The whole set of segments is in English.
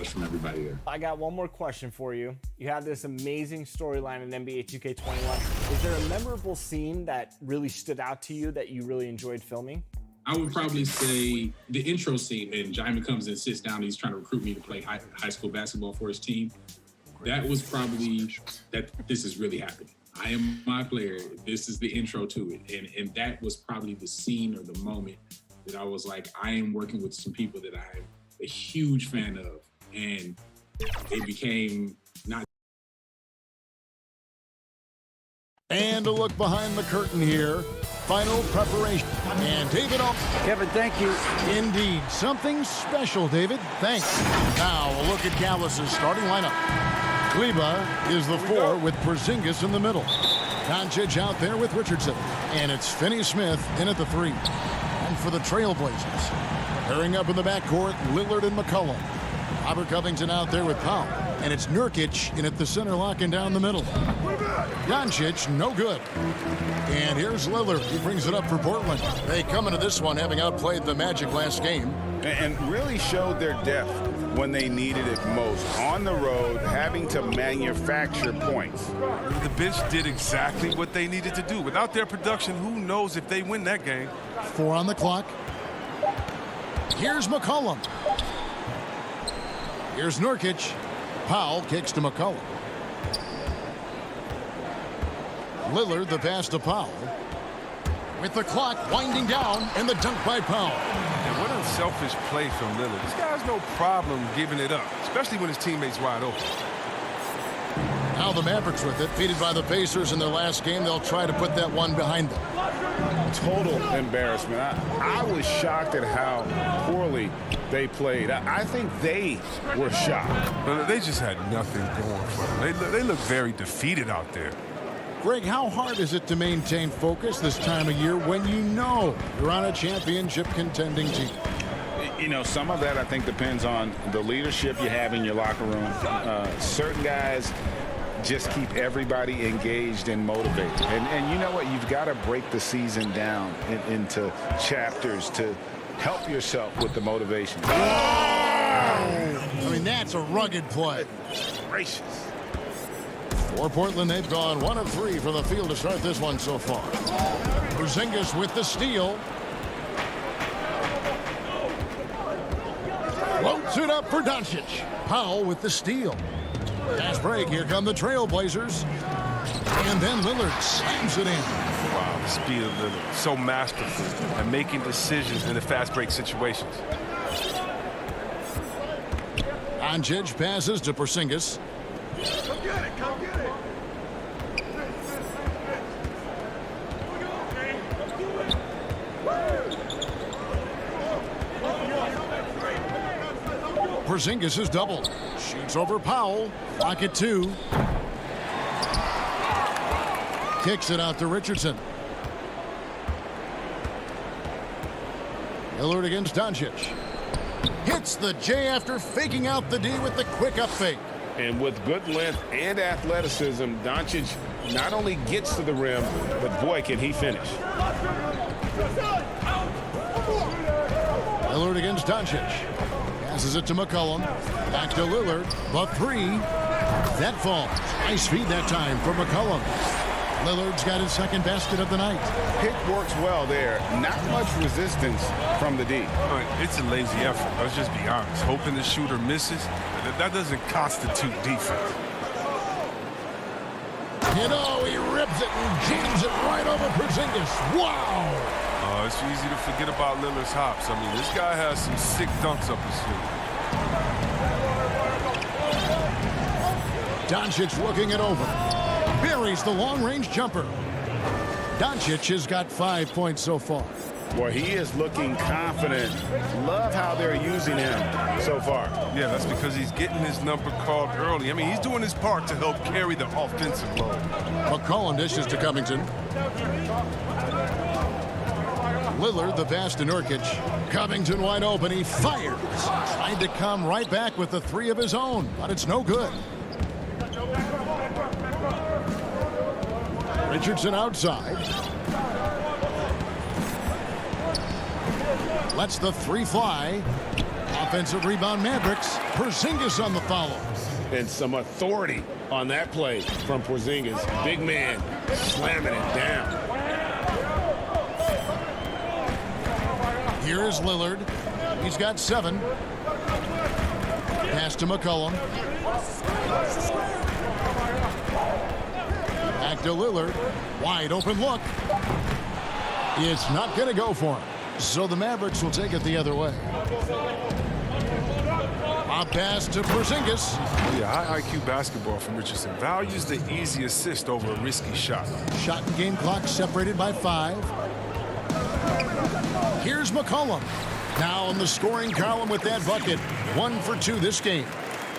much from everybody there. I got one more question for you. You have this amazing storyline in NBA 2K21. Is there a memorable scene that really stood out to you that you really enjoyed filming? I would probably say the intro scene, and Jaime comes and sits down and he's trying to recruit me to play high school basketball for his team. That was probably that this is really happening. I am my player. This is the intro to it. And that was probably the scene or the moment that I was like, I am working with some people that I'm a huge fan of. And it became not. And a look behind the curtain here. Final preparation. And David. Kevin, thank you. Indeed. Something special, David. Thanks. Now a look at Gallus's starting lineup. Kleba is the 4 with Porzingis in the middle. Doncic out there with Richardson. And it's Finney-Smith in at the 3. And for the Trailblazers, pairing up in the backcourt, Lillard and McCollum. Robert Covington out there with Powell. And it's Nurkic in at the center, locking down the middle. Doncic, no good. And here's Lillard. He brings it up for Portland. They come into this one having outplayed the Magic last game. And really showed their depth when they needed it most. On the road, having to manufacture points. The bench did exactly what they needed to do. Without their production, who knows if they win that game. 4 on the clock. Here's McCollum. Here's Nurkic. Powell kicks to McCollum. Lillard, the pass to Powell. With the clock winding down, and the dunk by Powell. And what unselfish play from Lillard. This guy has no problem giving it up, especially when his teammate's wide open. Now the Mavericks with it, defeated by the Pacers in their last game. They'll try to put that one behind them. Total embarrassment. I was shocked at how poorly they played. I think they were shocked. They just had nothing going for them. They look very defeated out there. Greg, how hard is it to maintain focus this time of year when you know you're on a championship contending team? You know, some of that I think depends on the leadership you have in your locker room. Certain guys just keep everybody engaged and motivated. And you know what? You've got to break the season down into chapters to help yourself with the motivation. Oh! I mean, that's a rugged play. Gracious. For Portland, they've gone 1 of 3 from the field to start this one so far. Porzingis with the steal. Floats it up for Doncic. Powell with the steal. Fast break. Here come the Trailblazers. And then Lillard slams it in. Wow, the speed of Lillard. So masterful at making decisions in the fast break situations. Doncic passes to Porzingis. Come get it, come get it. Porzingis is doubled. Shoots over Powell. Clock at 2. Kicks it out to Richardson. Lillard against Doncic. Hits the J after faking out the D with the quick up fake. And with good length and athleticism, Doncic not only gets to the rim, but boy, can he finish. Lillard against Doncic. Passes it to McCollum. Back to Lillard. The 3. That falls. Nice feed that time for McCollum. Lillard's got his second basket of the night. Pick works well there. Not much resistance from the D. It's a lazy effort. Let's just be honest. Hoping the shooter misses, that doesn't constitute defense. You know, he rips it and jams it right over Porzingis. Wow! It's easy to forget about Lillard's hops. I mean, this guy has some sick dunks up his sleeve. Doncic looking it over. Buries the long-range jumper. Doncic has got 5 points so far. Boy, he is looking confident. Love how they're using him so far. Yeah, that's because he's getting his number called early. I mean, he's doing his part to help carry the offensive load. McCollum dishes to Covington. Lillard, the pass to Nurkic. Covington wide open. He fires. Tried to come right back with the 3 of his own, but it's no good. Richardson outside. Lets the 3 fly. Off Offensive rebound Mavericks. Porzingis on the follow. And some authority on that play from Porzingis. Big man slamming it down. Here is Lillard. He's got 7. Pass to McCollum. Back to Lillard. Wide open look. It's not going to go for him. So the Mavericks will take it the other way. A pass to Porzingis. Yeah, high IQ basketball from Richardson. Values the easy assist over a risky shot. Shot and game clock separated by 5. Here's McCollum. Now in the scoring column with that bucket. 1 for 2 this game.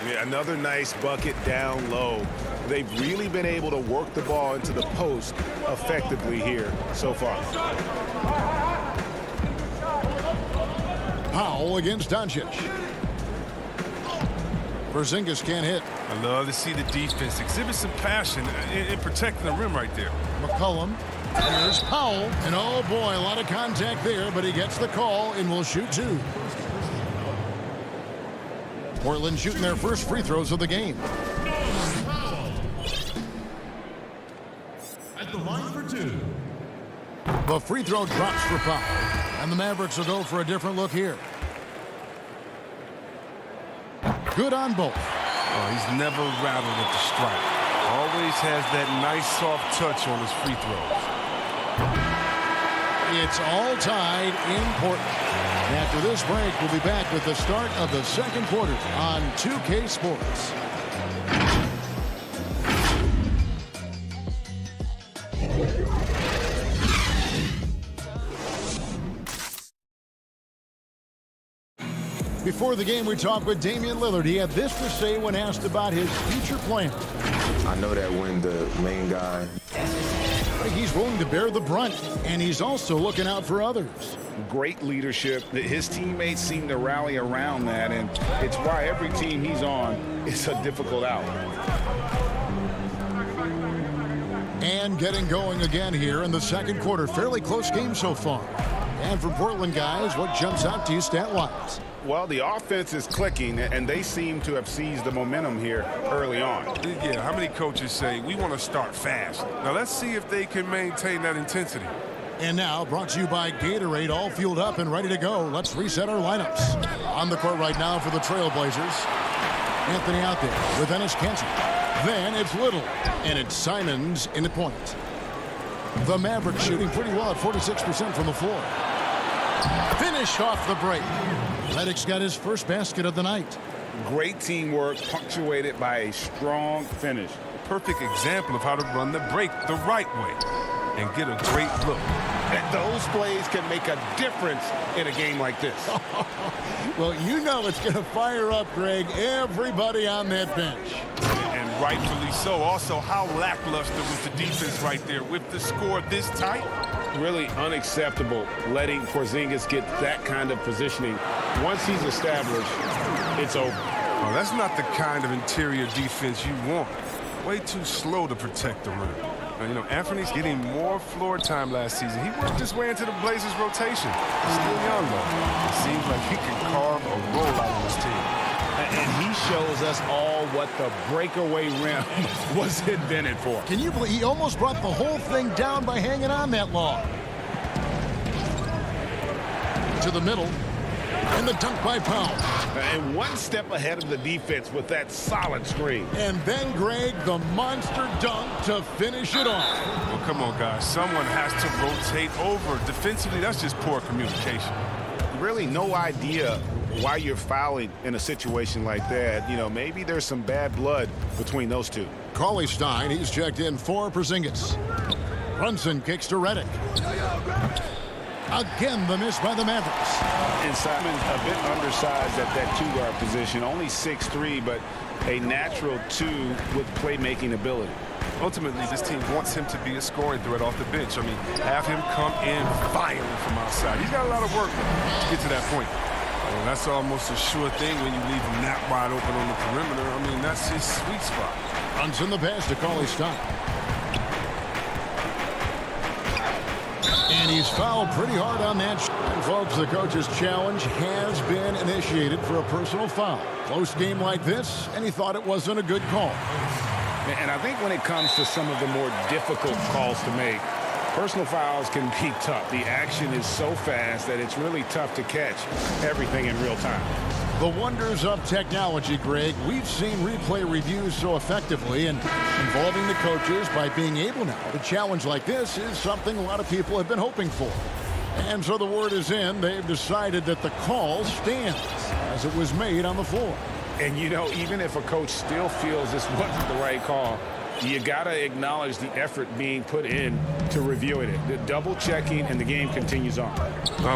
Yeah, another nice bucket down low. They've really been able to work the ball into the post effectively here so far. Powell against Doncic. Porzingis can't hit. I love to see the defense exhibit some passion in protecting the rim right there. McCollum. Here's Powell. And oh boy, a lot of contact there, but he gets the call and will shoot 2. Portland shooting their first free throws of the game. At the line for 2. The free throw drops for Powell. And the Mavericks will go for a different look here. Good on both. Oh, he's never rattled at the strike. Always has that nice soft touch on his free throws. It's all tied in Portland. After this break, we'll be back with the start of the second quarter on 2K Sports. Before the game, we talked with Damian Lillard. He had this to say when asked about his future plan. I know that when the main guy... He's willing to bear the brunt, and he's also looking out for others. Great leadership. His teammates seem to rally around that, and it's why every team he's on is a difficult out. And getting going again here in the second quarter. Fairly close game so far. And from Portland, guys, what jumps out to you stat-wise? Well, the offense is clicking, and they seem to have seized the momentum here early on. Yeah, how many coaches say, we want to start fast? Now, let's see if they can maintain that intensity. And now, brought to you by Gatorade, all fueled up and ready to go. Let's reset our lineups. On the court right now for the Trailblazers. Anthony out there with Ennis Cantor. Then it's Little, and it's Simons in the point. The Mavericks shooting pretty well at 46% from the floor. Finish off the break. Reddick's got his first basket of the night. Great teamwork punctuated by a strong finish. A perfect example of how to run the break the right way and get a great look. And those plays can make a difference in a game like this. Well, you know it's going to fire up, Greg, everybody on that bench. And rightfully so. Also, how lackluster was the defense right there with the score this tight? Really unacceptable letting Porzingis get that kind of positioning. Once he's established, it's over. Oh, that's not the kind of interior defense you want. Way too slow to protect the rim. Now, you know, Anthony's getting more floor time last season. He worked his way into the Blazers' rotation. He's still young, though. It seems like he can carve a rollout on his team. And he shows us all what the breakaway rim was invented for. Can you believe he almost brought the whole thing down by hanging on that long? To the middle. And the dunk by Powell. And one step ahead of the defense with that solid screen. And then, Greg, the monster dunk to finish it off. Well, come on, guys. Someone has to rotate over. Defensively, that's just poor communication. Really no idea why you're fouling in a situation like that. You know, maybe there's some bad blood between those two. Cauley Stein, he's checked in for Porzingis. Brunson kicks to Reddick. Again, the miss by the Mavericks. And Simon's a bit undersized at that two-guard position. Only 6'3", but a natural 2 with playmaking ability. Ultimately, this team wants him to be a scoring threat off the bench. I mean, have him come in firing from outside. He's got a lot of work to get to that point. Well, that's almost a sure thing when you leave him that wide open on the perimeter. I mean, that's his sweet spot. Runs in the pass to Cauley Stein. And he's fouled pretty hard on that. And folks, the coach's challenge has been initiated for a personal foul. Close game like this, and he thought it wasn't a good call. And I think when it comes to some of the more difficult calls to make, personal fouls can be tough. The action is so fast that it's really tough to catch everything in real time. The wonders of technology, Greg. We've seen replay reviews so effectively, and involving the coaches by being able now to challenge like this is something a lot of people have been hoping for. And so the word is in. They've decided that the call stands as it was made on the floor. And, you know, even if a coach still feels this wasn't the right call, you got to acknowledge the effort being put in to reviewing it. The double checking, and the game continues on.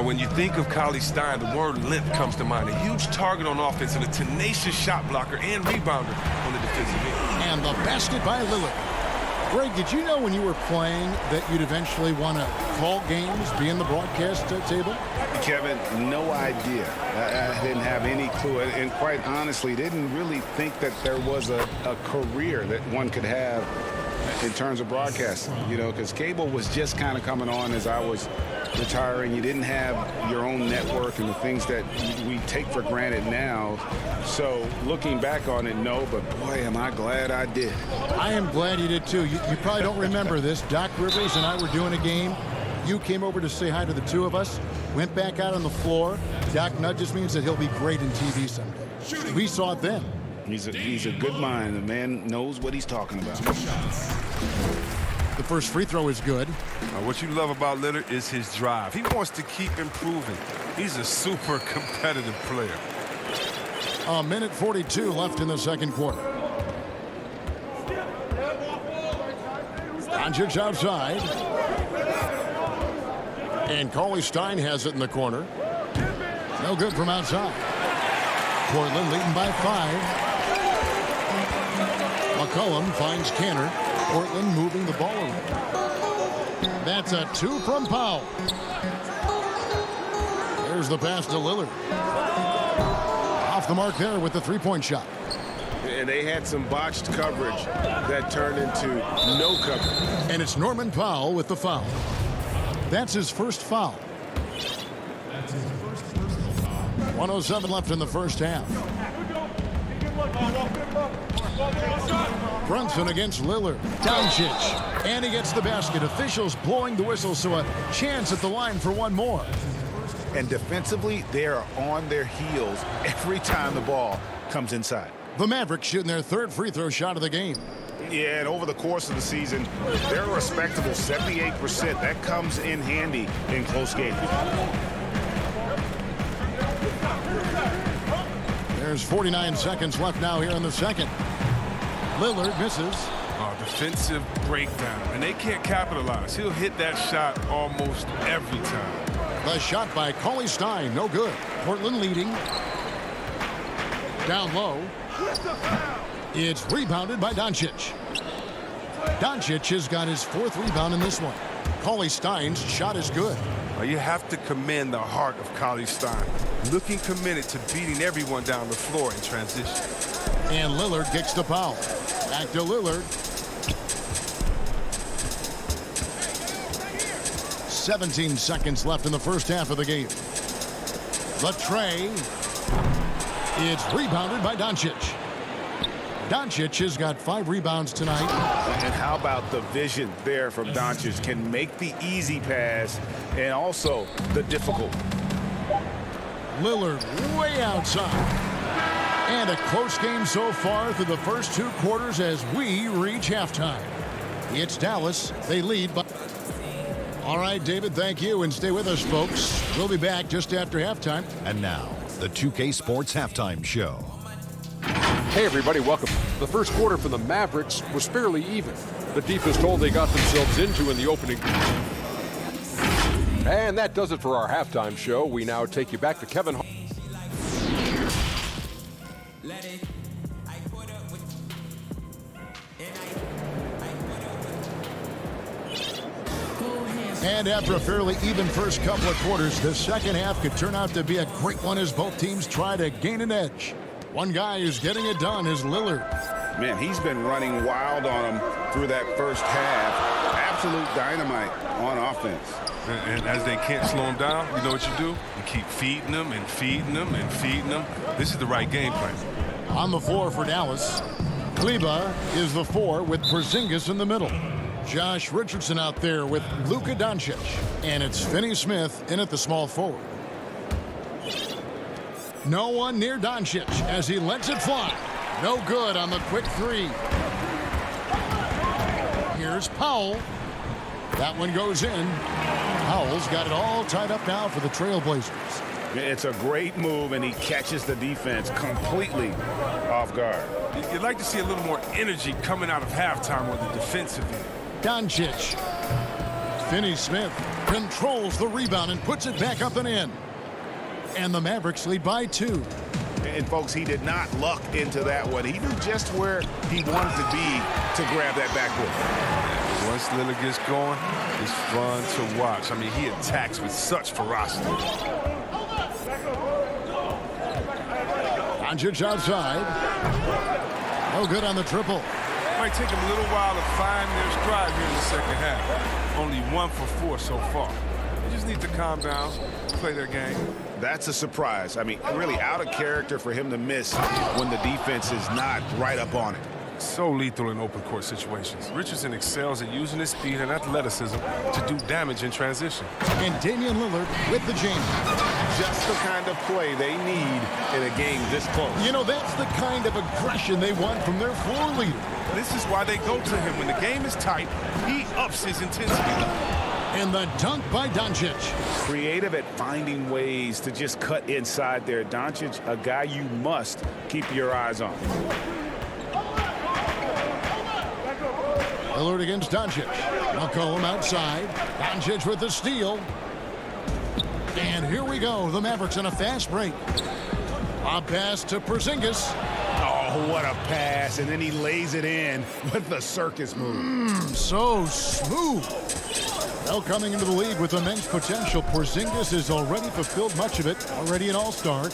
When you think of Cauley Stein, the word length comes to mind. A huge target on offense and a tenacious shot blocker and rebounder on the defensive end. And the basket by Lillard. Greg, did you know when you were playing that you'd eventually want to call games, be in the broadcast table? Kevin, no idea. I didn't have any clue. And quite honestly, didn't really think that there was a career that one could have in terms of broadcasting. You know, because cable was just kind of coming on as I was retiring. You didn't have your own network and the things that we take for granted now. So looking back on it, no, but boy, am I glad I did. I am glad you did too. You probably don't remember this. Doc Rivers and I were doing a game. You came over to say hi to the two of us, went back out on the floor. Doc nudges me and said he'll be great in TV someday. We saw it then. He's a good mind. The man knows what he's talking about. The first free throw is good. What you love about Lillard is his drive. He wants to keep improving. He's a super competitive player. A minute 42 left in the second quarter. Doncic outside. And Cauley Stein has it in the corner. No good from outside. Portland leading by 5. McCollum finds Canner. Portland moving the ball around. That's a 2 from Powell. There's the pass to Lillard. Off the mark there with the three-point shot. And they had some botched coverage that turned into no coverage. And it's Norman Powell with the foul. That's his first foul. 1:07 left in the first half. Brunson against Lillard. Doncic. And he gets the basket. Officials blowing the whistle, so a chance at the line for one more. And defensively, they are on their heels every time the ball comes inside. The Mavericks shooting their third free throw shot of the game. Yeah, and over the course of the season, they're a respectable 78%. That comes in handy in close games. There's 49 seconds left now here in the second. Lillard misses. Defensive breakdown, and they can't capitalize. He'll hit that shot almost every time. The shot by Cauley Stein, no good. Portland leading. Down low. It's rebounded by Doncic. Doncic has got his fourth rebound in this one. Cauley Stein's shot is good. You have to commend the heart of Cauley Stein, looking committed to beating everyone down the floor in transition. And Lillard kicks the foul. Back to Lillard. 17 seconds left in the first half of the game. The tray. It's rebounded by Doncic. Doncic has got 5 rebounds tonight. And how about the vision there from Doncic? Can make the easy pass and also the difficult. Lillard way outside. And a close game so far through the first 2 quarters as we reach halftime. It's Dallas. They lead by... All right, David, thank you. And stay with us, folks. We'll be back just after halftime. And now, the 2K Sports Halftime Show. Hey, everybody, welcome. The first quarter for the Mavericks was fairly even. The deepest hole they got themselves into in the opening. And that does it for our halftime show. We now take you back to Kevin. And after a fairly even first couple of quarters, the second half could turn out to be a great one as both teams try to gain an edge. One guy who's getting it done is Lillard. Man, he's been running wild on him through that first half. absolute dynamite on offense. And as they can't slow him down, you know what you do? You keep feeding them and feeding them and feeding them. This is the right game plan. On the floor for Dallas, Kleba is the 4 with Porzingis in the middle. Josh Richardson out there with Luka Doncic. And it's Finney Smith in at the small forward. No one near Doncic as he lets it fly. No good on the quick 3. Here's Powell. That one goes in. Powell's got it all tied up now for the Trailblazers. It's a great move, and he catches the defense completely off guard. You'd like to see a little more energy coming out of halftime on the defensive end. Doncic. Finney Smith controls the rebound and puts it back up and in. And the Mavericks lead by 2. And, folks, he did not luck into that one. He knew just where he wanted to be to grab that backboard. Once Lillard gets going, it's fun to watch. I mean, he attacks with such ferocity. Doncic outside. No good on the triple. Might take them a little while to find their stride here in the second half. Only 1 for 4 so far. They just need to calm down, play their game. That's a surprise. I mean, really out of character for him to miss when the defense is not right up on it. So lethal in open court situations. Richardson excels at using his speed and athleticism to do damage in transition. And Damian Lillard with the jam. Just the kind of play they need in a game this close. You know, that's the kind of aggression they want from their floor leader. This is why they go to him. When the game is tight, he ups his intensity. And the dunk by Doncic. Creative at finding ways to just cut inside there. Doncic, a guy you must keep your eyes on. Lillard against Doncic. McCollum outside. Doncic with the steal. And here we go. The Mavericks on a fast break. A pass to Porzingis. Oh, what a pass. And then he lays it in with the circus move. So smooth. Well, coming into the league with immense potential, Porzingis has already fulfilled much of it, already an all-star.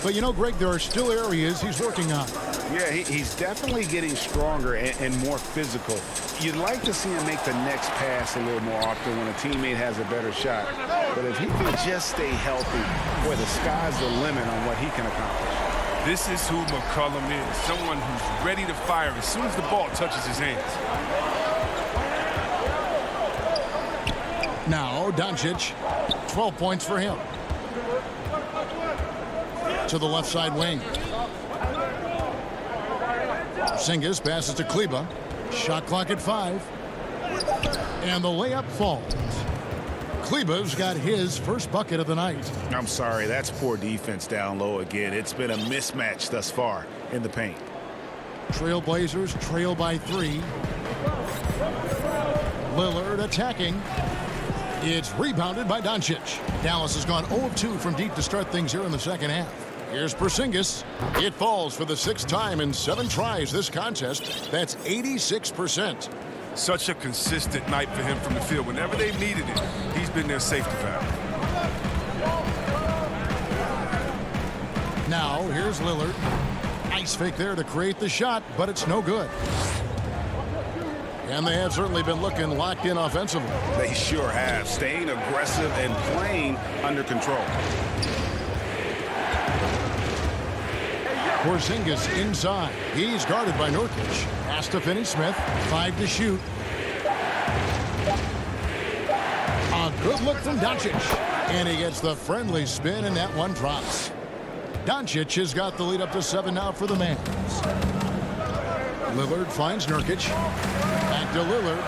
But you know, Greg, there are still areas he's working on. Yeah, he's definitely getting stronger and more physical. You'd like to see him make the next pass a little more often when a teammate has a better shot. But if he can just stay healthy, boy, the sky's the limit on what he can accomplish. This is who McCollum is, someone who's ready to fire as soon as the ball touches his hands. Now, Doncic, 12 points for him. To the left side wing. Porzingis passes to Kleba. Shot clock at 5. And the layup falls. Kleba's got his first bucket of the night. I'm sorry, that's poor defense down low again. It's been a mismatch thus far in the paint. Trailblazers trail by 3. Lillard attacking. It's rebounded by Doncic. Dallas has gone 0 of 2 from deep to start things here in the second half. Here's Porzingis. It falls for the 6th time in 7 tries this contest. That's 86%. Such a consistent night for him from the field. Whenever they've needed it, he's been their safety valve. Now, here's Lillard. Ice fake there to create the shot, but it's no good. And they have certainly been looking locked in offensively. They sure have, staying aggressive and playing under control. Porzingis inside. He's guarded by Nurkic. Pass to Finney Smith. 5 to shoot. A good look from Doncic. And he gets the friendly spin, and that one drops. Doncic has got the lead up to 7 now for the Mavs. Lillard finds Nurkic. Back to Lillard.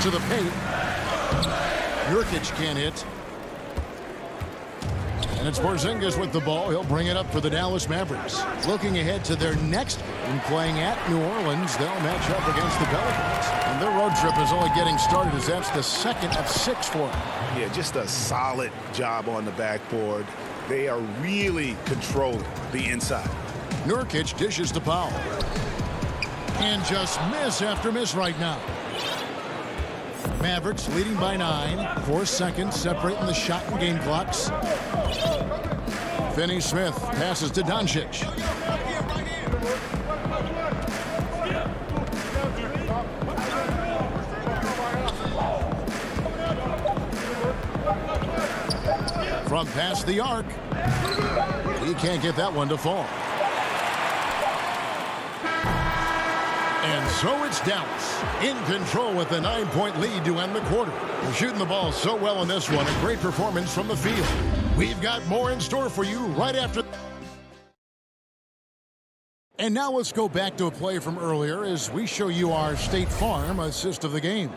To the paint. Nurkic can't hit. And it's Porzingis with the ball. He'll bring it up for the Dallas Mavericks. Looking ahead to their next game, playing at New Orleans, they'll match up against the Pelicans. And their road trip is only getting started as that's the 2nd of 6 for them. Yeah, just a solid job on the backboard. They are really controlling the inside. Nurkic dishes to Powell. And just miss after miss right now. Mavericks leading by 9. 4 seconds separating the shot and game clocks. Finney Smith passes to Doncic. From past the arc. He can't get that one to fall. And so it's Dallas in control with a 9-point lead to end the quarter. They're shooting the ball so well in this one. A great performance from the field. We've got more in store for you right after. And now let's go back to a play from earlier as we show you our State Farm assist of the game.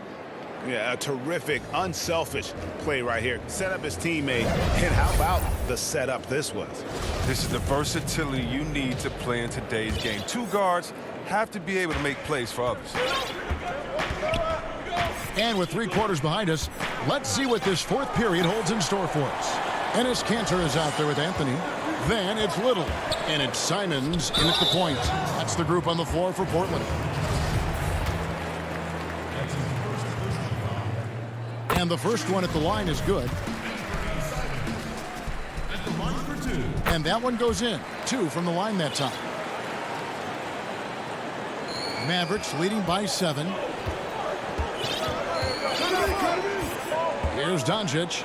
Yeah, a terrific, unselfish play right here. Set up his teammate. And how about the setup this was? This is the versatility you need to play in today's game. Two guards have to be able to make plays for others. And with 3 quarters behind us, let's see what this fourth period holds in store for us. Enes Kanter is out there with Anthony. Then it's Little. And it's Simons in at the point. That's the group on the floor for Portland. And the first one at the line is good. And that one goes in. 2 from the line that time. Mavericks leading by 7. Here's Doncic.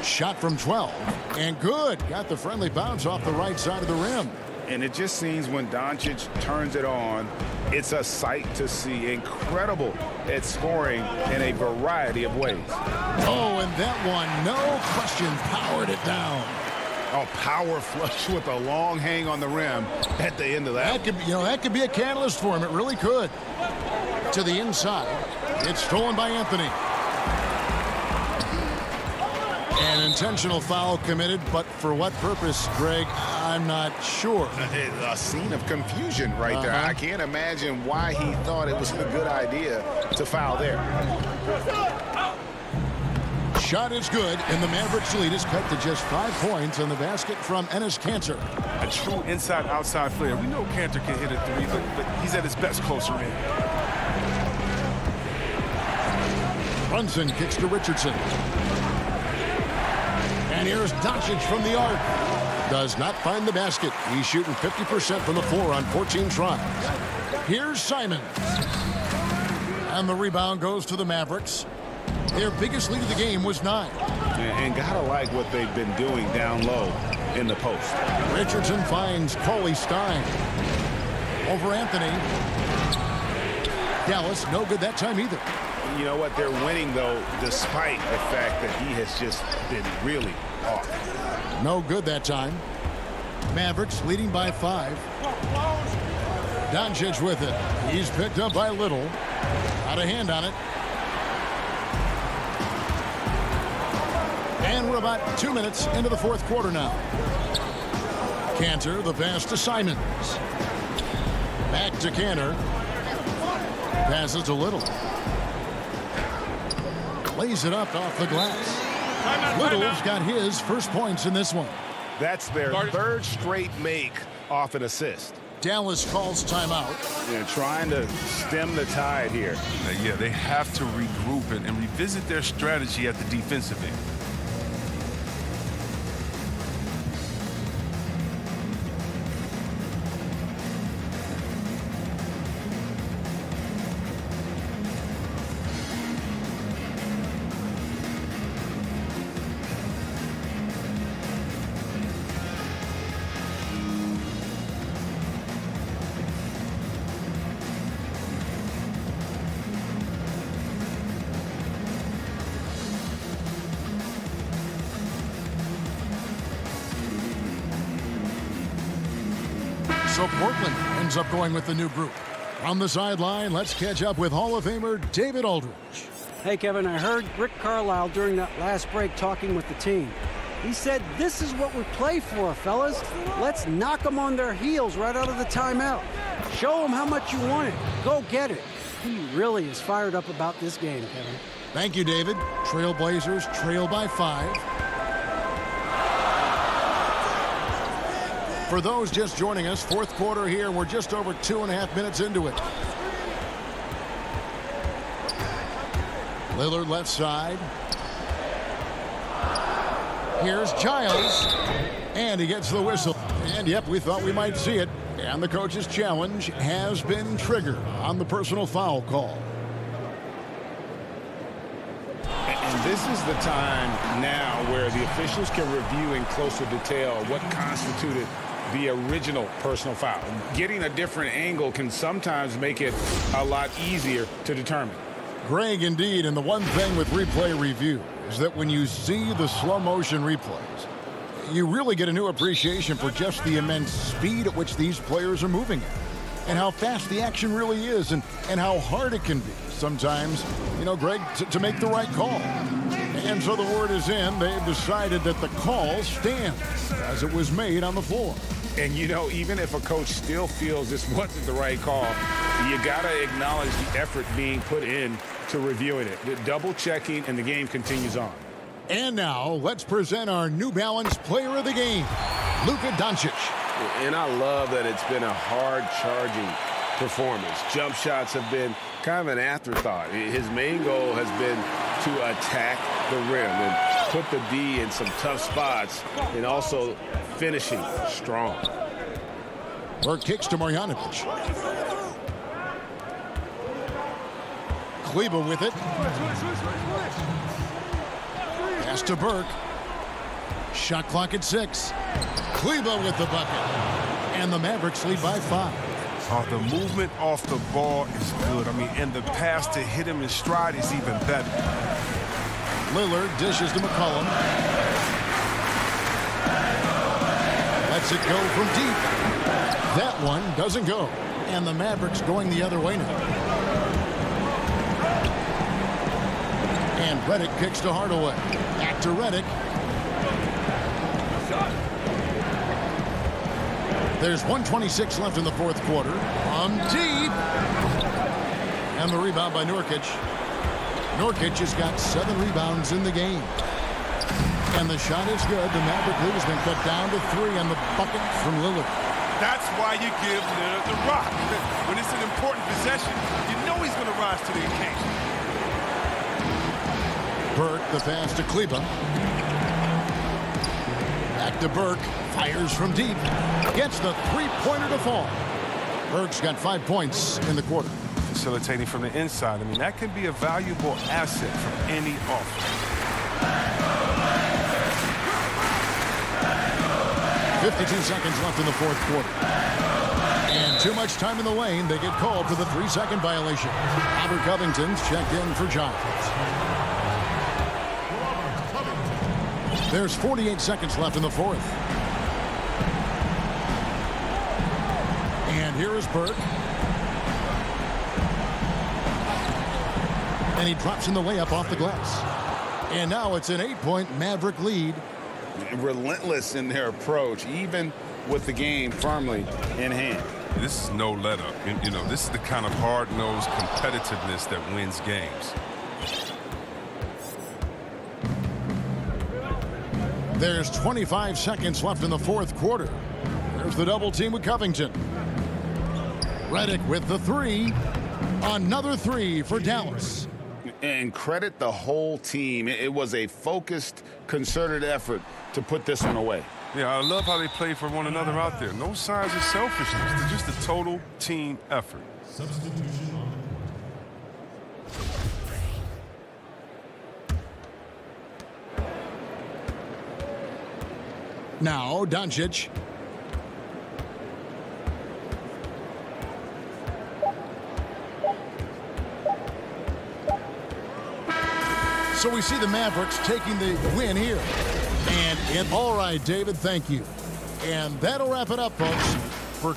Shot from 12. And good. Got the friendly bounce off the right side of the rim. And it just seems when Doncic turns it on, it's a sight to see. Incredible at scoring in a variety of ways. Oh, and that one, no question, powered it down. Oh, power flush with a long hang on the rim at the end of that. That could be a catalyst for him. It really could. To the inside. It's stolen by Anthony. An intentional foul committed, but for what purpose, Greg? I'm not sure. A scene of confusion right there. I can't imagine why he thought it was a good idea to foul there. Shot is good, and the Mavericks lead is cut to just 5 points on the basket from Enes Kanter. A true inside-outside player. We know Kanter can hit a 3, but he's at his best closer in. Brunson kicks to Richardson. And here's Doncic from the arc. Does not find the basket. He's shooting 50% from the floor on 14 tries. Here's Simons. And the rebound goes to the Mavericks. Their biggest lead of the game was 9. And gotta like what they've been doing down low in the post. Richardson finds Cauley Stein. Over Anthony. Dallas, no good that time either. You know what? They're winning, though, despite the fact that he has just been really off. No good that time. Mavericks leading by 5. Doncic with it. He's picked up by Little. Got a hand on it. And we're about 2 minutes into the fourth quarter now. Kanter, the pass to Simons. Back to Kanter. Passes to Little. Lays it up off the glass. Little's got his first points in this one. That's their third straight make off an assist. Dallas calls timeout. They're trying to stem the tide here. Yeah, they have to regroup and revisit their strategy at the defensive end. So Portland ends up going with the new group. On the sideline, let's catch up with Hall of Famer David Aldridge. Hey, Kevin, I heard Rick Carlisle during that last break talking with the team. He said, this is what we play for, fellas. Let's knock them on their heels right out of the timeout. Show them how much you want it. Go get it. He really is fired up about this game, Kevin. Thank you, David. Trailblazers trail by 5. For those just joining us, fourth quarter here. We're just over 2.5 minutes into it. Lillard left side. Here's Giles. And he gets the whistle. And yep, we thought we might see it. And the coach's challenge has been triggered on the personal foul call. This is the time now where the officials can review in closer detail what constituted the original personal foul. Getting a different angle can sometimes make it a lot easier to determine. Greg, indeed, and the one thing with replay review is that when you see the slow motion replays, you really get a new appreciation for just the immense speed at which these players are moving at, and how fast the action really is, and how hard it can be sometimes, you know, Greg, to make the right call. And so the word is in. They've decided that the call stands as it was made on the floor. And, you know, even if a coach still feels this wasn't the right call, you got to acknowledge the effort being put in to reviewing it, double checking, and the game continues on. And now let's present our New Balance player of the game, Luka Doncic. And I love that it's been a hard-charging performance. Jump shots have been kind of an afterthought. His main goal has been to attack the rim and put the D in some tough spots, and also finishing strong. Burke kicks to Marjanovic. Kleber with it. Pass to Burke. Shot clock at 6. Kleber with the bucket. And the Mavericks lead by 5. Oh, the movement off the ball is good. I mean, and the pass to hit him in stride is even better. Lillard dishes to McCollum. Lets it go from deep. That one doesn't go. And the Mavericks going the other way now. And Redick kicks to Hardaway. Back to Redick. There's 1:26 left in the fourth quarter. On deep. And the rebound by Nurkic. Nurkic has got 7 rebounds in the game. And the shot is good. The Maverick lead has been cut down to 3 on the bucket from Lillard. That's why you give Lillard the rock. When it's an important possession, you know he's going to rise to the occasion. Burke, the pass to Kleber. Back to Burke. Fires from deep. Gets the three-pointer to fall. Burke's got 5 points in the quarter. Facilitating from the inside. I mean, that can be a valuable asset from any offense. 52 seconds left in the fourth quarter. And too much time in the lane. They get called for the 3-second violation. Albert Covington's checked in for Giants. There's 48 seconds left in the fourth. And here is Burke. And he drops in the layup off the glass. And now it's an 8-point Maverick lead. Relentless in their approach, even with the game firmly in hand. This is no let-up. You know, this is the kind of hard-nosed competitiveness that wins games. There's 25 seconds left in the fourth quarter. There's the double team with Covington. Redick with the 3. Another 3 for Dallas. And credit the whole team. It was a focused, concerted effort to put this one away. Yeah, I love how they play for one another out there. No signs of selfishness. They're just a total team effort. Substitution on. Now, Doncic. So we see the Mavericks taking the win here. And all right, David, thank you. And that'll wrap it up, folks, for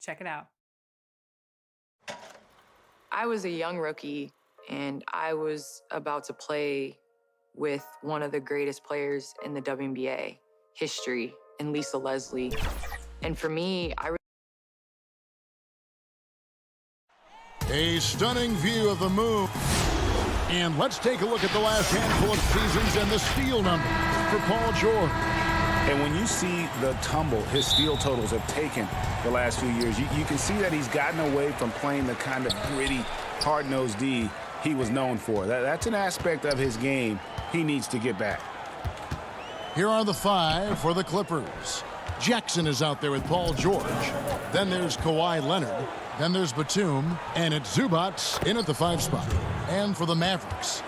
Check it out. I was a young rookie, and I was about to play with one of the greatest players in the WNBA history, in Lisa Leslie. And for me, A stunning view of the move. And let's take a look at the last handful of seasons and the steal number for Paul George. And when you see the tumble his steal totals have taken the last few years, you can see that he's gotten away from playing the kind of gritty, hard-nosed D he was known for. That's an aspect of his game he needs to get back. Here are the 5 for the Clippers. Jackson is out there with Paul George. Then there's Kawhi Leonard. Then there's Batum. And it's Zubats in at the 5 spot. And for the Mavericks,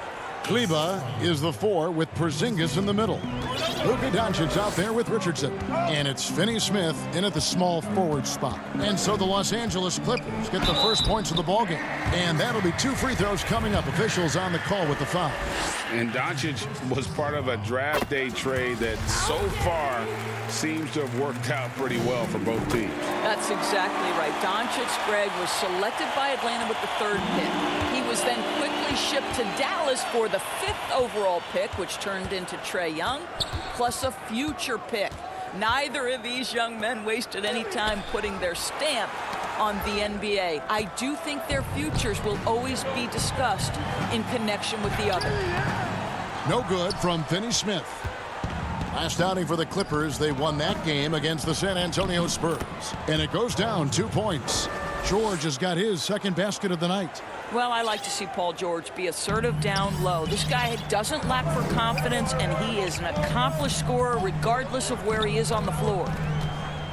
Kleba is the 4 with Porzingis in the middle. Luka Doncic out there with Richardson. And it's Finney-Smith in at the small forward spot. And so the Los Angeles Clippers get the first points of the ballgame. And that'll be 2 free throws coming up. Officials on the call with the foul. And Doncic was part of a draft day trade that so far seems to have worked out pretty well for both teams. That's exactly right. Doncic, Greg, was selected by Atlanta with the 3rd pick. He was then quickly shipped to Dallas for the 5th overall pick, which turned into Trae Young, plus a future pick. Neither of these young men wasted any time putting their stamp on the NBA. I do think their futures will always be discussed in connection with the other. No good from Finney-Smith. Last outing for the Clippers, they won that game against the San Antonio Spurs. And it goes down 2 points. George has got his 2nd basket of the night. Well, I like to see Paul George be assertive down low. This guy doesn't lack for confidence, and he is an accomplished scorer regardless of where he is on the floor.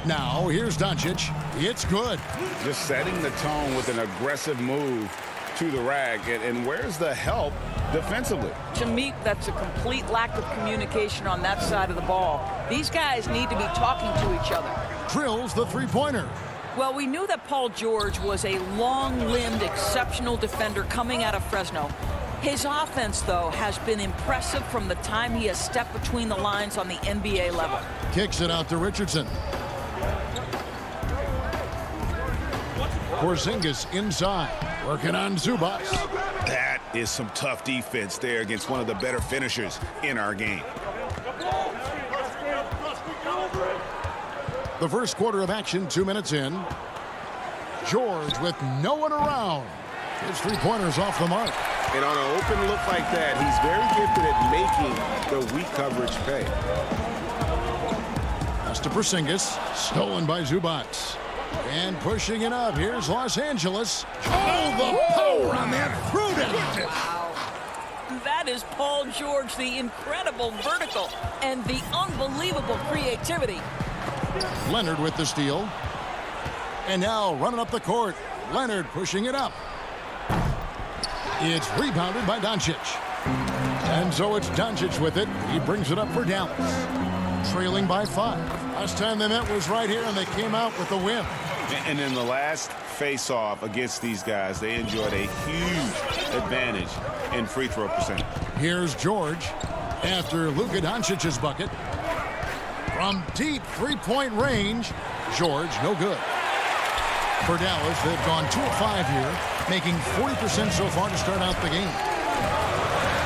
Now, here's Doncic. It's good. Just setting the tone with an aggressive move to the rack. And where's the help defensively? To me, that's a complete lack of communication on that side of the ball. These guys need to be talking to each other. Drills the 3-pointer. Well, we knew that Paul George was a long-limbed, exceptional defender coming out of Fresno. His offense, though, has been impressive from the time he has stepped between the lines on the NBA level. Kicks it out to Richardson. Porzingis inside, working on Zubats. That is some tough defense there against one of the better finishers in our game. The first quarter of action, 2 minutes in. George with no one around. His 3-pointer's off the mark. And on an open look like that, he's very gifted at making the weak coverage pay. Pass to Porzingis, stolen by Zubats. And pushing it up, here's Los Angeles. Oh, the power on that throw down. Wow. That is Paul George, the incredible vertical and the unbelievable creativity. Leonard with the steal. And now running up the court. Leonard pushing it up. It's rebounded by Doncic. And so it's Doncic with it. He brings it up for Dallas. Trailing by 5. Last time they met was right here, and they came out with a win. And in the last face-off against these guys, they enjoyed a huge advantage in free throw percentage. Here's George after Luka Doncic's bucket. From deep three-point range, George, no good. For Dallas, they've gone 2 of 5 here, making 40% so far to start out the game.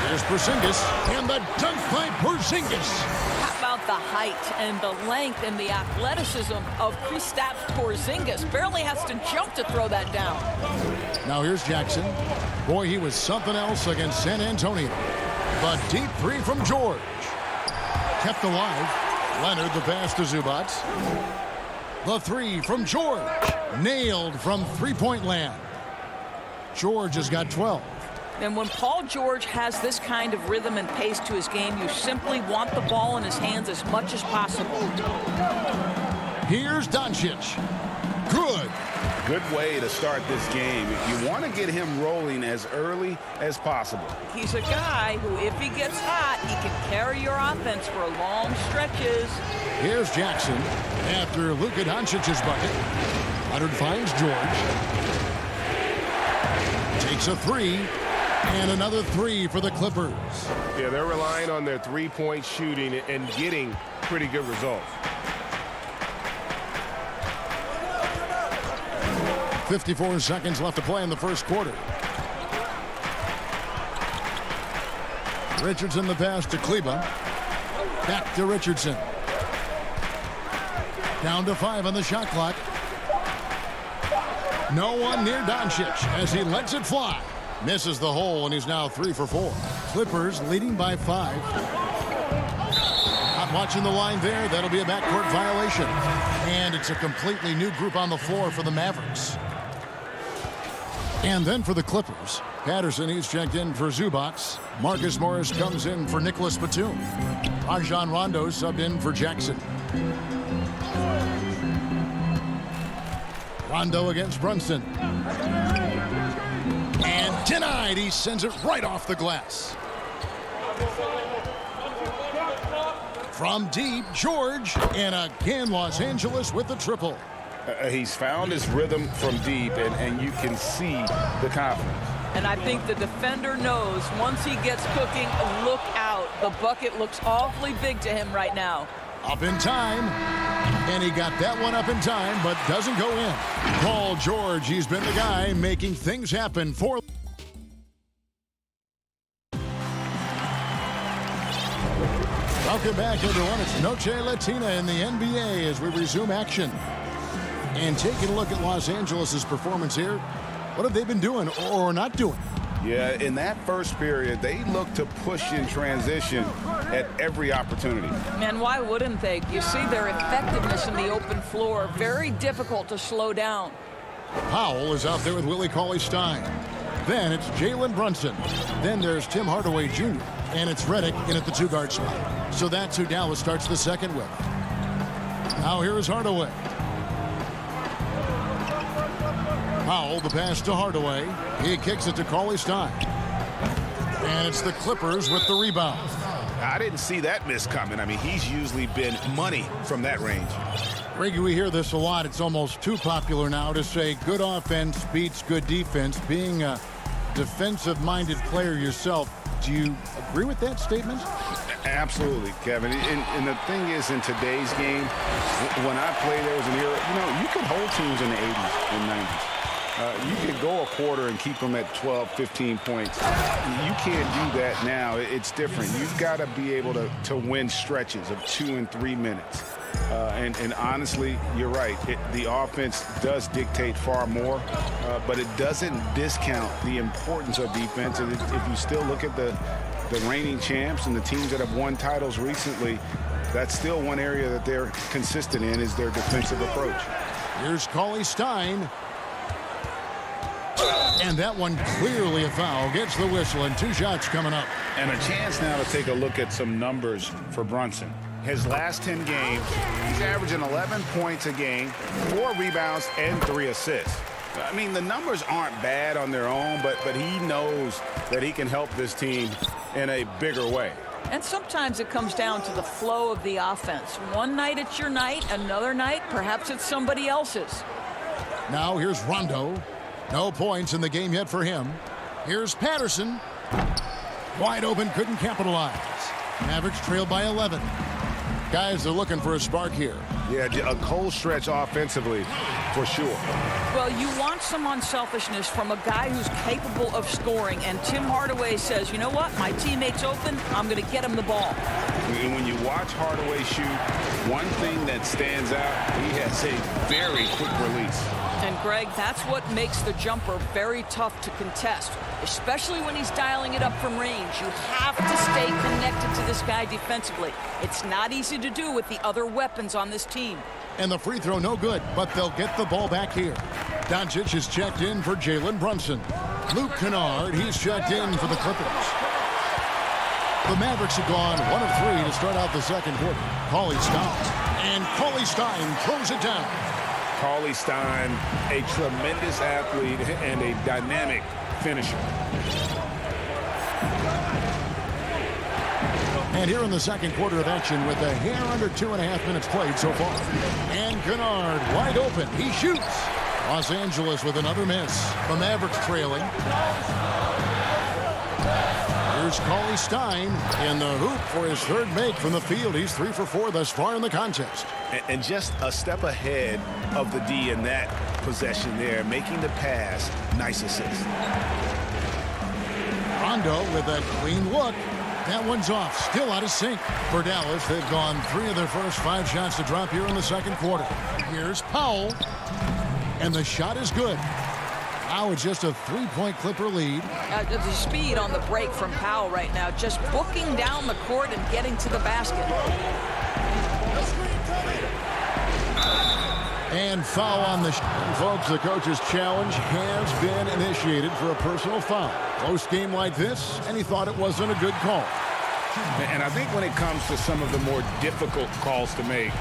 Here's Porzingis, and the dunk by Porzingis. How about the height and the length and the athleticism of Kristaps Porzingis? Barely has to jump to throw that down. Now here's Jackson. Boy, he was something else against San Antonio. The deep three from George. Kept alive. Leonard the pass to Zubac. The three from George. Nailed from three-point land. George has got 12. And when Paul George has this kind of rhythm and pace to his game, you simply want the ball in his hands as much as possible. Here's Doncic. Good. Good way to start this game. You want to get him rolling as early as possible. He's a guy who, if he gets hot, he can carry your offense for long stretches. Here's Jackson after Luka Doncic's bucket. Leonard finds George. Takes a three. And another three for the Clippers. Yeah, they're relying on their three-point shooting and getting pretty good results. 54 seconds left to play in the first quarter. Richardson the pass to Kleba. Back to Richardson. Down to 5 on the shot clock. No one near Doncic as he lets it fly. Misses the hole, and he's now 3 for 4. Clippers leading by 5. Not watching the line there. That'll be a backcourt violation. And it's a completely new group on the floor for the Mavericks. And then for the Clippers, Patterson, he's checked in for Zubac. Marcus Morris comes in for Nicholas Batum. Rajon Rondo subbed in for Jackson. Rondo against Brunson. And denied. He sends it right off the glass. From deep, George. And again, Los Angeles with the triple. He's found his rhythm from deep, and you can see the confidence. And I think the defender knows once he gets cooking, look out. The bucket looks awfully big to him right now. Up in time. And he got that one up in time, but doesn't go in. Paul George, he's been the guy making things happen for... Welcome back, everyone. It's Noche Latina in the NBA as we resume action. And taking a look at Los Angeles' performance here, what have they been doing or not doing? Yeah, in that first period, they looked to push in transition at every opportunity. And why wouldn't they? You see their effectiveness in the open floor. Very difficult to slow down. Powell is out there with Willie Cauley-Stein. Then it's Jalen Brunson. Then there's Tim Hardaway Jr. And it's Redick in at the 2-guard spot. So that's who Dallas starts the second with. Now here is Hardaway. Powell, the pass to Hardaway. He kicks it to Cauley-Stein. And it's the Clippers with the rebound. I didn't see that miss coming. I mean, he's usually been money from that range. Reggie, we hear this a lot. It's almost too popular now to say good offense beats good defense. Being a defensive-minded player yourself, do you agree with that statement? Absolutely, Kevin. And the thing is, in today's game, when I played, there was an era, you could hold teams in the 80s and 90s. You could go a quarter and keep them at 12, 15 points. You can't do that now. It's different. You've got to be able to win stretches of 2 and 3 minutes. And honestly, you're right. The offense does dictate far more, but it doesn't discount the importance of defense. And if you still look at the reigning champs and the teams that have won titles recently, that's still one area that they're consistent in is their defensive approach. Here's Cauley-Stein. And that one clearly a foul. Gets the whistle, and 2 shots coming up. And a chance now to take a look at some numbers for Brunson. His last 10 games, he's averaging 11 points a game, 4 rebounds, and 3 assists. I mean, the numbers aren't bad on their own, but he knows that he can help this team in a bigger way. And sometimes it comes down to the flow of the offense. One night it's your night, another night perhaps it's somebody else's. Now here's Rondo. No points in the game yet for him. Here's Patterson. Wide open, couldn't capitalize. Mavericks trailed by 11. Guys, they're looking for a spark here. Yeah, a cold stretch offensively, for sure. Well, you want some unselfishness from a guy who's capable of scoring, and Tim Hardaway says, you know what, my teammate's open, I'm going to get him the ball. And when you watch Hardaway shoot, one thing that stands out, he has a very quick release. And Greg, that's what makes the jumper very tough to contest, especially when he's dialing it up from range. You have to stay connected to this guy defensively. It's not easy to do with the other weapons on this team. And the free throw no good, but they'll get the ball back here. Doncic is checked in for Jalen Brunson. Luke Kennard, he's checked in for the Clippers. The Mavericks have gone 1 of 3 to start out the second quarter. Cauley-Stein, and Cauley-Stein throws it down. Cauley-Stein, a tremendous athlete and a dynamic finisher. And here in the second quarter of action with a hair under 2.5 minutes played so far. And Kennard wide open. He shoots. Los Angeles with another miss. The Mavericks trailing. Here's Cauley-Stein in the hoop for his third make from the field. He's 3 for 4 thus far in the contest. And just a step ahead of the D in that possession there, making the pass. Nice assist. Rondo with a clean look. That one's off. Still out of sync for Dallas. They've gone 3 of their first 5 shots to drop here in the second quarter. Here's Powell. And the shot is good. Now it's just a 3-point Clipper lead. The speed on the break from Powell right now, just booking down the court and getting to the basket. And foul on the shot. Folks, the coach's challenge has been initiated for a personal foul. Close game like this, and he thought it wasn't a good call. And I think when it comes to some of the more difficult calls to make,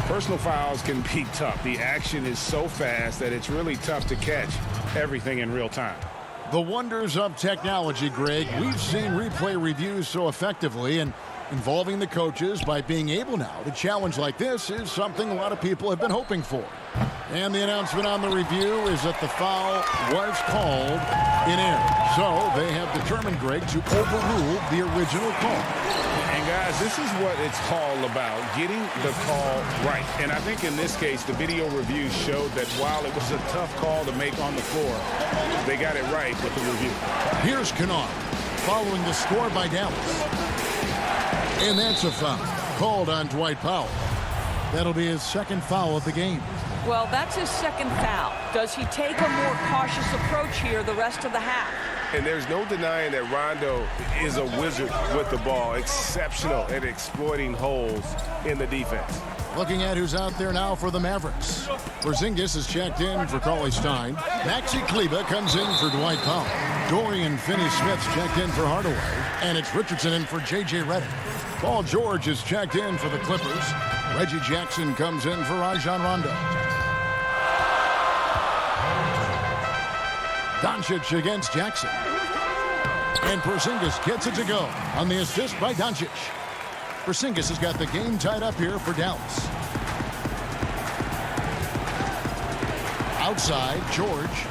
personal fouls can be tough. The action is so fast that it's really tough to catch everything in real time. The wonders of technology, Greg. We've seen replay reviews so effectively, and involving the coaches by being able now to challenge like this is something a lot of people have been hoping for. And the announcement on the review is that the foul was called in error. So they have determined, Greg, to overrule the original call. And guys, this is what it's all about, getting the call right. And I think in this case, the video review showed that while it was a tough call to make on the floor, they got it right with the review. Here's Kennard following the score by Dallas. And that's a foul called on Dwight Powell. That'll be his second foul of the game. Well, that's his second foul. Does he take a more cautious approach here the rest of the half? And there's no denying that Rondo is a wizard with the ball, exceptional at exploiting holes in the defense. Looking at who's out there now for the Mavericks. Porzingis is checked in for Cauley-Stein. Maxi Kleber comes in for Dwight Powell. Dorian Finney-Smith's checked in for Hardaway. And it's Richardson in for J.J. Redick. Paul George is checked in for the Clippers. Reggie Jackson comes in for Rajon Rondo. Doncic against Jackson. And Porzingis gets it to go on the assist by Doncic. Porzingis has got the game tied up here for Dallas. Outside, George.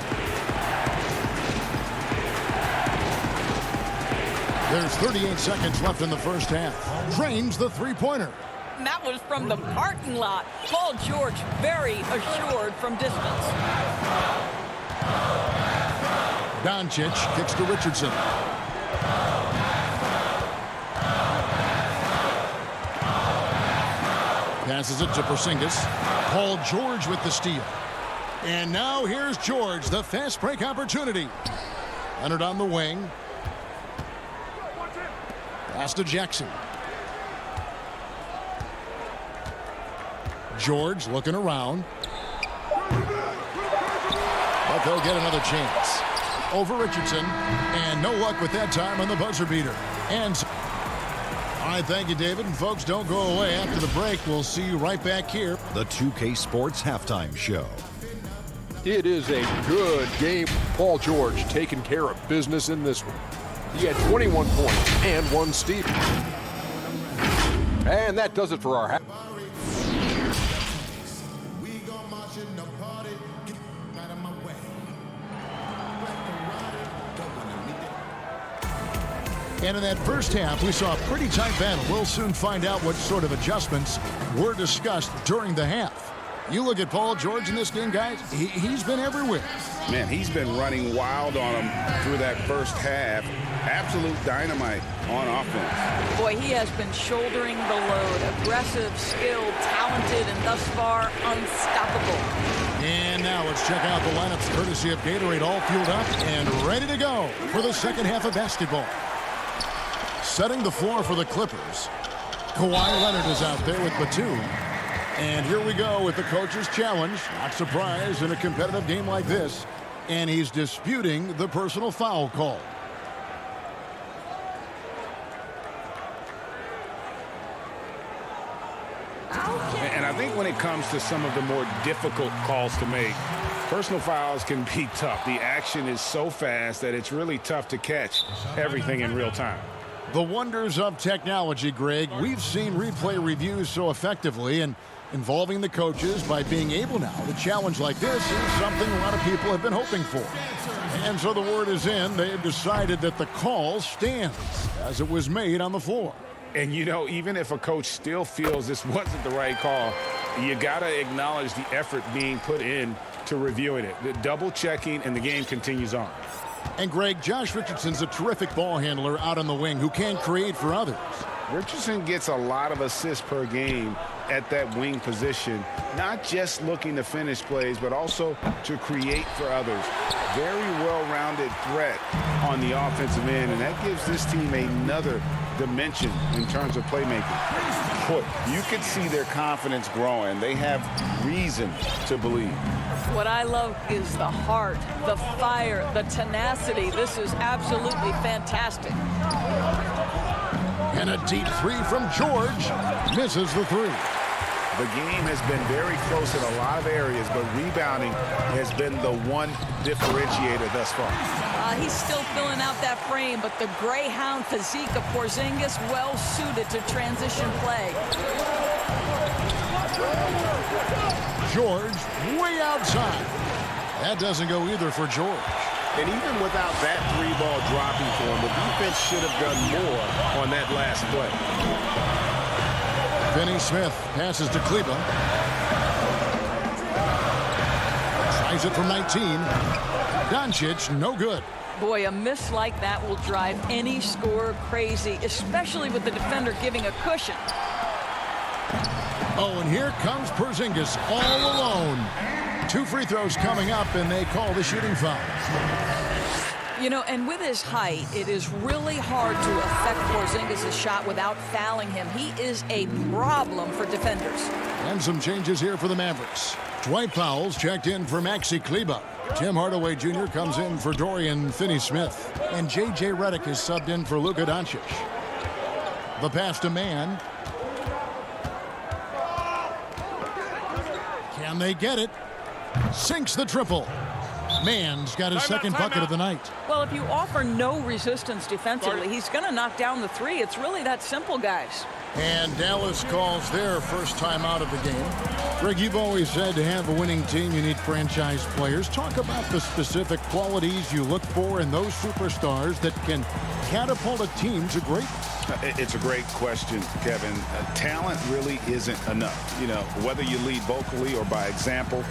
There's 38 seconds left in the first half. Drains the three-pointer. And that was from the parking lot. Paul George very assured from distance. Doncic kicks to Richardson. Passes it to Porzingis. Paul George with the steal. And now here's George, the fast break opportunity. Leonard on the wing. Pass to Jackson. George looking around. But they'll get another chance. over Richardson. And no luck with that time on the buzzer beater. And all right, thank you, David. And folks, don't go away. After the break, we'll see you right back here. The 2K Sports Halftime Show. It is a good game. Paul George taking care of business in this one. He had 21 points and 1 steal. And that does it for our half. And in that first half, we saw a pretty tight battle. We'll soon find out what sort of adjustments were discussed during the half. You look at Paul George in this game, guys, he's been everywhere. Man, he's been running wild on him through that first half. Absolute dynamite on offense. Boy, he has been shouldering the load. Aggressive, skilled, talented, and thus far, unstoppable. And now let's check out the lineups courtesy of Gatorade, all fueled up and ready to go for the second half of basketball. Setting the floor for the Clippers, Kawhi Leonard is out there with Batum. And here we go with the coach's challenge. Not surprised in a competitive game like this. And he's disputing the personal foul call. And I think when it comes to some of the more difficult calls to make, personal fouls can be tough. The action is so fast that it's really tough to catch everything in real time. The wonders of technology, Greg. We've seen replay reviews so effectively, and involving the coaches by being able now to challenge like this is something a lot of people have been hoping for. And so the word is in. They have decided that the call stands as it was made on the floor. And, you know, even if a coach still feels this wasn't the right call, you got to acknowledge the effort being put in to reviewing it. The double checking, and the game continues on. And, Greg, Josh Richardson's a terrific ball handler out on the wing who can create for others. Richardson gets a lot of assists per game at that wing position, not just looking to finish plays, but also to create for others. Very well-rounded threat on the offensive end, and that gives this team another dimension in terms of playmaking. Boy, you can see their confidence growing. They have reason to believe. What I love is the heart, the fire, the tenacity. This is absolutely fantastic. And a deep three from George. Misses the three. The game has been very close in a lot of areas, but rebounding has been the one differentiator thus far. He's still filling out that frame, but the Greyhound physique of Porzingis well-suited to transition play. George way outside. That doesn't go either for George. And even without that three ball dropping for him, the defense should have done more on that last play. Finney Smith passes to Kleber. Tries it from 19. Doncic, no good. Boy, a miss like that will drive any scorer crazy, especially with the defender giving a cushion. Oh, and here comes Porzingis all alone. 2 free throws coming up, and they call the shooting foul. You know, and with his height, it is really hard to affect Porzingis' shot without fouling him. He is a problem for defenders. And some changes here for the Mavericks. Dwight Powell's checked in for Maxi Kleber. Tim Hardaway Jr. comes in for Dorian Finney-Smith. And J.J. Redick is subbed in for Luka Doncic. The pass to Mann. Can they get it? Sinks the triple. Mann's got his second bucket of the night. Well, if you offer no resistance defensively, he's going to knock down the three. It's really that simple, guys. And Dallas calls their first time out of the game. Greg, you've always said to have a winning team, you need franchise players. Talk about the specific qualities you look for in those superstars that can catapult a team to greatness. It's a great question, Kevin. Talent really isn't enough. You know, whether you lead vocally or by example,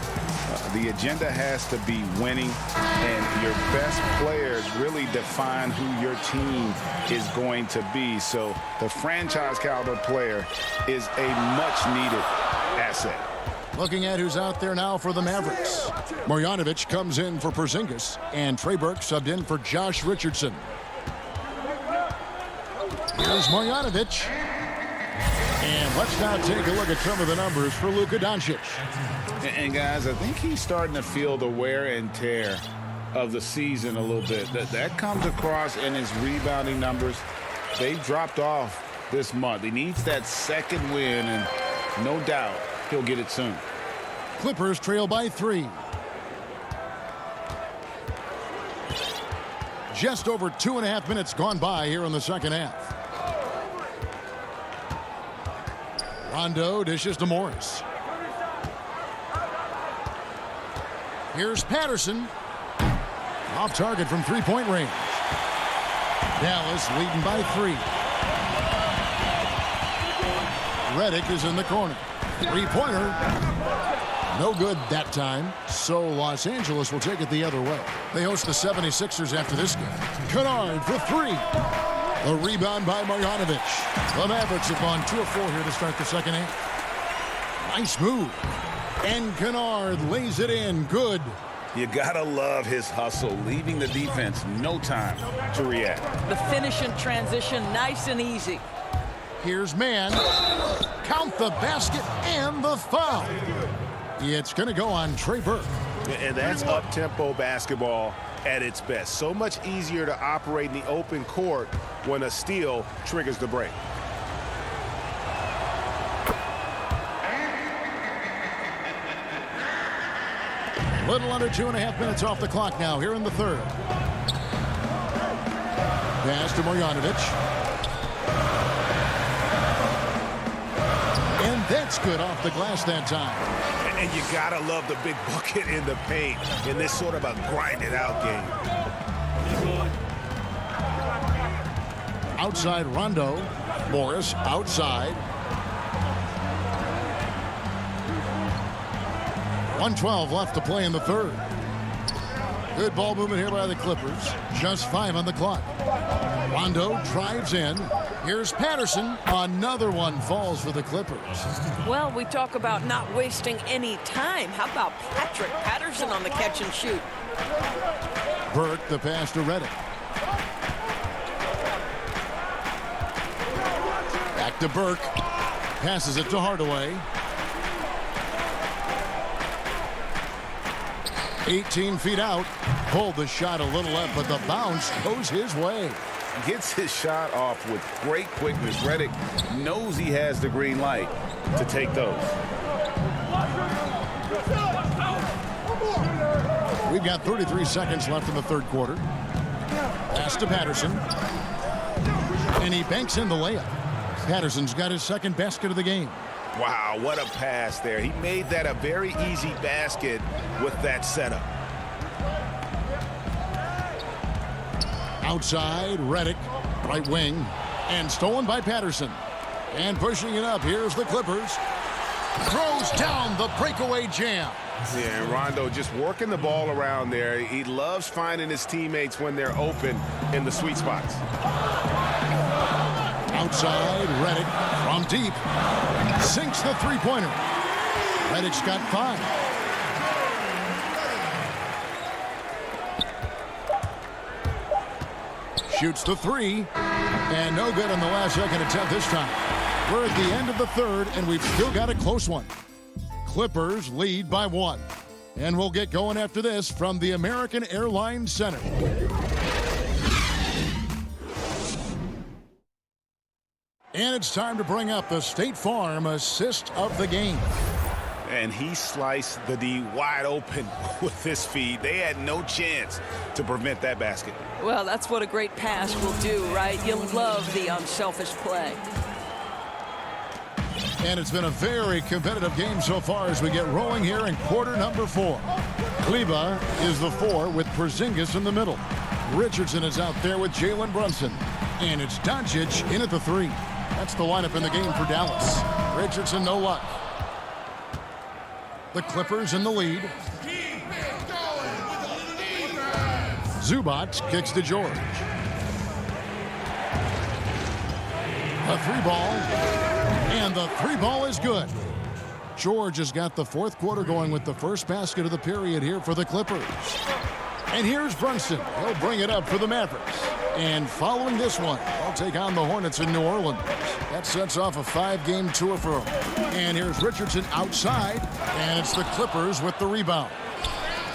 the agenda has to be winning, and your best players really define who your team is going to be. So the franchise caliber player is a much-needed asset. Looking at who's out there now for the Mavericks. Marjanovic comes in for Porzingis, and Trey Burke subbed in for Josh Richardson. Here's Marjanovic. And let's now take a look at some of the numbers for Luka Doncic. And guys, I think he's starting to feel the wear and tear of the season a little bit. That comes across in his rebounding numbers. They've dropped off this month. He needs that second win, and no doubt he'll get it soon. Clippers trail by 3. Just over 2.5 minutes gone by here in the second half. Rondo dishes to Morris. Here's Patterson. Off target from three-point range. Dallas leading by 3. Redick is in the corner. Three-pointer. No good that time. So Los Angeles will take it the other way. They host the 76ers after this game. Kennard for 3. A rebound by Marjanovic. The Mavericks have gone 2 of 4 here to start the second half. Nice move. And Kennard lays it in. Good. You gotta love his hustle, leaving the defense no time to react. The finish in transition, nice and easy. Here's Mann. Count the basket and the foul. It's going to go on Trey Burke. And that's up-tempo basketball at its best. So much easier to operate in the open court when a steal triggers the break. Little under 2.5 minutes off the clock now here in the third. Pass to Marjanovic. And that's good off the glass that time. And you gotta love the big bucket in the paint in this sort of a grind-it-out game. Outside Rondo. Morris outside. 1:12 left to play in the third. Good ball movement here by the Clippers. Just 5 on the clock. Rondo drives in. Here's Patterson. Another one falls for the Clippers. Well, we talk about not wasting any time. How about Patrick Patterson on the catch and shoot? Burke, the pass to Redick. Back to Burke. Passes it to Hardaway. 18 feet out. Pulled the shot a little left, but the bounce goes his way. Gets his shot off with great quickness. Redick knows he has the green light to take those. We've got 33 seconds left in the third quarter. Pass to Patterson. And he banks in the layup. Patterson's got his second basket of the game. Wow, what a pass there. He made that a very easy basket with that setup. Outside, Redick, right wing, and stolen by Patterson. And pushing it up, here's the Clippers. Throws down the breakaway jam. Yeah, and Rondo just working the ball around there. He loves finding his teammates when they're open in the sweet spots. Outside, Redick from deep. Sinks the three-pointer. Redick's got 5. Shoots the 3. And no good on the last second attempt this time. We're at the end of the third, and we've still got a close one. Clippers lead by 1. And we'll get going after this from the American Airlines Center. And it's time to bring up the State Farm assist of the game. And he sliced the D wide open with this feed. They had no chance to prevent that basket. Well, that's what a great pass will do, right? You love the unselfish play. And it's been a very competitive game so far as we get rolling here in quarter number 4. Kleba is the 4 with Porzingis in the middle. Richardson is out there with Jalen Brunson. And it's Doncic in at the 3. That's the lineup in the game for Dallas. Richardson, no luck. The Clippers in the lead. Zubac kicks to George. A 3-ball. And the 3-ball is good. George has got the fourth quarter going with the first basket of the period here for the Clippers. And here's Brunson. He'll bring it up for the Mavericks. And following this one, they'll take on the Hornets in New Orleans. That sets off a 5-game tour for them. And here's Richardson outside, and it's the Clippers with the rebound.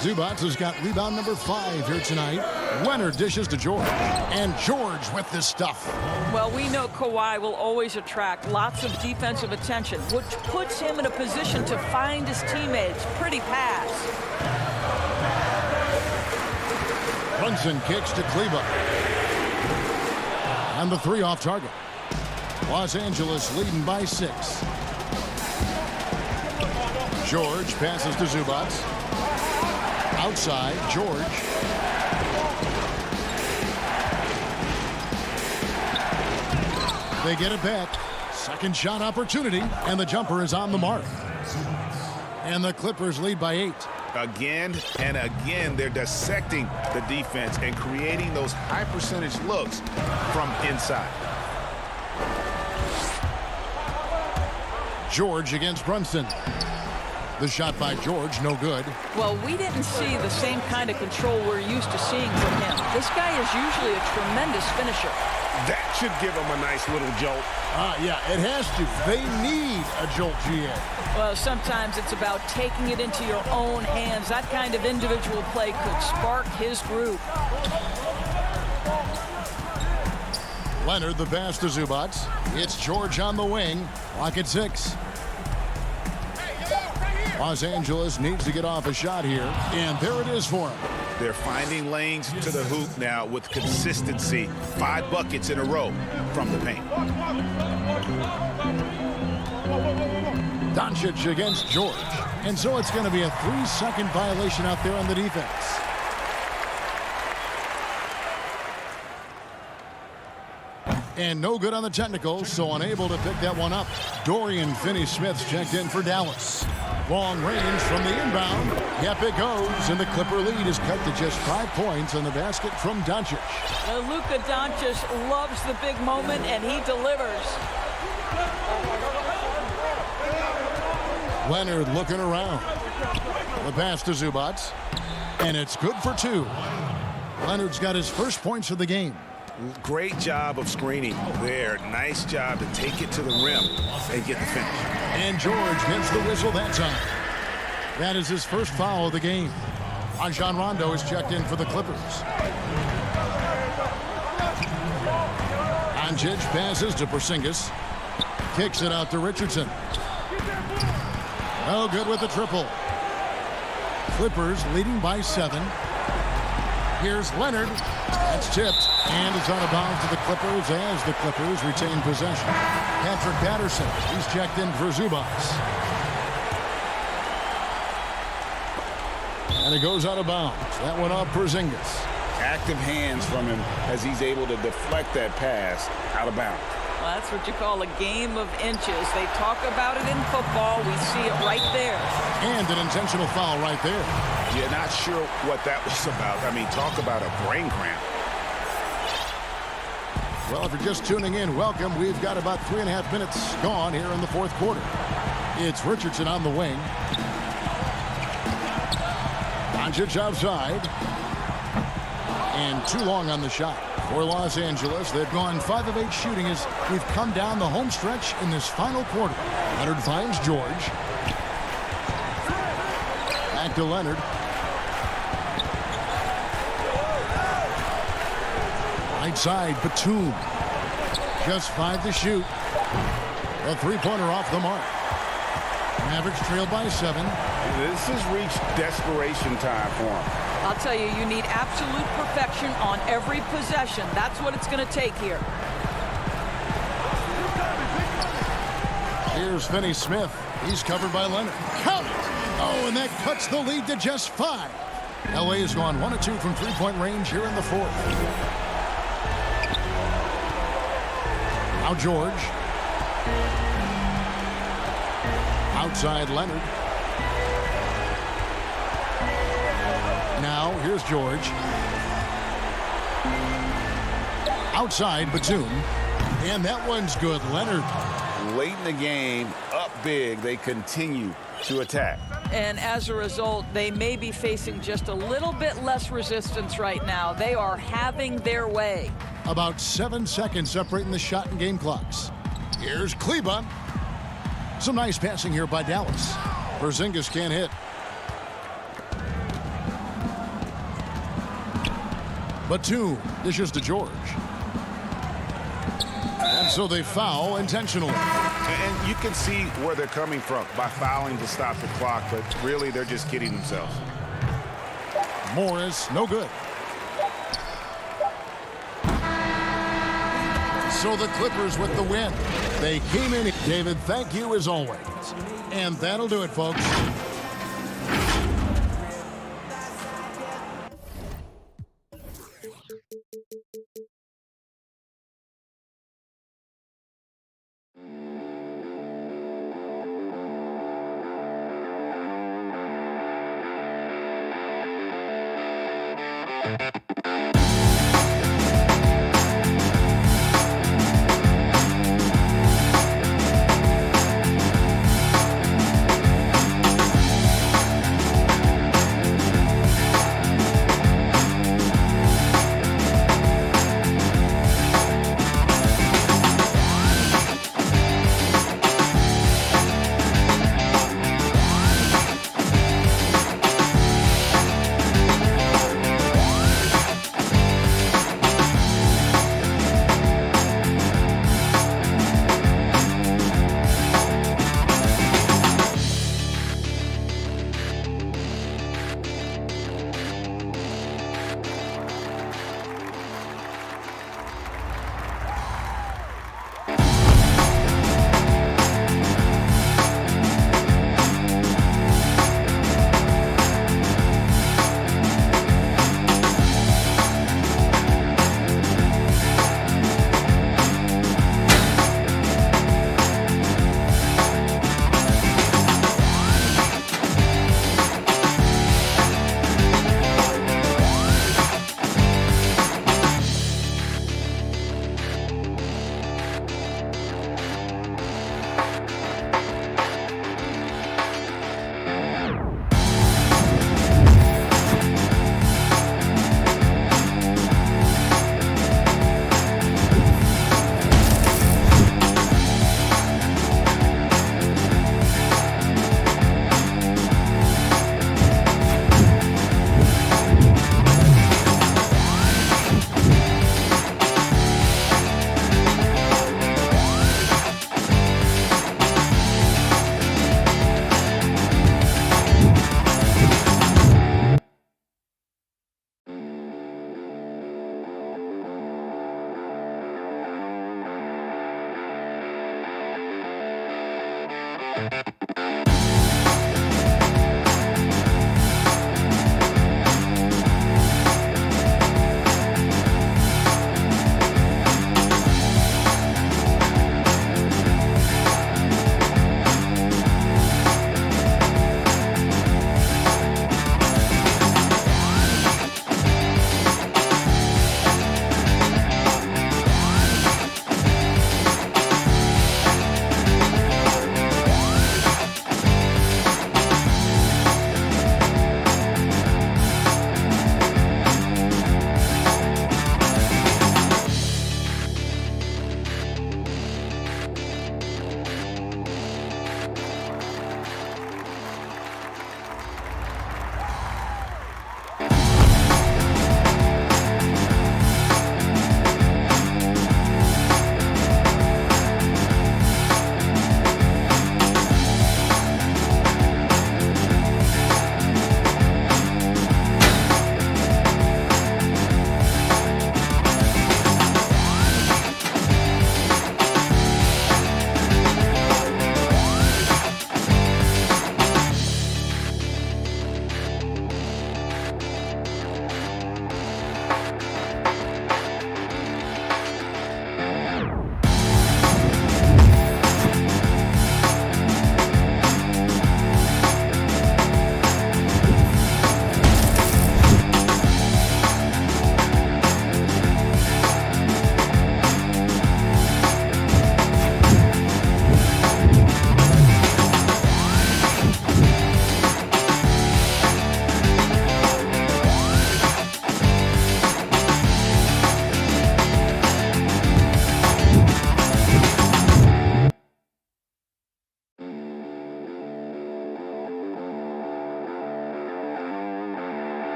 Zubats has got rebound number 5 here tonight. Leonard dishes to George. And George with this stuff. Well, we know Kawhi will always attract lots of defensive attention, which puts him in a position to find his teammates. Pretty pass. Brunson kicks to Kleba. And the 3 off target. Los Angeles leading by 6. George passes to Zubats. Outside, George. They get it back. Second shot opportunity, and the jumper is on the mark. And the Clippers lead by 8. Again and again, they're dissecting the defense and creating those high percentage looks from inside. George against Brunson. The shot by George, no good. Well, we didn't see the same kind of control we're used to seeing from him. This guy is usually a tremendous finisher. That should give him a nice little jolt. Yeah, it has to. They need a jolt, GA. Well, sometimes it's about taking it into your own hands. That kind of individual play could spark his group. Leonard, the pass to Zubats. It's George on the wing. Clock at 6. Los Angeles needs to get off a shot here, and there it is for him. They're finding lanes to the hoop now with consistency. 5 buckets in a row from the paint. Doncic against George. And so it's going to be a 3-second violation out there on the defense. And no good on the technical, so unable to pick that one up. Dorian Finney-Smith's checked in for Dallas. Long range from the inbound. Yep, it goes, and the Clipper lead is cut to just 5 points on the basket from Doncic. Luka Doncic loves the big moment, and he delivers. Leonard looking around. The pass to Zubats, and it's good for 2. Leonard's got his first points of the game. Great job of screening there. Nice job to take it to the rim and get the finish. And George gets the whistle that time. That is his first foul of the game. Rajon Rondo is checked in for the Clippers. Doncic passes to Porzingis. Kicks it out to Richardson. No good with the triple. Clippers leading by 7. Here's Leonard. That's tipped, and it's out of bounds to the Clippers as the Clippers retain possession. Patrick Patterson, he's checked in for Zubats. And it goes out of bounds. That went off Porzingis. Active hands from him as he's able to deflect that pass out of bounds. Well, that's what you call a game of inches. They talk about it in football. We see it right there. And an intentional foul right there. Yeah, not sure what that was about. I mean, talk about a brain cramp. Well, if you're just tuning in, welcome. We've got about 3.5 minutes gone here in the 4th quarter. It's Richardson on the wing. Doncic outside. And too long on the shot for Los Angeles. They've gone 5 of 8 shooting as we've come down the home stretch in this final quarter. Leonard finds George. Back to Leonard. Right side, Batum. Just 5 to shoot. A 3-pointer off the mark. Mavericks trail by 7. This has reached desperation time for them. I'll tell you, you need absolute perfection on every possession. That's what it's going to take here. Here's Finney-Smith. He's covered by Leonard. Count it! Oh, and that cuts the lead to just 5. LA has gone 1 of 2 from 3-point range here in the 4th. Now George. Outside Leonard. Now here's George. Outside Batum. And that one's good. Leonard. Late in the game, up big, they continue to attack. And as a result, they may be facing just a little bit less resistance right now. They are having their way. About 7 seconds separating the shot and game clocks. Here's Kleba. Some nice passing here by Dallas. Porzingis can't hit. Batum dishes to George. And so they foul intentionally. And you can see where they're coming from by fouling to stop the clock, but really they're just kidding themselves. Morris, no good. So the Clippers with the win. They came in. David, thank you as always. And that'll do it, folks.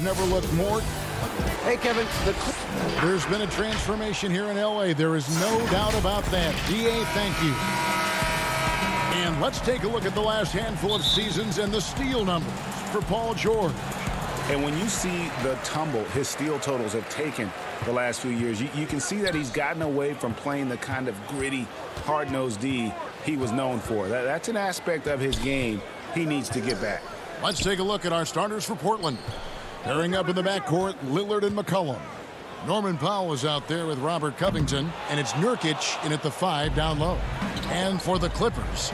Never looked more. Hey, Kevin. There's been a transformation here in LA. There is no doubt about that. DA, thank you. And let's take a look at the last handful of seasons and the steal numbers for Paul George. And when you see the tumble his steal totals have taken the last few years, you can see that he's gotten away from playing the kind of gritty, hard-nosed D he was known for. That's an aspect of his game he needs to get back. Let's take a look at our starters for Portland. Pairing up in the backcourt, Lillard and McCollum. Norman Powell is out there with Robert Covington, and it's Nurkic in at the 5 down low. And for the Clippers,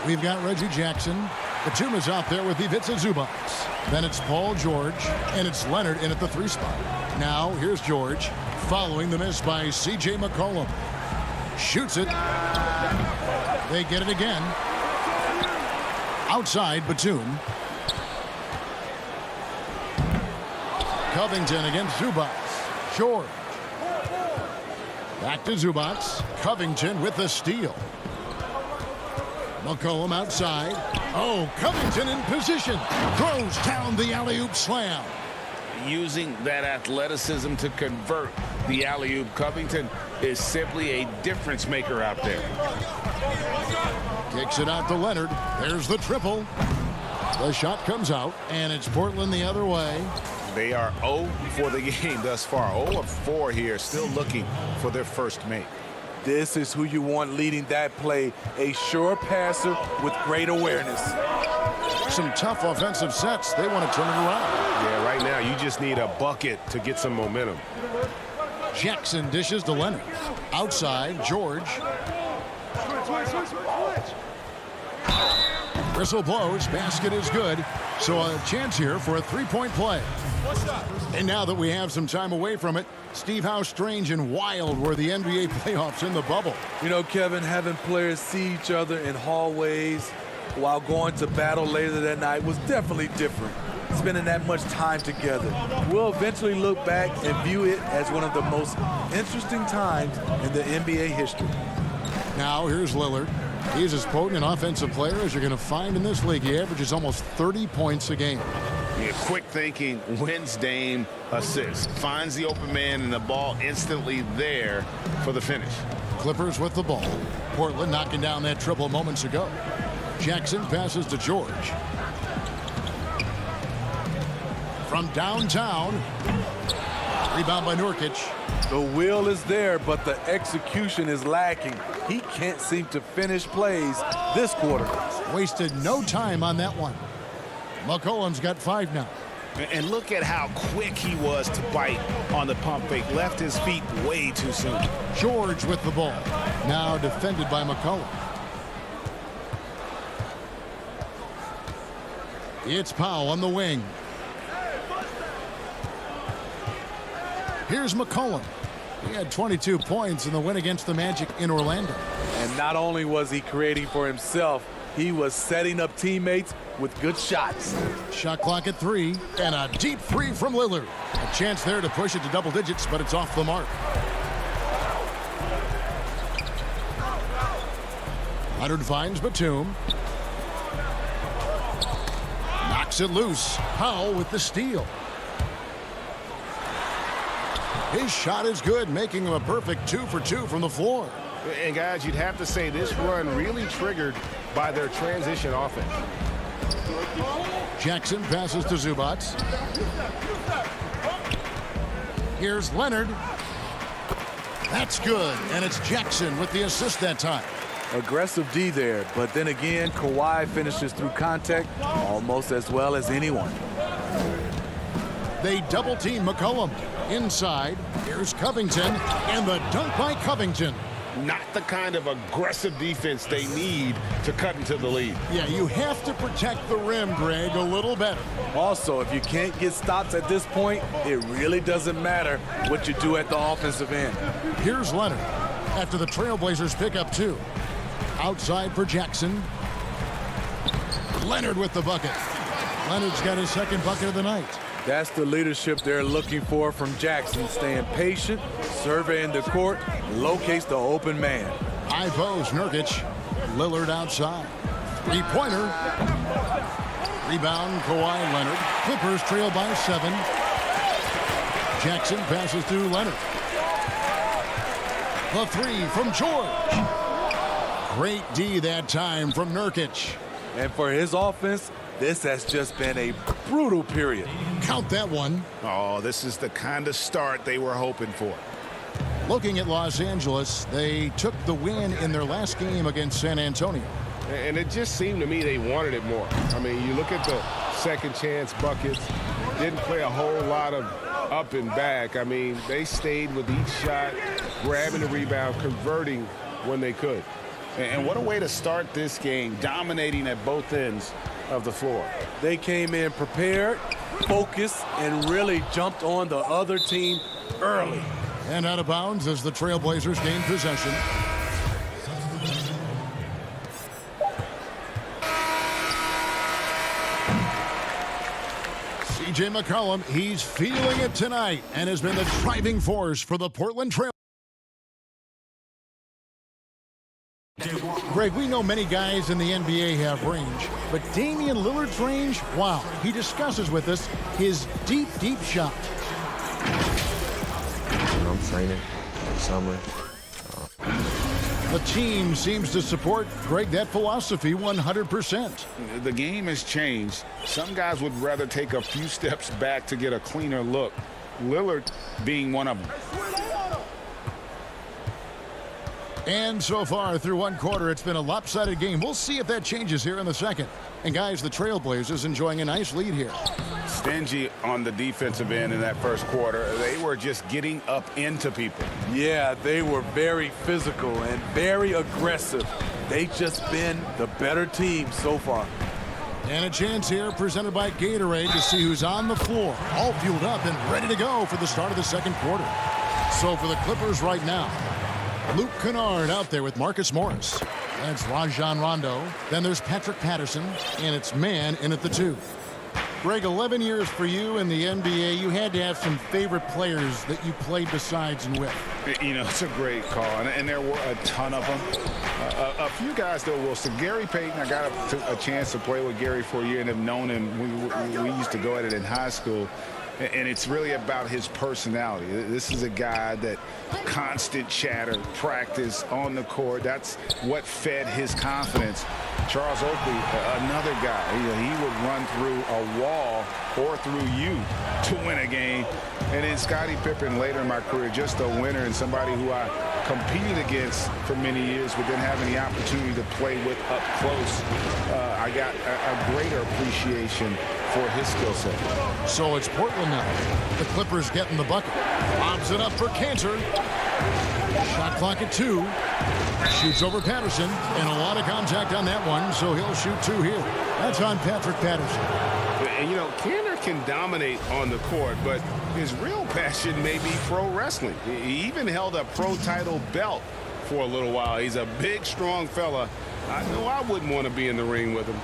we've got Reggie Jackson. Batum is out there with Ivica Zubac. Then it's Paul George, and it's Leonard in at the 3 spot. Now, here's George, following the miss by C.J. McCollum. Shoots it. They get it again. Outside, Batum. Covington against Zubac. George. Back to Zubac. Covington with the steal. McCollum outside. Oh, Covington in position. Throws down the alley-oop slam. Using that athleticism to convert the alley-oop, Covington is simply a difference maker out there. Kicks it out to Leonard. There's the triple. The shot comes out, and it's Portland the other way. They are 0 for the game thus far. 0 of 4 here, still looking for their first make. This is who you want leading that play. A sure passer with great awareness. Some tough offensive sets. They want to turn it around. Yeah, right now you just need a bucket to get some momentum. Jackson dishes to Leonard. Outside, George. Whistle blows. Basket is good. So a chance here for a 3-point play. And now that we have some time away from it, Steve, how strange and wild were the NBA playoffs in the bubble? You know, Kevin, having players see each other in hallways while going to battle later that night was definitely different. Spending that much time together. We'll eventually look back and view it as one of the most interesting times in the NBA history. Now here's Lillard. He's as potent an offensive player as you're going to find in this league. He averages almost 30 points a game. Yeah, quick thinking, wins Dame assists, finds the open man, and the ball instantly there for the finish. Clippers with the ball. Portland knocking down that triple moments ago. Jackson passes to George. From downtown. Rebound by Nurkic. The will is there, but the execution is lacking. He can't seem to finish plays this quarter. Wasted no time on that one. McCollum's got 5 now. And look at how quick he was to bite on the pump fake. Left his feet way too soon. George with the ball. Now defended by McCollum. It's Powell on the wing. Here's McCollum. He had 22 points in the win against the Magic in Orlando. And not only was he creating for himself, he was setting up teammates with good shots. Shot clock at 3, and a deep 3 from Lillard. A chance there to push it to double digits, but it's off the mark. Leonard finds Batum. Knocks it loose. Powell with the steal. His shot is good, making him a perfect 2 for 2 from the floor. And guys, you'd have to say this run really triggered by their transition offense. Jackson passes to Zubac. Here's Leonard. That's good, and it's Jackson with the assist that time. Aggressive D there, but then again, Kawhi finishes through contact almost as well as anyone. They double team McCollum. Inside, here's Covington, and the dunk by Covington. Not the kind of aggressive defense they need to cut into the lead. Yeah, you have to protect the rim, Greg, a little better. Also, if you can't get stops at this point, it really doesn't matter what you do at the offensive end. Here's Leonard after the Trailblazers pick up 2. Outside for Jackson. Leonard with the bucket. Leonard's got his second bucket of the night. That's the leadership they're looking for from Jackson, staying patient, surveying the court, locates the open man. High post, Nurkic. Lillard outside. Three-pointer. Rebound, Kawhi Leonard. Clippers trail by 7. Jackson passes to Leonard. The 3 from George. Great D that time from Nurkic. And for his offense, this has just been a brutal period. Count that one. Oh, this is the kind of start they were hoping for. Looking at Los Angeles, they took the win in their last game against San Antonio. And it just seemed to me they wanted it more. I mean, you look at the second chance buckets, didn't play a whole lot of up and back. I mean, they stayed with each shot, grabbing the rebound, converting when they could. And what a way to start this game, dominating at both ends of the floor. They came in prepared, focused, and really jumped on the other team early. And out of bounds as the Trailblazers gain possession. C.J. McCollum, he's feeling it tonight and has been the driving force for the Portland Trail. Greg, we know many guys in the NBA have range, but Damian Lillard's range, wow. He discusses with us his deep, deep shot. I'm training summer. The team seems to support, Greg, that philosophy 100%. The game has changed. Some guys would rather take a few steps back to get a cleaner look. Lillard being one of them. And so far through one quarter, it's been a lopsided game. We'll see if that changes here in the second. And guys, the Trailblazers enjoying a nice lead here. Stingy on the defensive end in that first quarter. They were just getting up into people. Yeah, they were very physical and very aggressive. They've just been the better team so far. And a chance here presented by Gatorade to see who's on the floor. All fueled up and ready to go for the start of the second quarter. So for the Clippers right now, Luke Kennard out there with Marcus Morris. That's Rajon Rondo. Then there's Patrick Patterson, and it's man in at the 2. Greg, 11 years for you in the NBA. You had to have some favorite players that you played besides and with. You know, it's a great call, and there were a ton of them. A few guys, though, Wilson. Gary Payton, I got a chance to play with Gary for a year and have known him. We used to go at it in high school. And it's really about his personality. This is a guy that constant chatter, practice on the court. That's what fed his confidence. Charles Oakley, another guy. He would run through a wall or through you to win a game. And then Scottie Pippen later in my career, just a winner and somebody who I competed against for many years, but then having the opportunity to play with up close, I got a greater appreciation for his skill set. So it's Portland now. The Clippers getting the bucket. Lobs it up for Cantor. Shot clock at 2. Shoots over Patterson, and a lot of contact on that one, so he'll shoot 2 here. That's on Patrick Patterson. And, you know, Cantor can dominate on the court, but his real passion may be pro wrestling. He even held a pro title belt for a little while. He's a big, strong fella. I know I wouldn't want to be in the ring with him.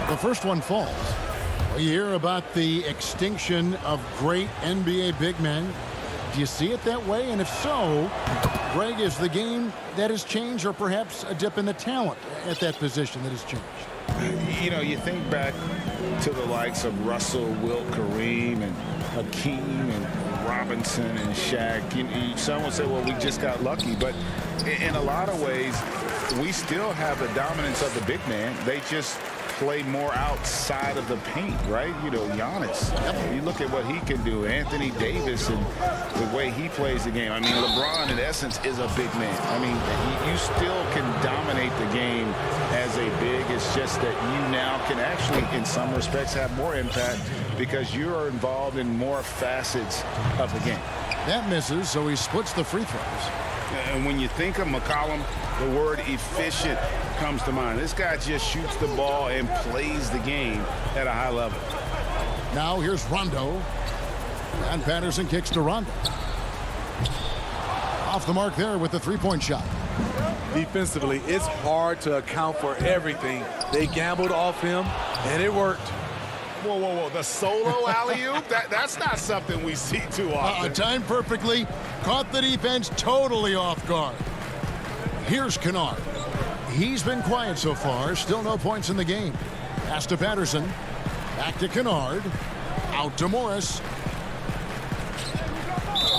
The first one falls. Well, you hear about the extinction of great NBA big men. Do you see it that way? And if so, Greg, is the game that has changed, or perhaps a dip in the talent at that position that has changed? You know, you think back to the likes of Russell, Wilt, Kareem, and Hakeem, and Robinson, and Shaq. Some would say, well, we just got lucky. But in a lot of ways, we still have the dominance of the big man. They just play more outside of the paint, right? You know, Giannis. You look at what he can do. Anthony Davis and the way he plays the game. I mean, LeBron, in essence, is a big man. I mean, you still can dominate the game as a big. It's just that you now can actually, in some respects, have more impact because you're involved in more facets of the game. That misses, so he splits the free throws. And when you think of McCollum, the word efficient comes to mind. This guy just shoots the ball and plays the game at a high level. Now here's Rondo. And Patterson kicks to Rondo. Off the mark there with the three-point shot. Defensively, it's hard to account for everything. They gambled off him, and it worked. Whoa, whoa, whoa. The solo alley-oop? That's not something we see too often. Timed perfectly. Caught the defense totally off guard. Here's Kennard. He's been quiet so far. Still no points in the game. Pass to Patterson. Back to Kennard. Out to Morris.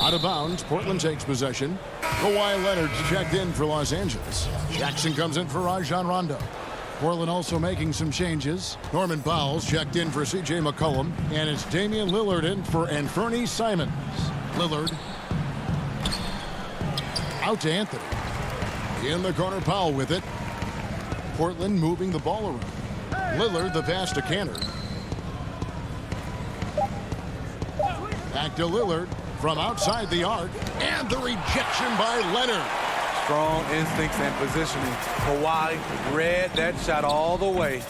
Out of bounds. Portland takes possession. Kawhi Leonard's checked in for Los Angeles. Jackson comes in for Rajon Rondo. Portland also making some changes. Norman Powell's checked in for C.J. McCollum. And it's Damian Lillard in for Anthony Simons. Lillard. Out to Anthony. In the corner, Powell with it. Portland moving the ball around. Lillard the pass to Cantor. Back to Lillard from outside the arc. And the rejection by Leonard. Strong instincts and positioning. Kawhi read that shot all the way.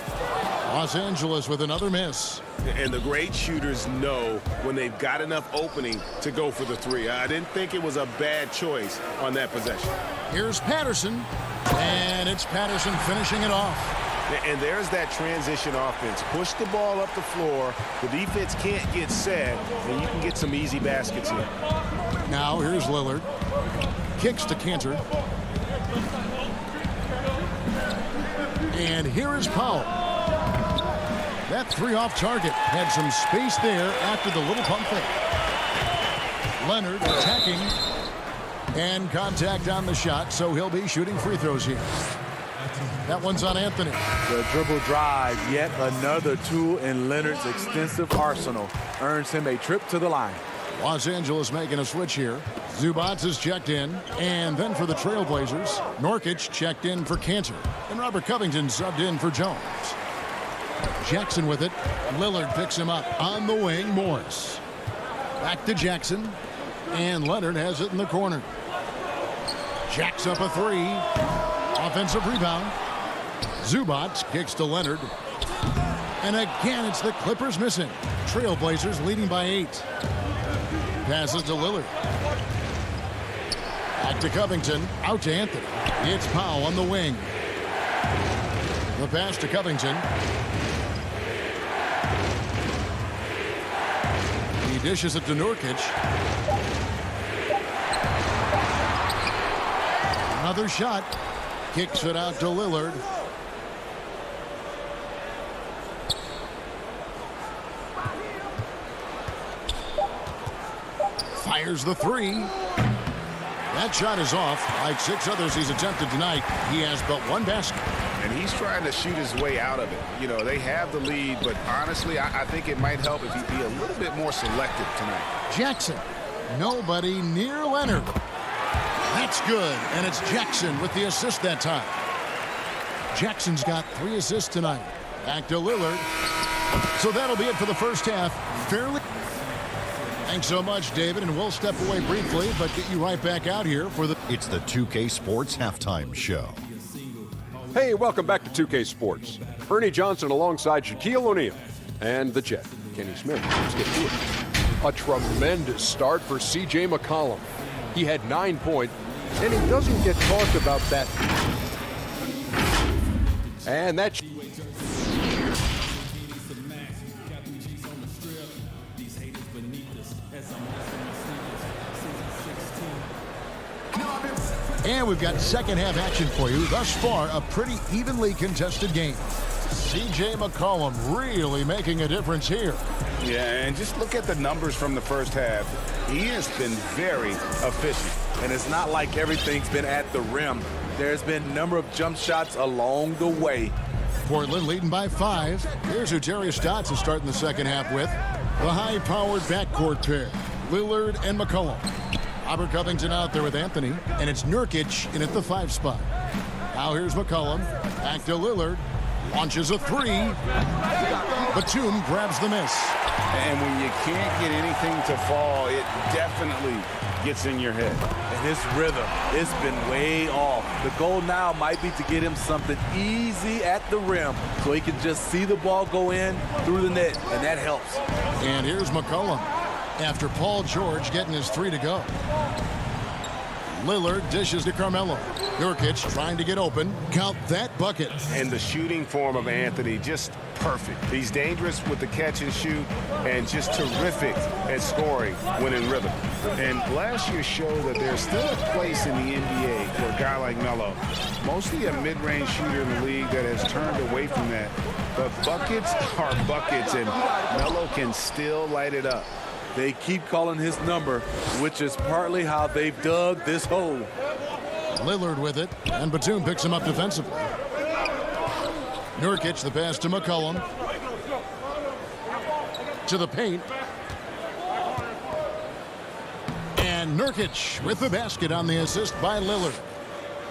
Los Angeles with another miss. And the great shooters know when they've got enough opening to go for the three. I didn't think it was a bad choice on that possession. Here's Patterson. And it's Patterson finishing it off. And there's that transition offense. Push the ball up the floor. The defense can't get set, and you can get some easy baskets here. Now here's Lillard. Kicks to Cantor. And here is Powell. That three off target had some space there after the little pump fake. Leonard attacking. And contact on the shot, so he'll be shooting free throws here. That one's on Anthony. The dribble drive, yet another tool in Leonard's extensive arsenal, earns him a trip to the line. Los Angeles making a switch here. Zubac is checked in. And then for the Trailblazers, Nurkic checked in for Cantor. And Robert Covington subbed in for Jones. Jackson with it. Lillard picks him up on the wing. Morris. Back to Jackson. And Leonard has it in the corner. Jacks up a three. Offensive rebound. Zubac kicks to Leonard. And again, it's the Clippers missing. Trailblazers leading by 8. Passes to Lillard. Back to Covington. Out to Anthony. It's Powell on the wing. The pass to Covington. He dishes it to Nurkic. Another shot. Kicks it out to Lillard. Fires the three. That shot is off. Like 6 others he's attempted tonight, he has but one basket. And he's trying to shoot his way out of it. You know, they have the lead, but honestly, I think it might help if he be a little bit more selective tonight. Jackson. Nobody near Leonard. That's good, and it's Jackson with the assist that time. Jackson's got 3 assists tonight. Back to Lillard. So that'll be it for the first half. Fairly. Thanks so much, David, and we'll step away briefly, but get you right back out here for the... It's the 2K Sports Halftime Show. Hey, welcome back to 2K Sports. Ernie Johnson alongside Shaquille O'Neal and the Jet, Kenny Smith. Let's get to it. A tremendous start for C.J. McCollum. He had 9 points, and he doesn't get talked about that. And that's... And we've got second half action for you. Thus far, a pretty evenly contested game. C.J. McCollum really making a difference here. Yeah, and just look at the numbers from the first half. He has been very efficient. And it's not like everything's been at the rim. There's been a number of jump shots along the way. Portland leading by 5. Here's who Terry Stotts is starting the second half with. The high-powered backcourt pair, Lillard and McCollum. Robert Covington out there with Anthony, and it's Nurkic in at the 5 spot. Now here's McCollum, back to Lillard, launches a 3. Batum grabs the miss. And when you can't get anything to fall, it definitely gets in your head. And his rhythm, it's been way off. The goal now might be to get him something easy at the rim so he can just see the ball go in through the net, and that helps. And here's McCollum after Paul George getting his 3 to go. Lillard dishes to Carmelo. Nurkic trying to get open. Count that bucket. And the shooting form of Anthony, just perfect. He's dangerous with the catch and shoot and just terrific at scoring when in rhythm. And last year showed that there's still a place in the NBA for a guy like Melo. Mostly a mid-range shooter in the league that has turned away from that. But buckets are buckets, and Melo can still light it up. They keep calling his number, which is partly how they've dug this hole. Lillard with it, and Batum picks him up defensively. Nurkic the pass to McCollum. To the paint. And Nurkic with the basket on the assist by Lillard.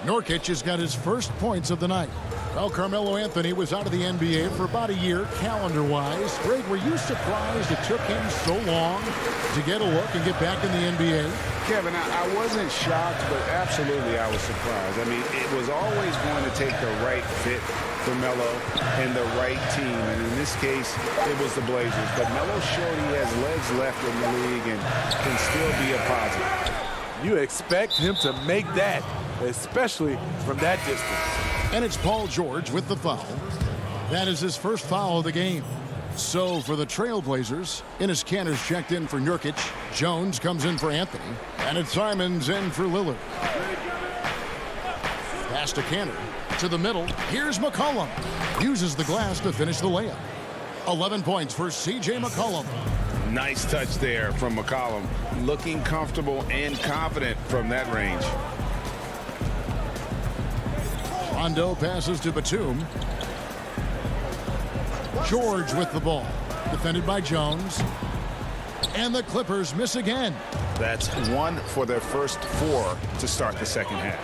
Nurkic has got his first points of the night. Well, Carmelo Anthony was out of the NBA for about a year, calendar-wise. Greg, were you surprised it took him so long to get a look and get back in the NBA? Kevin, I wasn't shocked, but absolutely I was surprised. I mean, it was always going to take the right fit for Melo and the right team. And in this case, it was the Blazers. But Melo showed he has legs left in the league and can still be a positive. You expect him to make that, especially from that distance. And it's Paul George with the foul. That is his first foul of the game. So for the Trailblazers, Enes Kanter's checked in for Nurkic. Jones comes in for Anthony. And it's Simons in for Lillard. Pass to Kanter. To the middle. Here's McCollum. Uses the glass to finish the layup. 11 points for C.J. McCollum. Nice touch there from McCollum. Looking comfortable and confident from that range. Rondo passes to Batum. George with the ball. Defended by Jones. And the Clippers miss again. That's 1 for their first 4 to start the second half.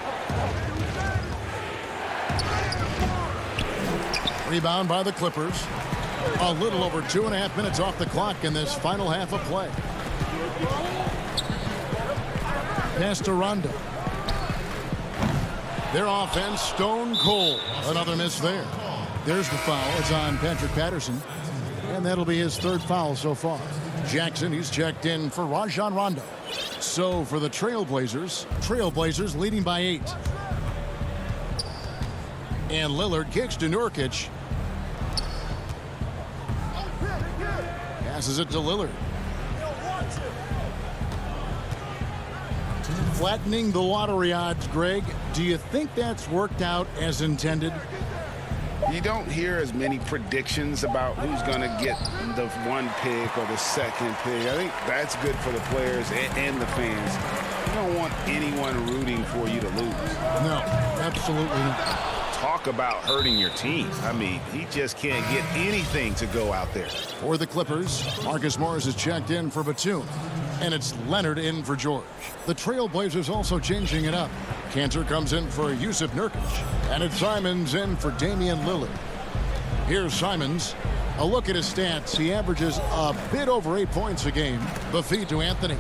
Rebound by the Clippers. A little over 2.5 minutes off the clock in this final half of play. Pass to Rondo. Their offense stone cold. Another miss there. There's the foul. It's on Patrick Patterson. And that'll be his 3rd foul so far. Jackson, he's checked in for Rajon Rondo. So for the Trailblazers leading by 8. And Lillard kicks to Nurkic. Passes it to Lillard. Flattening the lottery odds, Greg. Do you think that's worked out as intended? You don't hear as many predictions about who's going to get the 1 pick or the 2nd pick. I think that's good for the players and the fans. You don't want anyone rooting for you to lose. No, absolutely not. Talk about hurting your team. I mean, he just can't get anything to go out there. For the Clippers, Marcus Morris is checked in for Batum. And it's Leonard in for George. The Trailblazers also changing it up. Kanter comes in for Yusuf Nurkic. And it's Simons in for Damian Lillard. Here's Simons. A look at his stats. He averages a bit over 8 points a game. The feed to Anthony.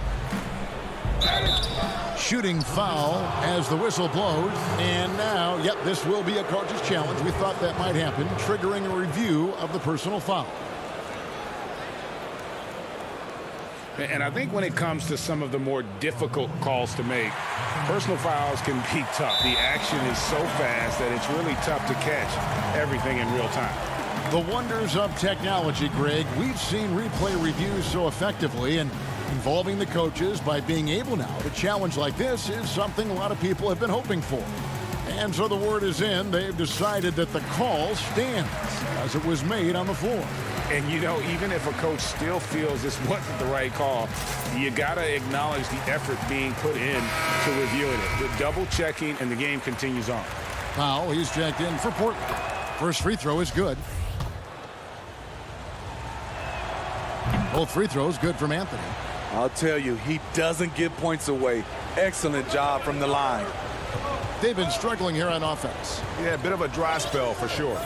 Shooting foul as the whistle blows. And now, yep, this will be a coach's challenge. We thought that might happen, triggering a review of the personal foul. And I think when it comes to some of the more difficult calls to make, personal fouls can be tough. The action is so fast that it's really tough to catch everything in real time. The wonders of technology, Greg. We've seen replay reviews so effectively, and involving the coaches by being able now to challenge like this is something a lot of people have been hoping for. And so the word is in. They've decided that the call stands as it was made on the floor. And, you know, even if a coach still feels this wasn't the right call, you got to acknowledge the effort being put in to reviewing it. The double checking, and the game continues on. Powell, he's checked in for Portland. First free throw is good. Both free throws good from Anthony. I'll tell you, he doesn't give points away. Excellent job from the line. They've been struggling here on offense. Yeah, a bit of a dry spell for sure.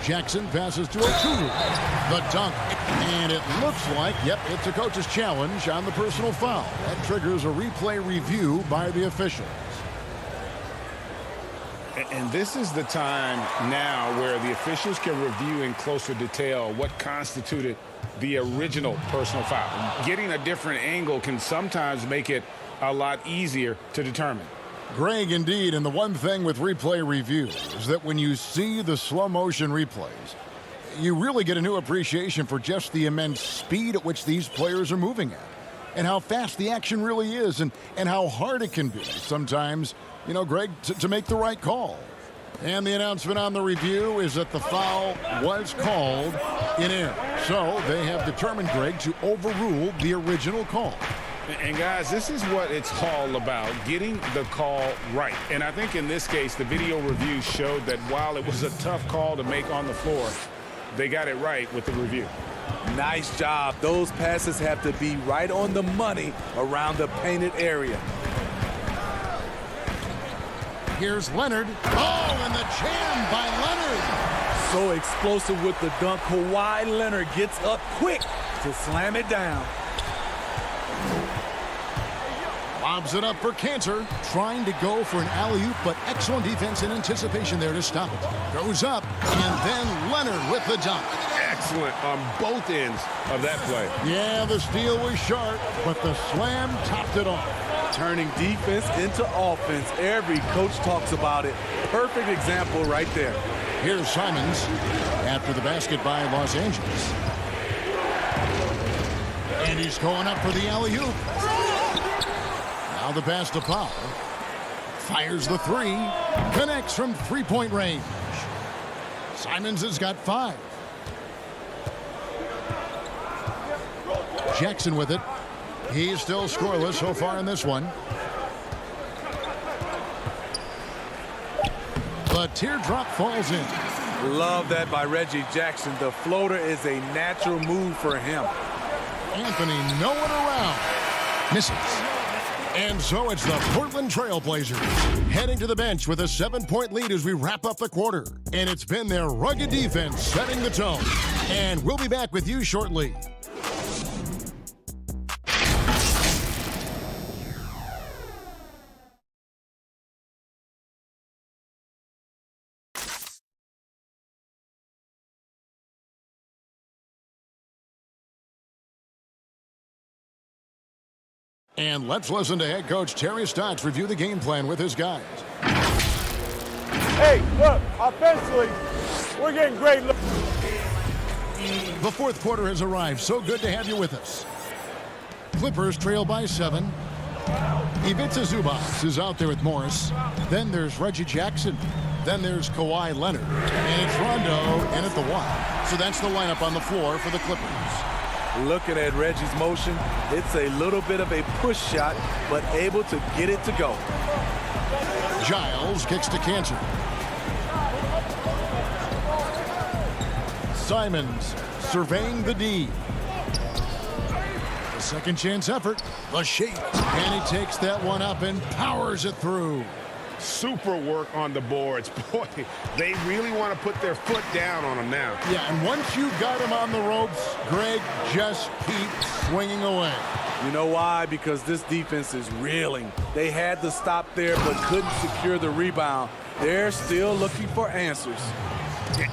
Jackson passes to Okuru. The dunk. And it looks like, yep, it's a coach's challenge on the personal foul. That triggers a replay review by the officials. And this is the time now where the officials can review in closer detail what constituted the original personal foul. Getting a different angle can sometimes make it a lot easier to determine. Greg, indeed, and the one thing with replay review is that when you see the slow motion replays, you really get a new appreciation for just the immense speed at which these players are moving at and how fast the action really is and how hard it can be sometimes, you know, Greg, to make the right call. And the announcement on the review is that the foul was called in error. So they have determined, Greg, to overrule the original call. And guys, this is what it's all about, getting the call right. And I think in this case, the video review showed that while it was a tough call to make on the floor, they got it right with the review. Nice job. Those passes have to be right on the money around the painted area. Here's Leonard. Oh, and the jam by Leonard. So explosive with the dunk. Kawhi Leonard gets up quick to slam it down. Lobs it up for Cantor, trying to go for an alley-oop, but excellent defense and anticipation there to stop it. Goes up, and then Leonard with the dunk. Excellent on both ends of that play. Yeah, the steal was sharp, but the slam topped it off. Turning defense into offense. Every coach talks about it. Perfect example right there. Here's Simons after the basket by Los Angeles. And he's going up for the alley-oop. Now the pass to Powell. Fires the three. Connects from three-point range. Simons has got 5. Jackson with it. He's still scoreless so far in this one. The teardrop falls in. Love that by Reggie Jackson. The floater is a natural move for him. Anthony nowhere around. Misses. And so it's the Portland Trailblazers heading to the bench with a 7-point lead as we wrap up the quarter. And it's been their rugged defense setting the tone. And we'll be back with you shortly. And let's listen to head coach Terry Stotts review the game plan with his guys. Hey, look, offensively, we're getting great looks. The fourth quarter has arrived. So good to have you with us. Clippers trail by 7. Ivica Zubac is out there with Morris. Then there's Reggie Jackson. Then there's Kawhi Leonard. And it's Rondo in at the 1. So that's the lineup on the floor for the Clippers. Looking at Reggie's motion, it's a little bit of a push shot, but able to get it to go. Giles kicks to Cantor. Simons surveying the D. A second chance effort. The shake. And he takes that one up and powers it through. Super work on the boards. Boy, they really want to put their foot down on them now. Yeah, and once you got him on the ropes, Greg, just keep swinging away. You know why? Because this defense is reeling. They had to stop there but couldn't secure the rebound. They're still looking for answers.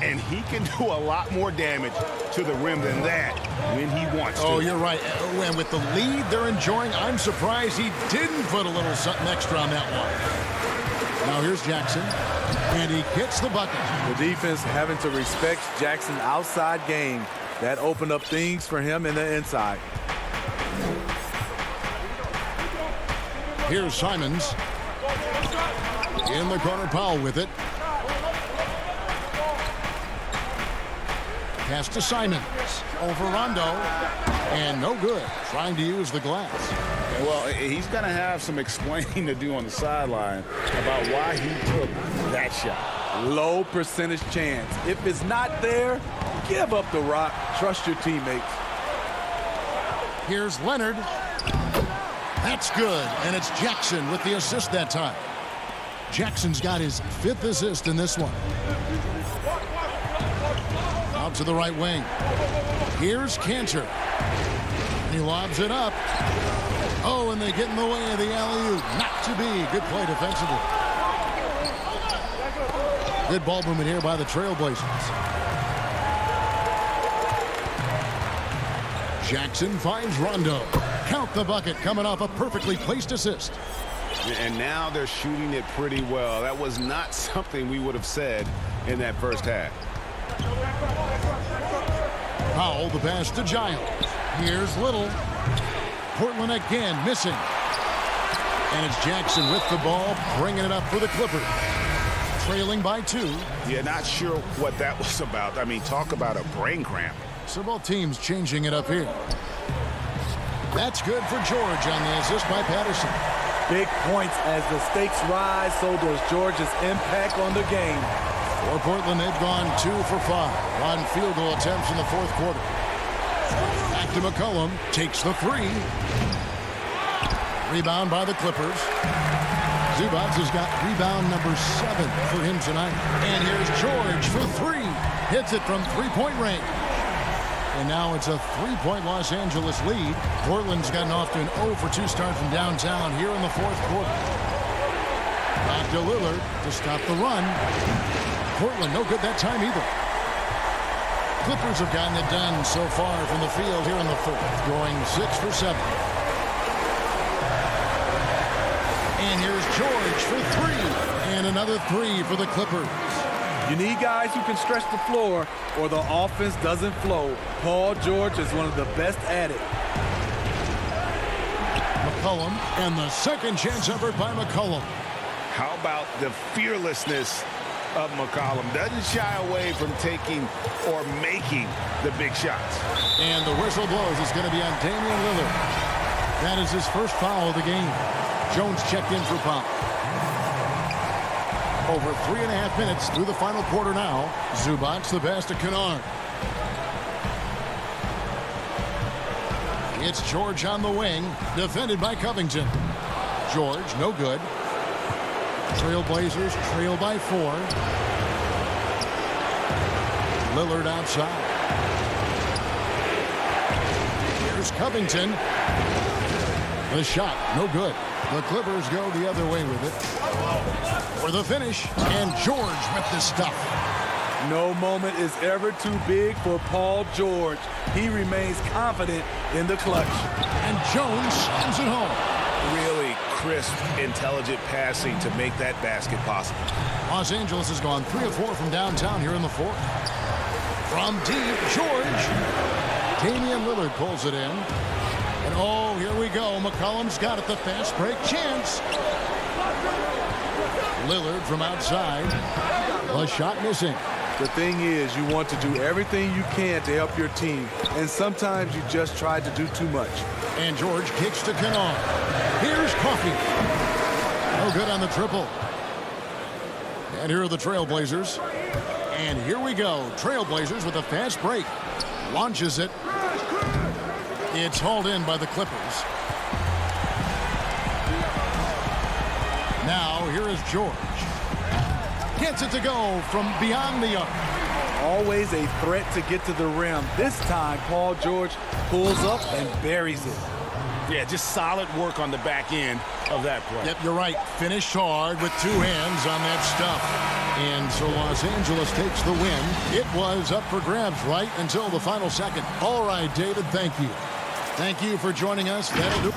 And he can do a lot more damage to the rim than that when he wants to. Oh, you're right. And with the lead they're enjoying, I'm surprised he didn't put a little something extra on that one. Now here's Jackson, and he gets the bucket. The defense having to respect Jackson's outside game. That opened up things for him in the inside. Here's Simons. In the corner, Powell with it. Pass to Simons. Over Rondo. And no good. Trying to use the glass. Well, he's going to have some explaining to do on the sideline about why he took that shot. Low percentage chance. If it's not there, give up the rock. Trust your teammates. Here's Leonard. That's good, and it's Jackson with the assist that time. Jackson's got his 5th assist in this one. Out to the right wing. Here's Cantor. He lobs it up. Oh, and they get in the way of the alley-oop. Not to be. Good play defensively. Good ball movement here by the Trailblazers. Jackson finds Rondo. Count the bucket, coming off a perfectly placed assist. And now they're shooting it pretty well. That was not something we would have said in that first half. Powell, the pass to Giles. Here's Little. Portland again missing. And it's Jackson with the ball, bringing it up for the Clippers. Trailing by 2. Yeah, not sure what that was about. I mean, talk about a brain cramp. So both teams changing it up here. That's good for George on the assist by Patterson. Big points as the stakes rise, so does George's impact on the game. For Portland, they've gone 2 for 5 on field goal attempts in the 4th quarter. Back to McCollum, takes the 3. Rebound by the Clippers. Zubac has got rebound number 7 for him tonight. And here's George for 3. Hits it from 3-point range. And now it's a 3-point Los Angeles lead. Portland's gotten off to an 0-for-2 start from downtown here in the 4th quarter. Back to Lillard to stop the run. Portland no good that time either. Clippers have gotten it done so far from the field here in the 4th, going 6 for 7. And here's George for 3. And another 3 for the Clippers. You need guys who can stretch the floor or the offense doesn't flow. Paul George is one of the best at it. McCollum, and the second chance effort by McCollum. How about the fearlessness of McCollum? Doesn't shy away from taking or making the big shots. And the whistle blows. It's going to be on Damian Lillard. That is his first foul of the game. Jones checked in for foul. Over 3.5 minutes through the final quarter now. Zubac the pass to Kennard. It's George on the wing, defended by Covington. George, no good. Trailblazers trail by 4. Lillard outside. Here's Covington. The shot, no good. The Clippers go the other way with it. For the finish, and George with the stuff. No moment is ever too big for Paul George. He remains confident in the clutch. And Jones slams it home. Really crisp, intelligent passing to make that basket possible. Los Angeles has gone 3 of 4 from downtown here in the 4th. From deep, George. Damian Lillard pulls it in. And oh, here we go. McCollum's got it, the fast break chance. Lillard from outside. The shot missing. The thing is, you want to do everything you can to help your team. And sometimes you just try to do too much. And George kicks to Kennard. Here's Coffey. No good on the triple. And here are the Trailblazers. And here we go. Trailblazers with a fast break. Launches it. It's hauled in by the Clippers. Now, here is George. Gets it to go from beyond the arc. Always a threat to get to the rim. This time, Paul George pulls up and buries it. Yeah, just solid work on the back end of that play. Yep, you're right. Finished hard with 2 hands on that stuff. And so Los Angeles takes the win. It was up for grabs right until the final second. All right, David, thank you. Thank you for joining us. That'll do.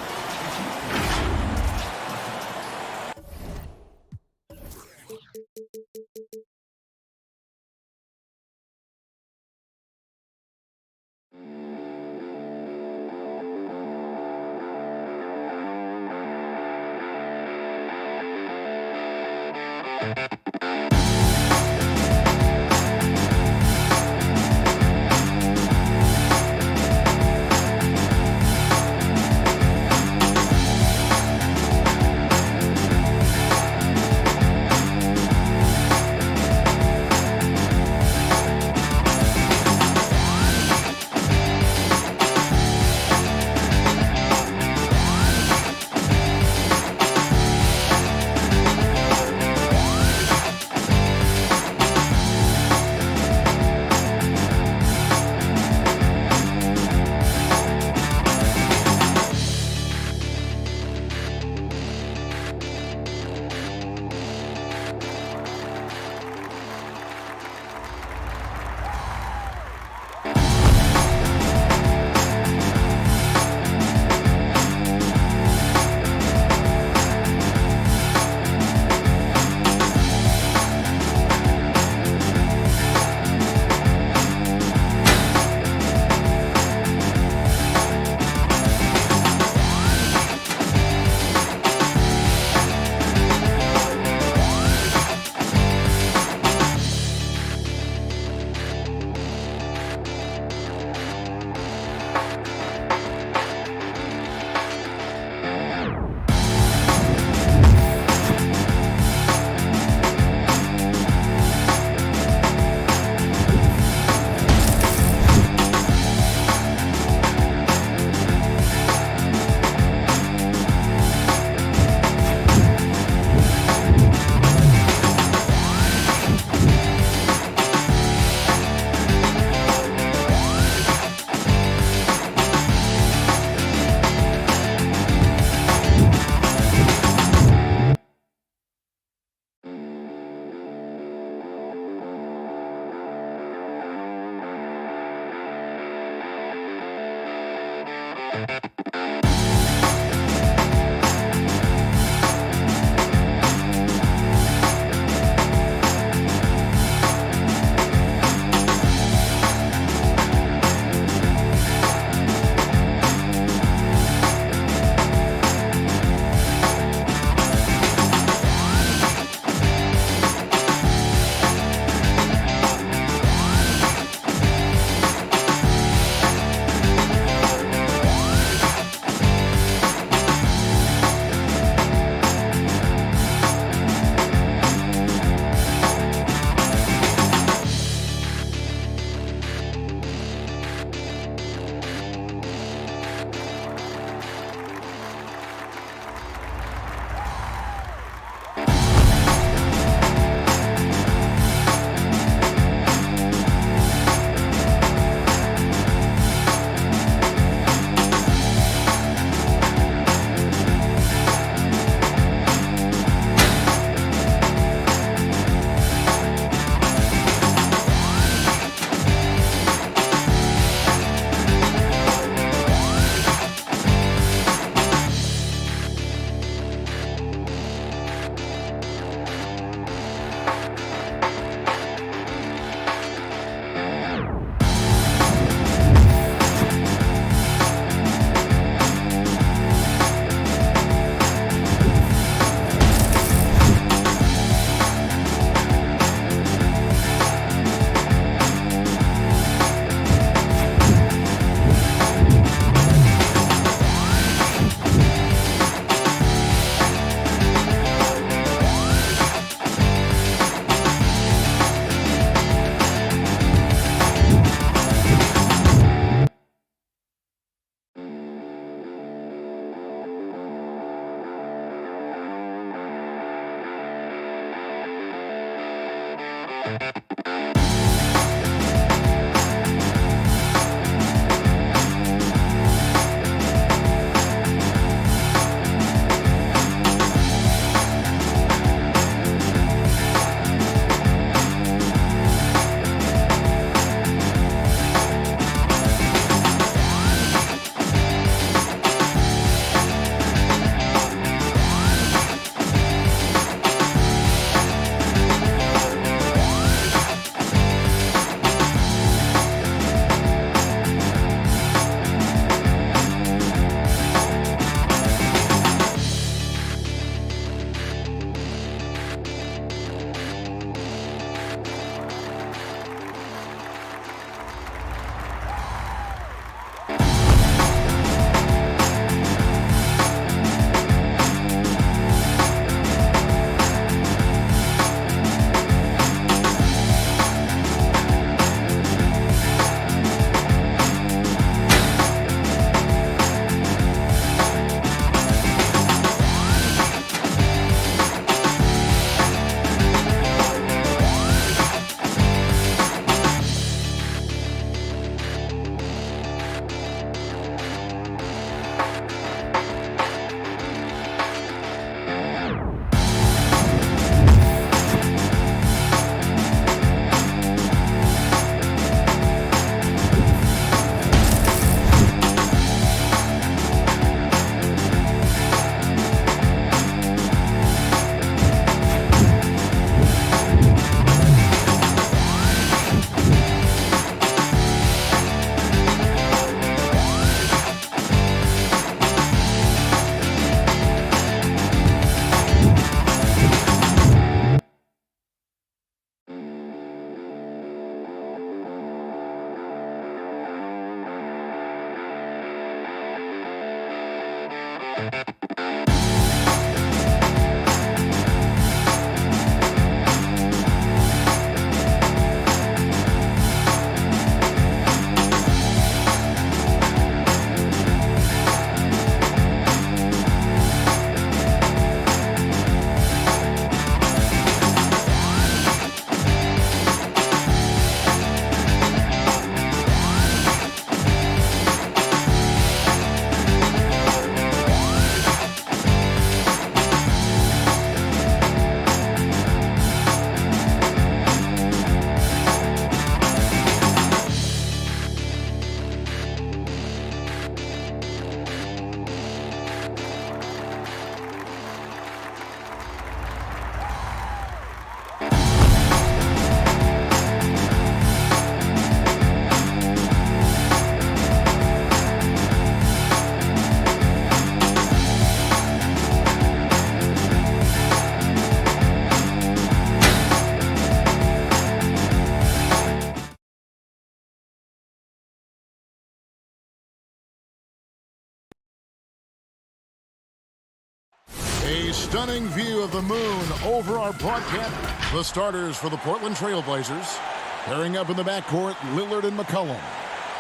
A stunning view of the moon over our broadcast. The starters for the Portland Trail Blazers. Pairing up in the backcourt, Lillard and McCollum.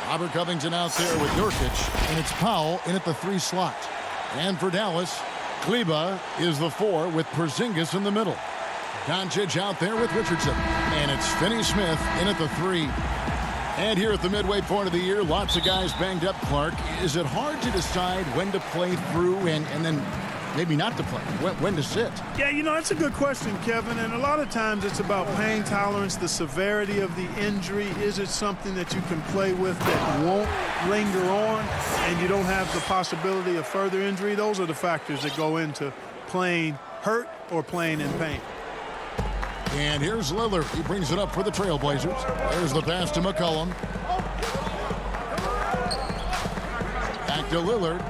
Robert Covington out there with Nurkic, and it's Powell in at the 3 slot. And for Dallas, Kleba is the 4 with Porzingis in the middle. Doncic out there with Richardson. And it's Finney-Smith in at the 3. And here at the midway point of the year, lots of guys banged up, Clark. Is it hard to decide when to play through and then maybe not to play, when to sit? Yeah, you know, that's a good question, Kevin. And a lot of times it's about pain tolerance, the severity of the injury. Is it something that you can play with that won't linger on and you don't have the possibility of further injury? Those are the factors that go into playing hurt or playing in pain. And here's Lillard. He brings it up for the Trailblazers. There's the pass to McCollum. Back to Lillard.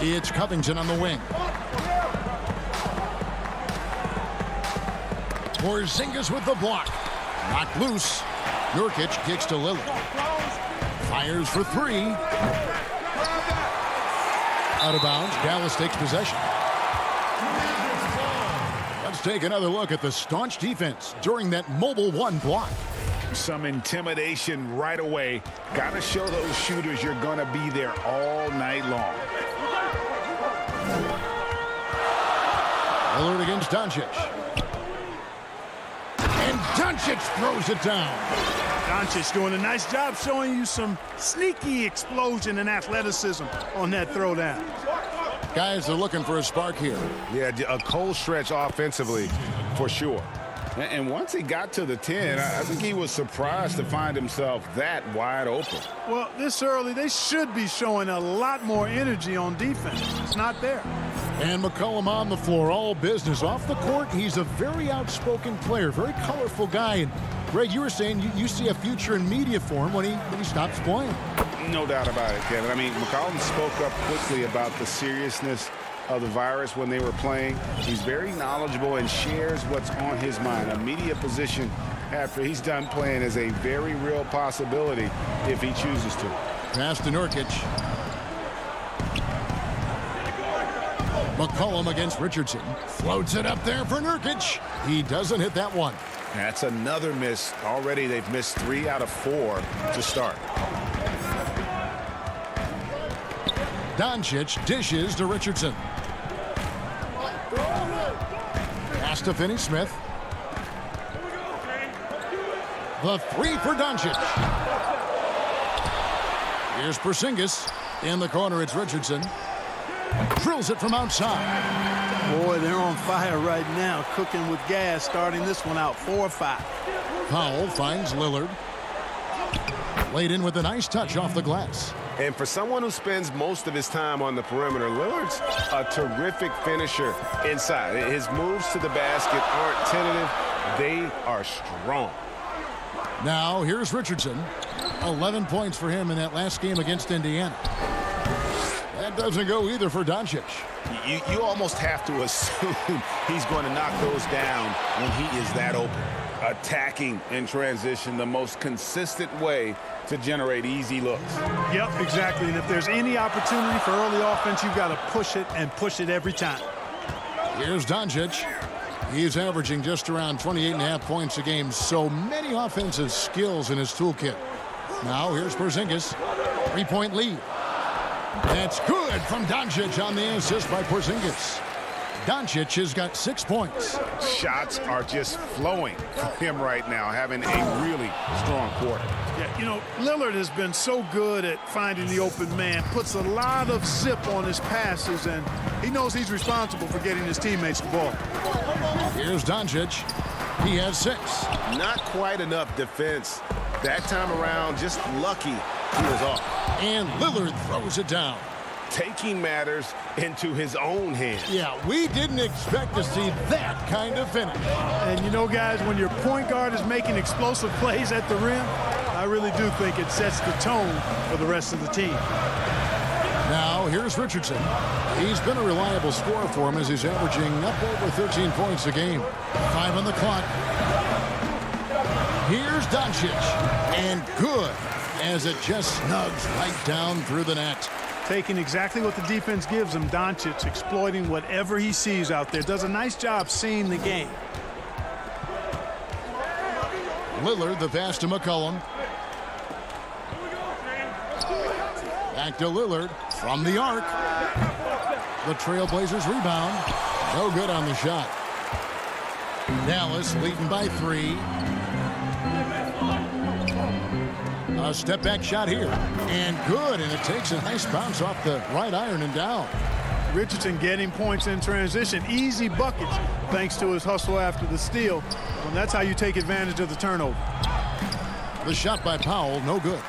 It's Covington on the wing. Porzingis with the block. Knocked loose. Nurkic kicks to Lillard. Fires for 3. Out of bounds. Dallas takes possession. Let's take another look at the staunch defense during that mobile 1 block. Some intimidation right away. Got to show those shooters you're going to be there all night long. Lillard against Doncic. And Doncic throws it down. Doncic doing a nice job showing you some sneaky explosion and athleticism on that throwdown. Guys are looking for a spark here. Yeah, a cold stretch offensively for sure. And once he got to the 10, I think he was surprised to find himself that wide open. Well, this early, they should be showing a lot more energy on defense. It's not there. And McCollum on the floor, all business. Off the court, he's a very outspoken player, very colorful guy. And Greg, you were saying you see a future in media for him when he stops playing. No doubt about it, Kevin. I mean, McCollum spoke up quickly about the seriousness of the virus when they were playing. He's very knowledgeable and shares what's on his mind. A media position after he's done playing is a very real possibility if he chooses to. Pass to Nurkic. McCollum against Richardson. Floats it up there for Nurkic. He doesn't hit that one. That's another miss. Already they've missed 3 out of 4 to start. Doncic dishes to Richardson. Pass to Finney-Smith. The 3 for Doncic. Here's Porzingis. In the corner, it's Richardson. Drills it from outside. Boy, they're on fire right now, cooking with gas, starting this one out 4-5. Powell finds Lillard. Laid in with a nice touch off the glass. And for someone who spends most of his time on the perimeter, Lillard's a terrific finisher inside. His moves to the basket aren't tentative. They are strong. Now, here's Richardson. 11 points for him in that last game against Indiana. That doesn't go either for Doncic. You almost have to assume he's going to knock those down when he is that open. Attacking in transition, the most consistent way to generate easy looks. Yep, exactly. And if there's any opportunity for early offense, you've got to push it and push it every time. Here's Doncic. He's averaging just around 28.5 points a game. So many offensive skills in his toolkit. Now here's Porzingis. 3-point lead. That's good from Doncic on the assist by Porzingis. Doncic has got 6 points. Shots are just flowing for him right now, having a really strong quarter. Yeah, you know, Lillard has been so good at finding the open man, puts a lot of zip on his passes, and he knows he's responsible for getting his teammates the ball. Here's Doncic. He has 6. Not quite enough defense. That time around, just lucky he was off. And Lillard throws it down. Taking matters into his own hands. Yeah, we didn't expect to see that kind of finish. And you know, guys, when your point guard is making explosive plays at the rim, I really do think it sets the tone for the rest of the team. Now, here's Richardson. He's been a reliable scorer for him as he's averaging up over 13 points a game. 5 on the clock. Here's Doncic. And good, as it just snugs right down through the net. Taking exactly what the defense gives him, Doncic exploiting whatever he sees out there. Does a nice job seeing the game. Lillard, the pass to McCollum. Back to Lillard from the arc. The Trailblazers rebound. No good on the shot. Dallas leading by 3. A step-back shot here. And good, and it takes a nice bounce off the right iron and down. Richardson getting points in transition. Easy buckets thanks to his hustle after the steal. And that's how you take advantage of the turnover. The shot by Powell, no good.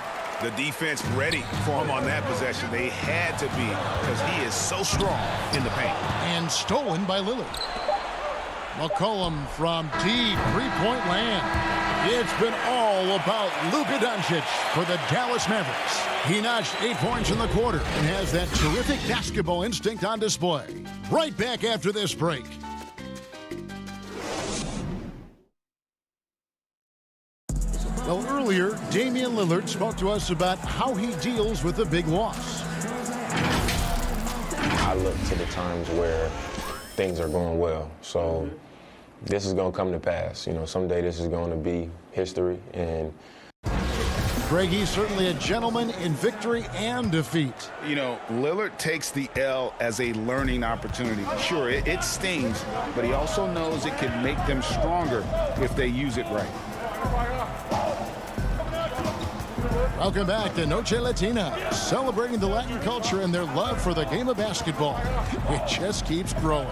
The defense ready for him on that possession. They had to be because he is so strong in the paint. And stolen by Lillard. McCollum from deep 3-point land. It's been all about Luka Doncic for the Dallas Mavericks. He notched 8 points in the quarter and has that terrific basketball instinct on display. Right back after this break. Well, earlier, Damian Lillard spoke to us about how he deals with a big loss. I look to the times where things are going well. So this is going to come to pass. You know, someday this is going to be history. And Greg, he's certainly a gentleman in victory and defeat. You know, Lillard takes the L as a learning opportunity. Sure, it stings, but he also knows it can make them stronger if they use it right. Welcome back to Noche Latina, celebrating the Latin culture and their love for the game of basketball. It just keeps growing.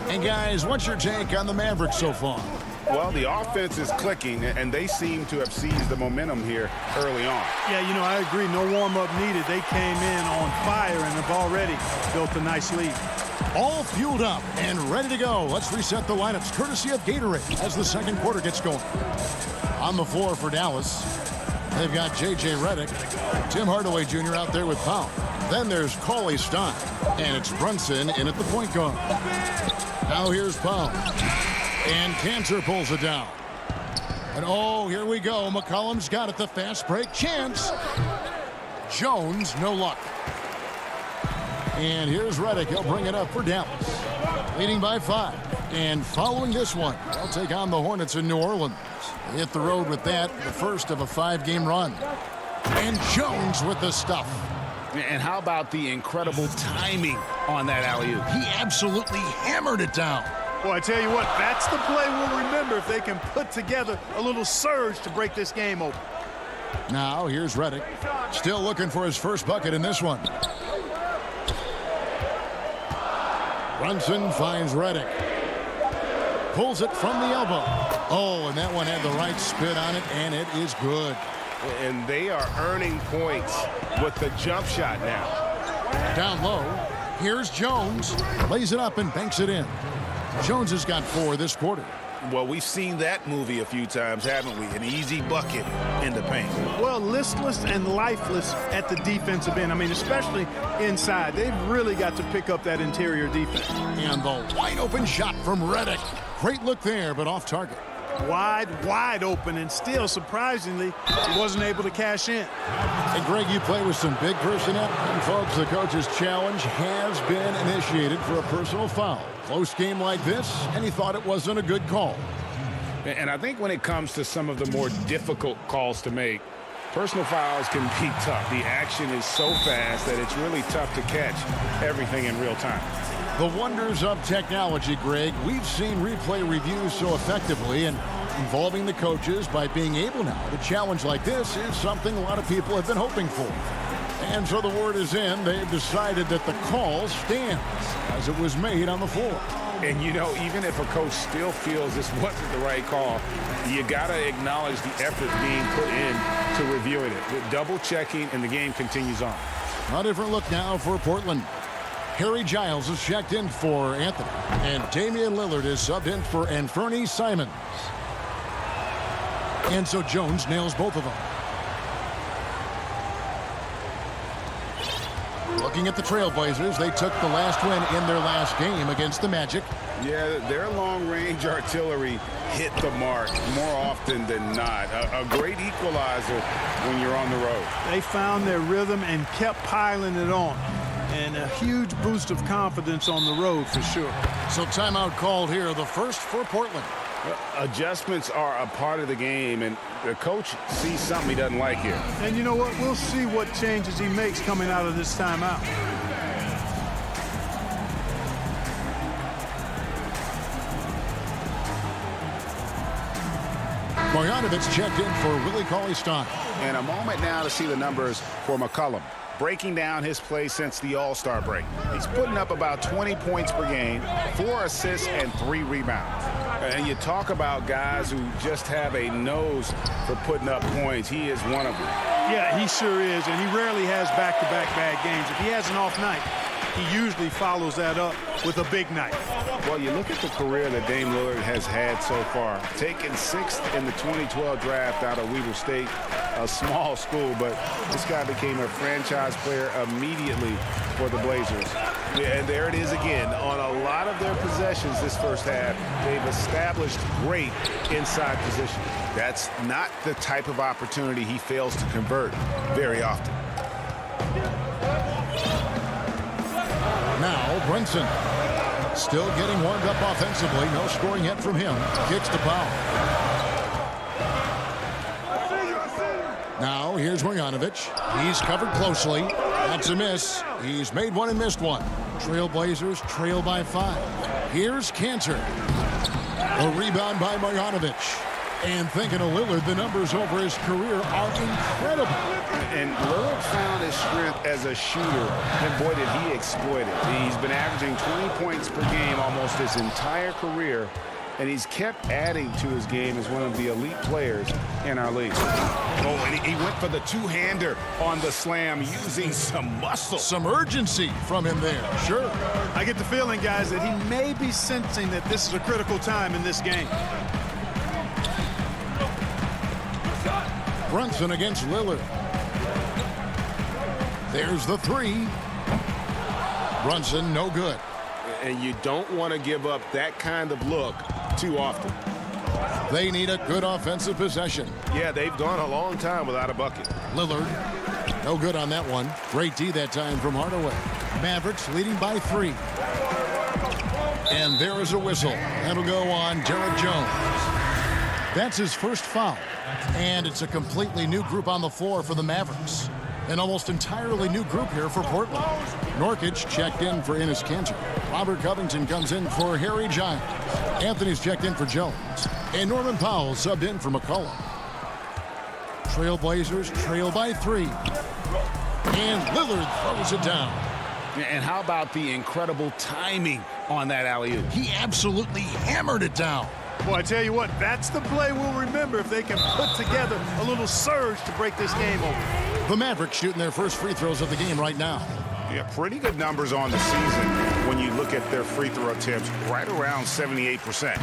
And guys, what's your take on the Mavericks so far? Well, the offense is clicking, and they seem to have seized the momentum here early on. Yeah, you know, I agree. No warm-up needed. They came in on fire and have already built a nice lead. All fueled up and ready to go. Let's reset the lineups, courtesy of Gatorade, as the second quarter gets going. On the floor for Dallas, they've got J.J. Redick, Tim Hardaway Jr. out there with Powell. Then there's CLA Stein, and it's Brunson in at the point guard. Now here's Powell. And Cantor pulls it down. And oh, here we go. McCollum's got it. The fast break chance. Jones, no luck. And here's Redick. He'll bring it up for Dallas. Leading by 5. And following this one, they'll take on the Hornets in New Orleans. They hit the road with that, the first of a 5-game run. And Jones with the stuff. And how about the incredible timing on that alley-oop? He absolutely hammered it down. Well, I tell you what, that's the play we'll remember if they can put together a little surge to break this game open. Now, here's Redick. Still looking for his first bucket in this one. Brunson finds Redick. Pulls it from the elbow. Oh, and that one had the right spin on it, and it is good. And they are earning points with the jump shot now. Down low, here's Jones. Lays it up and banks it in. Jones has got 4 this quarter. Well, we've seen that movie a few times, haven't we? An easy bucket in the paint. Well, listless and lifeless at the defensive end. I mean, especially inside. They've really got to pick up that interior defense. And the wide open shot from Redick. Great look there, but off target. Wide open, and still, surprisingly, he wasn't able to cash in. And Greg, you play with some big personnel. And folks, the coach's challenge has been initiated for a personal foul. Close game like this, and he thought it wasn't a good call. And I think when it comes to some of the more difficult calls to make, personal fouls can be tough. The action is so fast that it's really tough to catch everything in real time. The wonders of technology, Greg. We've seen replay reviews so effectively, and involving the coaches by being able now to challenge like this is something a lot of people have been hoping for. And so the word is in. They've decided that the call stands as it was made on the floor. And, you know, even if a coach still feels this wasn't the right call, you got to acknowledge the effort being put in to reviewing it. The double checking, and the game continues on. A different look now for Portland. Harry Giles is checked in for Anthony, and Damian Lillard is subbed in for Anthony Simons. And so Jones nails both of them. Looking at the Trailblazers, they took the last win in their last game against the Magic. Yeah, their long-range artillery hit the mark more often than not. A great equalizer when you're on the road. They found their rhythm and kept piling it on. And a huge boost of confidence on the road for sure. So timeout called here, the first for Portland. Adjustments are a part of the game, and the coach sees something he doesn't like here. And you know what? We'll see what changes he makes coming out of this timeout. Bogdanovich checked in for Willie Cauley-Stein. And a moment now to see the numbers for McCollum. Breaking down his play since the All-Star break. He's putting up about 20 points per game, 4 assists, and 3 rebounds. And you talk about guys who just have a nose for putting up points. He is one of them. Yeah, he sure is, and he rarely has back-to-back bad games. If he has an off night, he usually follows that up with a big night. Well, you look at the career that Dame Lillard has had so far. Taken 6th in the 2012 draft out of Weber State, a small school, but this guy became a franchise player immediately for the Blazers. And there it is again. On a lot of their possessions this first half, they've established great inside position. That's not the type of opportunity he fails to convert very often. Now Brunson still getting warmed up offensively. No scoring yet from him. Kicks to Powell. Now now. Here's Bogdanovich. He's covered closely. That's a miss. He's made one and missed one. Trailblazers trail by 5. Here's Cantor. A rebound by Bogdanovich. And thinking of Lillard, the numbers over his career are incredible. And Lillard found his strength as a shooter, and boy, did he exploit it. He's been averaging 20 points per game almost his entire career, and he's kept adding to his game as one of the elite players in our league. Oh, and he went for the two-hander on the slam using some muscle. Some urgency from him there, sure. I get the feeling, guys, that he may be sensing that this is a critical time in this game. Brunson against Lillard. There's the 3. Brunson, no good. And you don't want to give up that kind of look too often. They need a good offensive possession. Yeah, they've gone a long time without a bucket. Lillard, no good on that one. Great D that time from Hardaway. Mavericks leading by 3. And there is a whistle. That'll go on Derek Jones. That's his first foul. And it's a completely new group on the floor for the Mavericks. An almost entirely new group here for Portland. Nurkic checked in for Enes Kanter. Robert Covington comes in for Harry Giles. Anthony's checked in for Jones. And Norman Powell subbed in for McCollum. Trailblazers trail by 3. And Lillard throws it down. And how about the incredible timing on that alley-oop? He absolutely hammered it down. Boy, I tell you what, that's the play we'll remember if they can put together a little surge to break this game open. The Mavericks shooting their first free throws of the game right now. Yeah, pretty good numbers on the season when you look at their free throw attempts, right around 78%.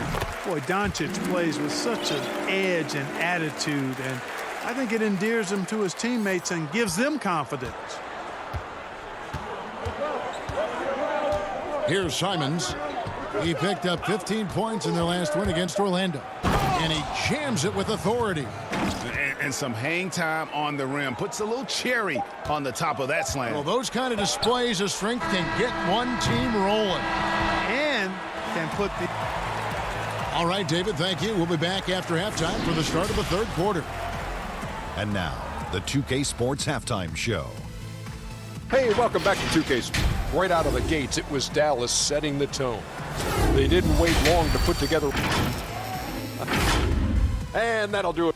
Boy, Doncic plays with such an edge and attitude, and I think it endears him to his teammates and gives them confidence. Here's Simons. He picked up 15 points in their last win against Orlando. And he jams it with authority. And some hang time on the rim. Puts a little cherry on the top of that slam. Well, those kind of displays of strength can get one team rolling. And can put the... All right, David, thank you. We'll be back after halftime for the start of the third quarter. And now, the 2K Sports Halftime Show. Hey, welcome back to 2K Sports. Right out of the gates, it was Dallas setting the tone. They didn't wait long to put together. And that'll do it.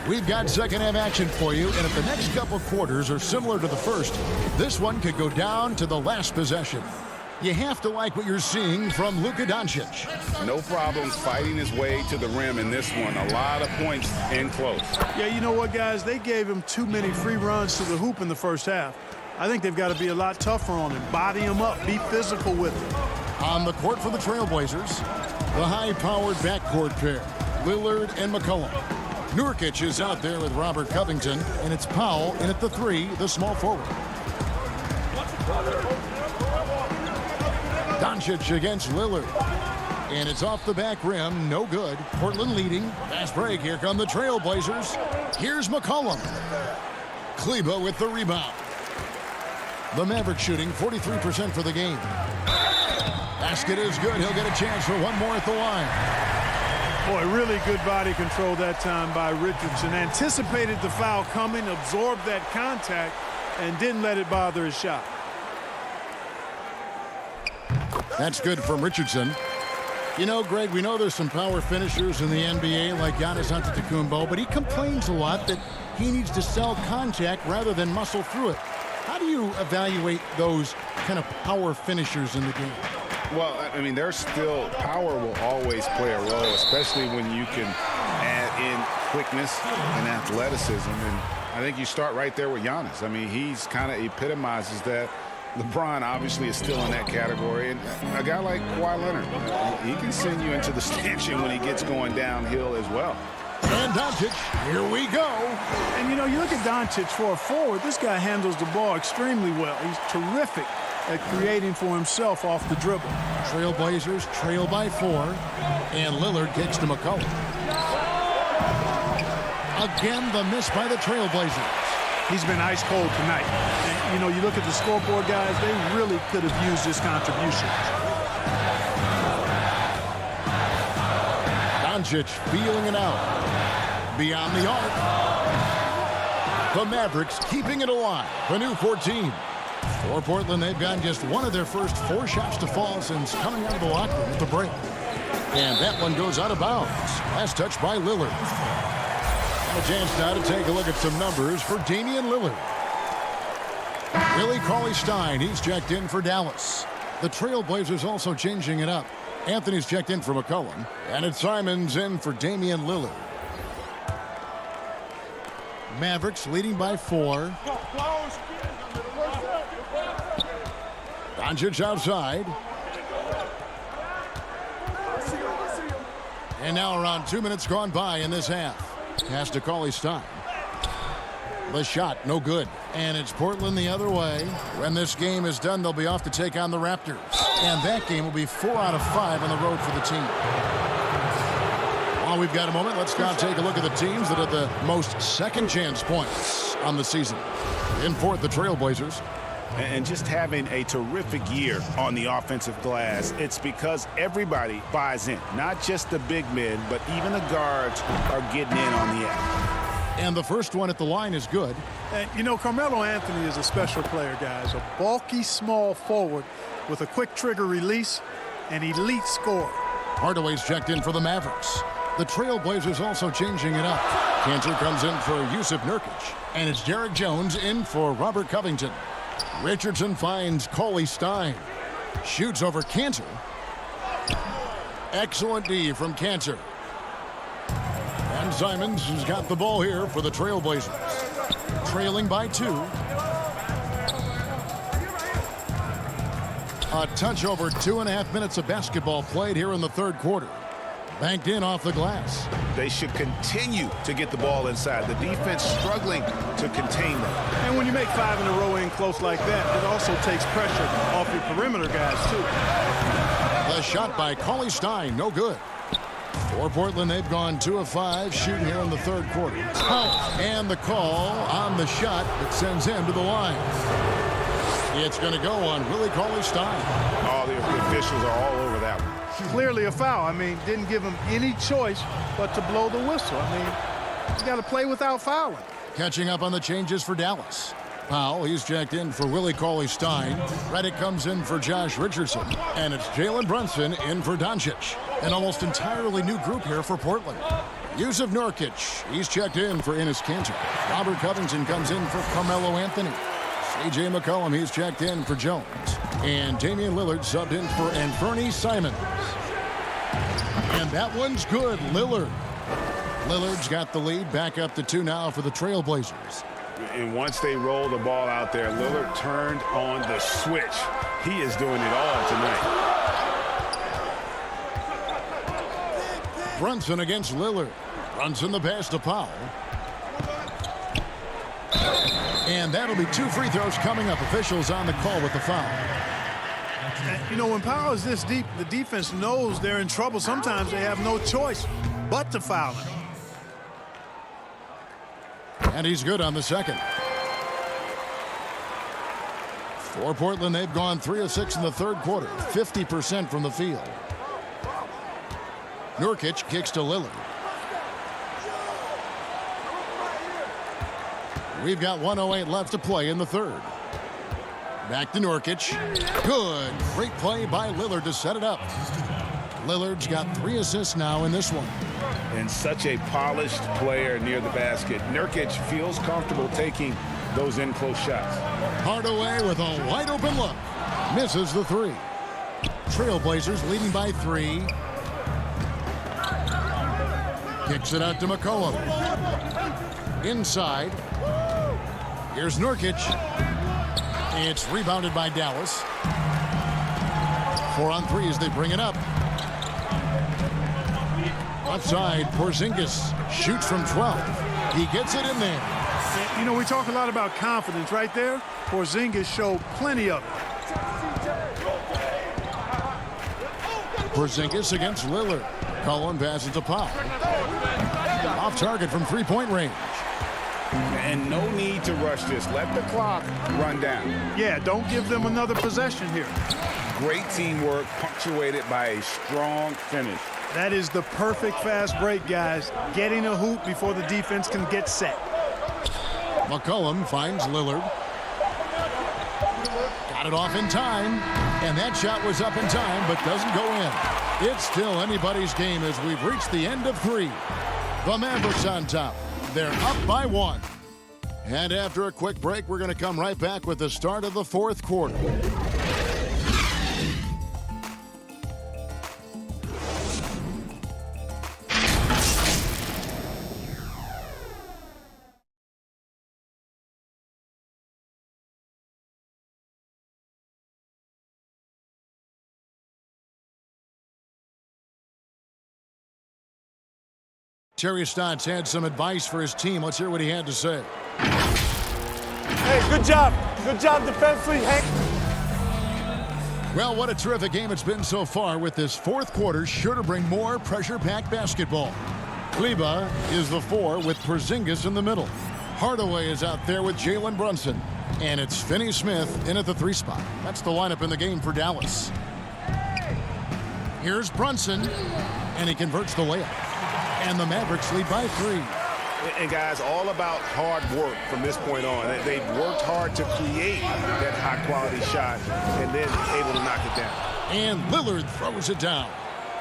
We've got second half action for you, and if the next couple quarters are similar to the first, this one could go down to the last possession. You have to like what you're seeing from Luka Doncic. No problems fighting his way to the rim in this one. A lot of points in close. Yeah, you know what, guys? They gave him too many free runs to the hoop in the first half. I think they've got to be a lot tougher on him. Body him up. Be physical with him. On the court for the Trailblazers, the high-powered backcourt pair, Lillard and McCollum. Nurkic is out there with Robert Covington, and it's Powell in at the 3, the small forward. Doncic against Lillard. And it's off the back rim. No good. Portland leading. Fast break. Here come the Trailblazers. Here's McCollum. Kleber with the rebound. The Mavericks shooting 43% for the game. Basket is good. He'll get a chance for one more at the line. Boy, really good body control that time by Richardson. Anticipated the foul coming, absorbed that contact, and didn't let it bother his shot. That's good from Richardson. You know, Greg, we know there's some power finishers in the NBA like Giannis Antetokounmpo, but he complains a lot that he needs to sell contact rather than muscle through it. How do you evaluate those kind of power finishers in the game? Well, I mean, there's still power will always play a role, especially when you can add in quickness and athleticism. And I think you start right there with Giannis. I mean, he's kind of epitomizes that. LeBron obviously is still in that category. And a guy like Kawhi Leonard, he can send you into the stanchion when he gets going downhill as well. And Doncic, here we go. And, you know, you look at Doncic for a forward, this guy handles the ball extremely well. He's terrific at creating for himself off the dribble. Trailblazers trail by 4, and Lillard kicks to McCollum. Again, the miss by the Trailblazers. he's been ice cold tonight. And, you know, you look at the scoreboard, guys, they really could have used his contribution. Doncic feeling it out. Beyond the arc. The Mavericks keeping it alive. A new 14. For Portland, they've gotten just one of their first 4 shots to fall since coming out of the locker room at the break. And that one goes out of bounds. Last touch by Lillard. And a chance now to take a look at some numbers for Damian Lillard. Willie Cauley-Stein, he's checked in for Dallas. The Trailblazers also changing it up. Anthony's checked in for McCollum. And it's Simons in for Damian Lillard. Mavericks leading by 4. Doncic outside. And now around 2 minutes gone by in this half. Pass to Cauley-Stein. The shot, no good. And it's Portland the other way. When this game is done, they'll be off to take on the Raptors. And that game will be 4 out of 5 on the road for the team. While we've got a moment, let's now take a look at the teams that have the most second chance points on the season. In fourth, the Trailblazers. And just having a terrific year on the offensive glass, it's because everybody buys in. Not just the big men, but even the guards are getting in on the act. And the first one at the line is good. And, you know, Carmelo Anthony is a special player, guys. A bulky, small forward with a quick trigger release, an elite scorer. Hardaway's checked in for the Mavericks. The Trailblazers also changing it up. Cantor comes in for Yusuf Nurkic. And it's Derek Jones in for Robert Covington. Richardson finds Cauley-Stein. Shoots over Cantor. Excellent D from Cantor. And Simons has got the ball here for the Trailblazers. Trailing by 2. A touch over 2.5 minutes of basketball played here in the third quarter. Banked in off the glass. They should continue to get the ball inside. The defense struggling to contain them. And when you make 5 in a row in close like that, it also takes pressure off your perimeter guys, too. The shot by Cauley-Stein, no good. For Portland, they've gone 2 of 5 shooting here in the third quarter. And the call on the shot that sends him to the line. It's going to go on Willie Cauley-Stein. All the officials are all over that one. Clearly a foul. I mean, didn't give him any choice but to blow the whistle. I mean, you got to play without fouling. Catching up on the changes for Dallas. Powell, he's checked in for Willie Cauley-Stein. Redick comes in for Josh Richardson. And it's Jalen Brunson in for Doncic. An almost entirely new group here for Portland. Yusuf Nurkic, he's checked in for Enes Kanter. Robert Covington comes in for Carmelo Anthony. C.J. McCollum, he's checked in for Jones. And Damian Lillard subbed in for Anthony Simons. And that one's good, Lillard. Lillard's got the lead, back up to 2 now for the Trailblazers. And once they roll the ball out there, Lillard turned on the switch. He is doing it all tonight. Brunson against Lillard. Brunson the pass to Powell. And that'll be 2 free throws coming up. Officials on the call with the foul. You know, when Powell is this deep, the defense knows they're in trouble. Sometimes they have no choice but to foul him. And he's good on the second. For Portland, they've gone 3 of 6 in the third quarter. 50% from the field. Nurkic kicks to Lillard. We've got 1:08 left to play in the third. Back to Nurkic. Good. Great play by Lillard to set it up. Lillard's got 3 assists now in this one. And such a polished player near the basket. Nurkic feels comfortable taking those in-close shots. Hardaway with a wide-open look. Misses the 3. Trailblazers leading by 3. Kicks it out to McCollum. Inside. Here's Nurkic. It's rebounded by Dallas. 4 on 3 as they bring it up. Outside, Porzingis shoots from 12. He gets it in there. You know, we talk a lot about confidence right there. Porzingis showed plenty of it. Porzingis against Lillard. Cullen passes to Powell. Off target from 3-point range. And no need to rush this. Let the clock run down. Yeah, don't give them another possession here. Great teamwork, punctuated by a strong finish. That is the perfect fast break, guys. Getting a hoop before the defense can get set. McCollum finds Lillard. Got it off in time, and that shot was up in time but doesn't go in. It's still anybody's game as we've reached the end of 3. The Mavericks on top. They're up by 1. And after a quick break, we're going to come right back with the start of the 4th quarter. Terry Stotts had some advice for his team. Let's hear what he had to say. Hey, good job. Good job defensively, Hank. Well, what a terrific game it's been so far, with this 4th quarter sure to bring more pressure-packed basketball. Kleba is the 4 with Porzingis in the middle. Hardaway is out there with Jalen Brunson. And it's Finney Smith in at the 3 spot. That's the lineup in the game for Dallas. Here's Brunson, and he converts the layup. And the Mavericks lead by 3. And guys, all about hard work from this point on. They've worked hard to create that high-quality shot and then able to knock it down. And Lillard throws it down.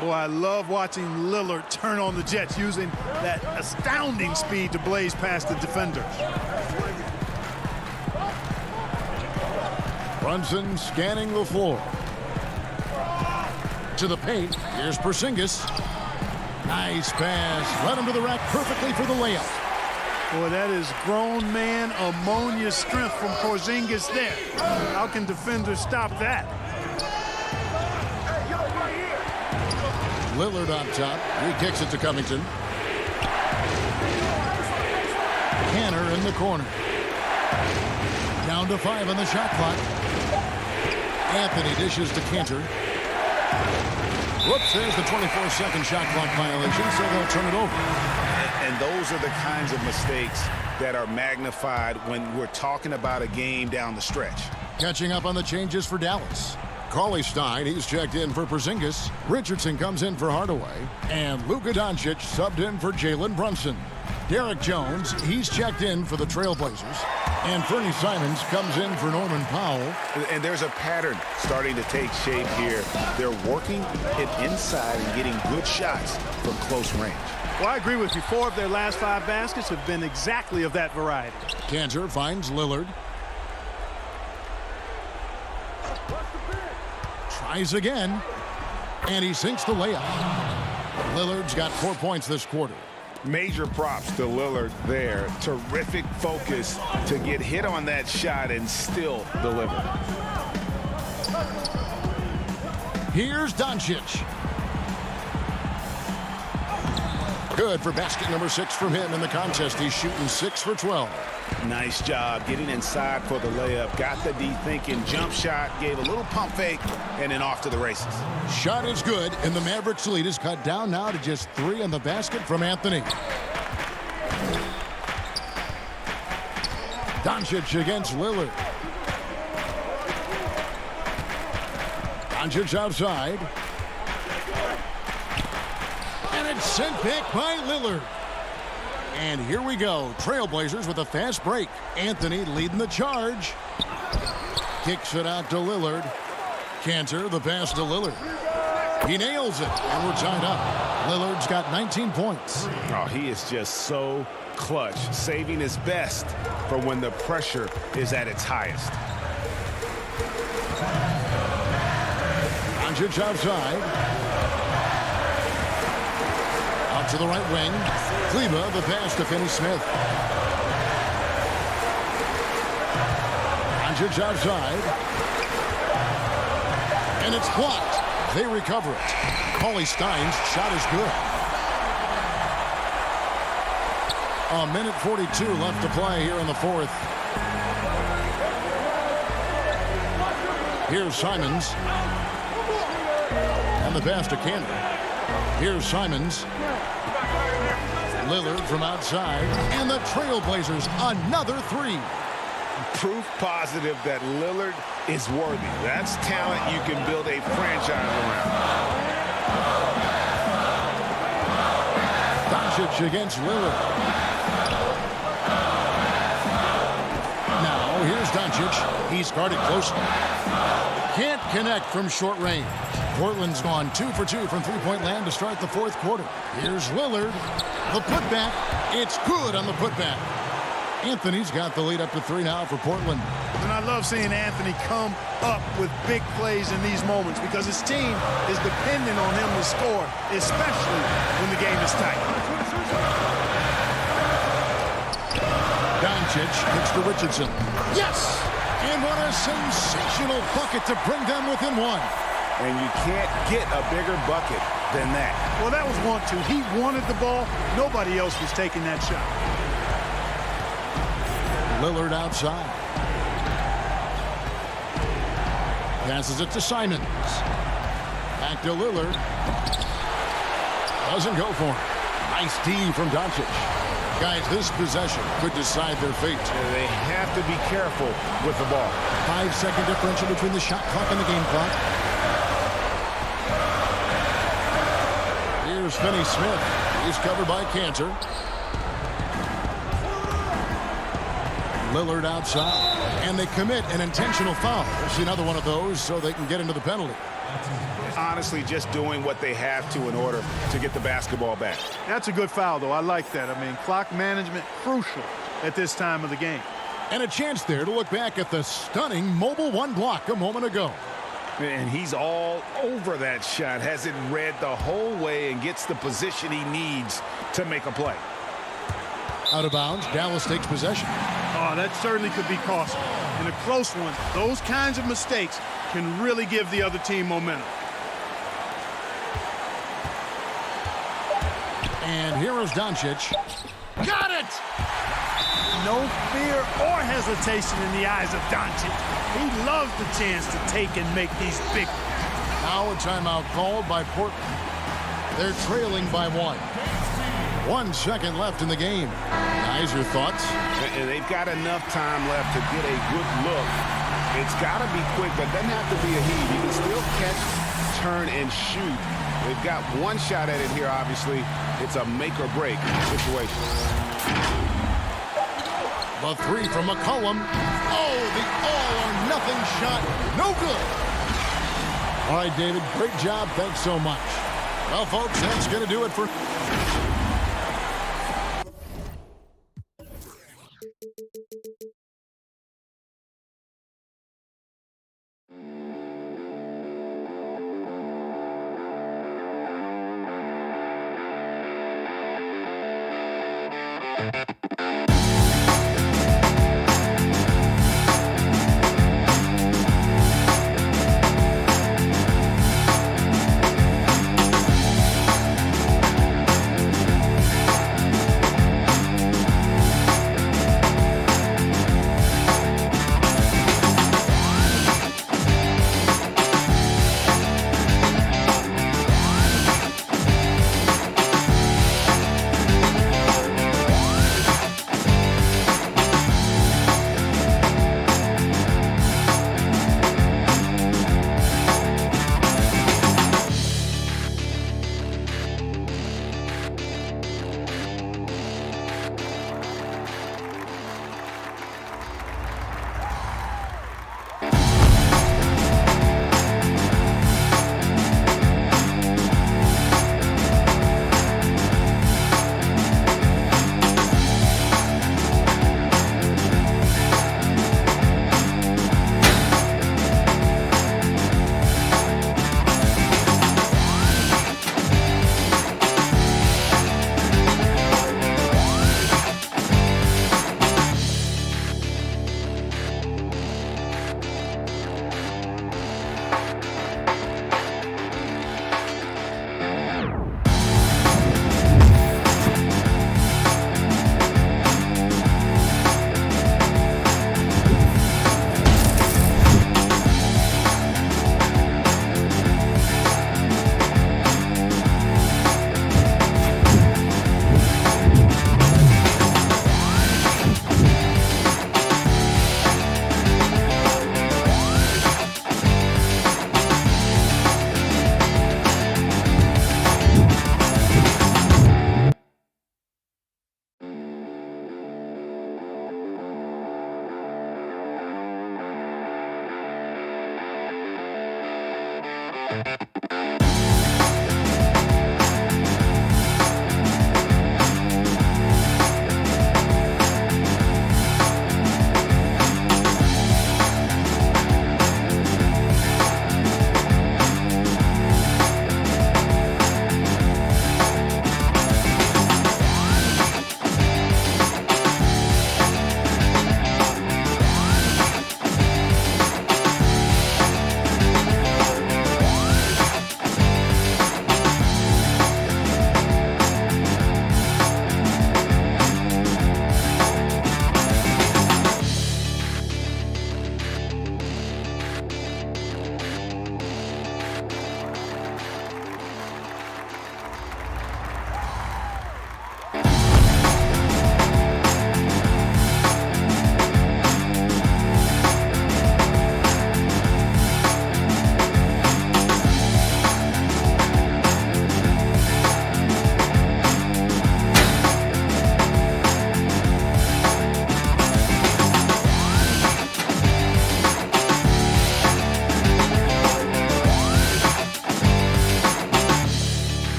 Boy, I love watching Lillard turn on the Jets, using that astounding speed to blaze past the defenders. Brunson scanning the floor. To the paint. Here's Porzingis. Nice pass. Led him to the rack perfectly for the layup. Boy, that is grown man ammonia strength from Porzingis there. How can defenders stop that? Lillard on top. He kicks it to Covington. Canner in the corner. Down to 5 on the shot clock. Anthony dishes to Cantor. Whoops, there's the 24-second shot clock violation, so they'll turn it over. And those are the kinds of mistakes that are magnified when we're talking about a game down the stretch. Catching up on the changes for Dallas. Cauley Stein, he's checked in for Porzingis. Richardson comes in for Hardaway. And Luka Doncic subbed in for Jalen Brunson. Derek Jones, he's checked in for the Trailblazers. And Fernie Simons comes in for Norman Powell. And there's a pattern starting to take shape here. They're working it inside and getting good shots from close range. Well, I agree with you. 4 of their last 5 baskets have been exactly of that variety. Cantor finds Lillard. Tries again. And he sinks the layup. Lillard's got 4 points this quarter. Major props to Lillard there. Terrific focus to get hit on that shot and still deliver. Here's Doncic. Good for basket number 6 from him in the contest. He's shooting 6 for 12. Nice job getting inside for the layup. Got the D thinking. Jump shot. Gave a little pump fake. And then off to the races. Shot is good. And the Mavericks lead is cut down now to just 3 in the basket from Anthony. Doncic against Lillard. Doncic outside. And it's sent back by Lillard. And here we go. Trailblazers with a fast break. Anthony leading the charge. Kicks it out to Lillard. Cantor, the pass to Lillard. He nails it, and we're tied up. Lillard's got 19 points. Oh, he is just so clutch, saving his best for when the pressure is at its highest. Doncic outside. Out to the right wing. Kleba, the pass to Finney Smith. Doncic outside. And it's blocked. They recover it. Cauley Stein's shot is good. 1:42 left to play here in the 4th. Here's Simons. And the pass to Cantor. Here's Simons. Lillard from outside, and the Trailblazers another three. Proof positive that Lillard is worthy. That's talent you can build a franchise around. Doncic against Lillard. Now here's Doncic. He's guarded closely. Can't connect from short range. Portland's gone 2 for 2 from three-point land to start the fourth quarter. Here's Lillard. The putback. It's good on the putback. Anthony's got the lead up to 3 now for Portland. And I love seeing Anthony come up with big plays in these moments because his team is dependent on him to score, especially when the game is tight. Doncic kicks to Richardson. Yes! And what a sensational bucket to bring them within one. And you can't get a bigger bucket than that. Well, that was 1-2. He wanted the ball. Nobody else was taking that shot. Lillard outside. Passes it to Simons. Back to Lillard. Doesn't go for it. Nice D from Doncic. Guys, this possession could decide their fate. Yeah, they have to be careful with the ball. 5-second differential between the shot clock and the game clock. Here's Finney-Smith. He's covered by Cantor. Lillard outside. And they commit an intentional foul. We'll see another one of those so they can get into the penalty. Honestly, just doing what they have to in order to get the basketball back. That's a good foul, though. I like that. I mean, clock management crucial at this time of the game. And a chance there to look back at the stunning mobile one block a moment ago. And he's all over that shot, has it read the whole way and gets the position he needs to make a play. Out of bounds, Dallas takes possession. Oh, that certainly could be costly. In a close one, those kinds of mistakes can really give the other team momentum. And here's Doncic. Got it! No fear or hesitation in the eyes of Doncic. He loves the chance to take and make these big ones. Now a timeout called by Portland. They're trailing by 1. 1 second left in the game. Guys, your thoughts? And they've got enough time left to get a good look. It's got to be quick, but doesn't have to be a heave. You can still catch, turn, and shoot. They've got one shot at it here, obviously. It's a make-or-break situation. The 3 from McCollum. Oh, the all-or-nothing shot. No good. All right, David, great job. Thanks so much. Well, folks, that's going to do it for...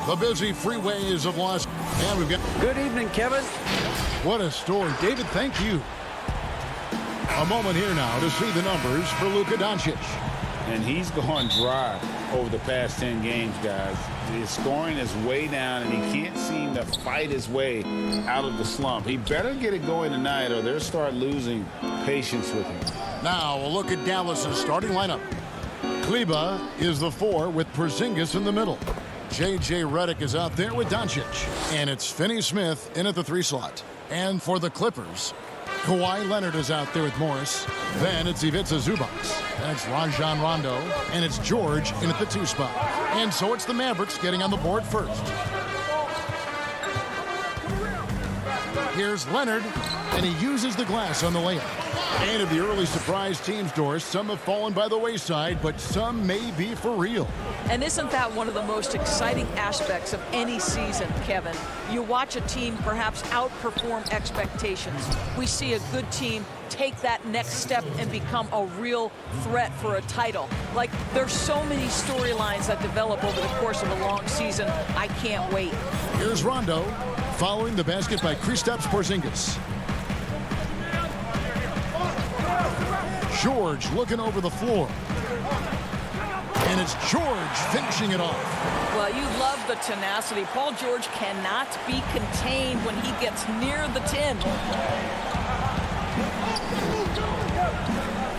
the busy freeways of Los Angeles. And we've got... Good evening, Kevin. What a story. David, thank you. A moment here now to see the numbers for Luka Doncic. And he's gone dry over the past 10 games, guys. His scoring is way down, and he can't seem to fight his way out of the slump. He better get it going tonight, or they'll start losing patience with him. Now a look at Dallas's starting lineup. Kleba is the 4 with Porzingis in the middle. J.J. Redick is out there with Doncic. And it's Finney Smith in at the 3 slot. And for the Clippers, Kawhi Leonard is out there with Morris. Then it's Ivica Zubac. And it's Rajon Rondo. And it's George in at the 2 spot. And so it's the Mavericks getting on the board first. Here's Leonard, and he uses the glass on the layup. And of the early surprise teams, Doris, some have fallen by the wayside, but some may be for real. And isn't that one of the most exciting aspects of any season, Kevin? You watch a team perhaps outperform expectations. We see a good team take that next step and become a real threat for a title. Like, there's so many storylines that develop over the course of a long season. I can't wait. Here's Rondo, following the basket by Kristaps Porzingis. George looking over the floor. And it's George finishing it off. Well, you love the tenacity. Paul George cannot be contained when he gets near the 10.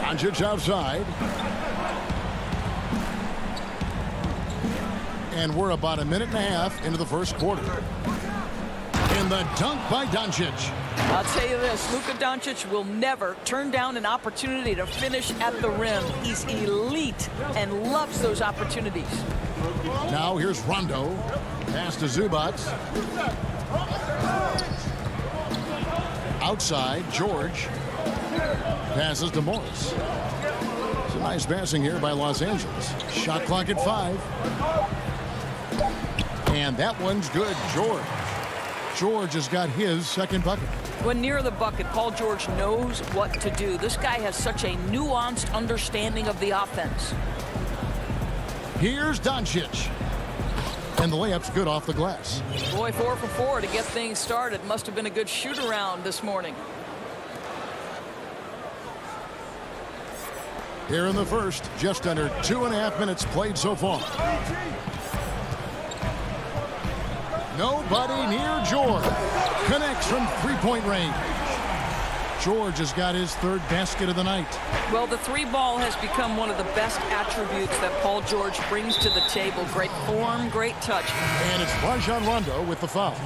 Doncic outside. And we're about a minute and a half into the first quarter. And the dunk by Doncic. I'll tell you this, Luka Doncic will never turn down an opportunity to finish at the rim. He's elite and loves those opportunities. Now here's Rondo. Pass to Zubac. Outside, George. Passes to Morris. It's a nice passing here by Los Angeles. Shot clock at 5. And that one's good, George. George has got his second bucket. When near the bucket, Paul George knows what to do. This guy has such a nuanced understanding of the offense. Here's Doncic. And the layup's good off the glass. Boy, 4 for 4 to get things started. Must have been a good shoot-around this morning. Here in the first, just under 2.5 minutes played so far. Nobody near George. Connects from 3-point range. George has got his 3rd basket of the night. Well, the 3 ball has become one of the best attributes that Paul George brings to the table. Great form, great touch. And it's Rajon Rondo with the foul.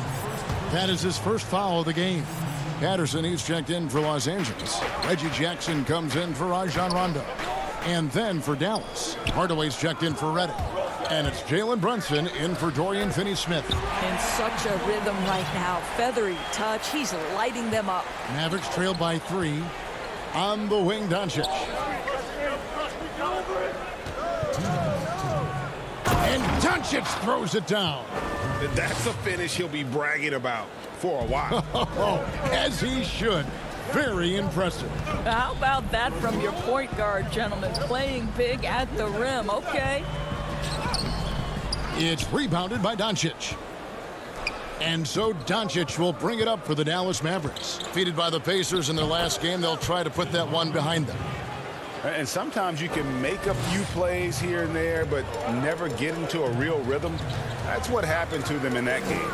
That is his first foul of the game. Patterson, he's checked in for Los Angeles. Reggie Jackson comes in for Rajon Rondo. And then for Dallas, Hardaway's checked in for Redick. And it's Jalen Brunson in for Dorian Finney-Smith. In such a rhythm right now. Feathery touch. He's lighting them up. Mavericks trail by 3. On the wing, Doncic. And Doncic throws it down. That's a finish he'll be bragging about for a while. As he should. Very impressive. How about that from your point guard, gentlemen? Playing big at the rim. Okay. It's rebounded by Doncic. And so Doncic will bring it up for the Dallas Mavericks. Defeated by the Pacers in their last game, they'll try to put that one behind them. And sometimes you can make a few plays here and there, but never get into a real rhythm. That's what happened to them in that game.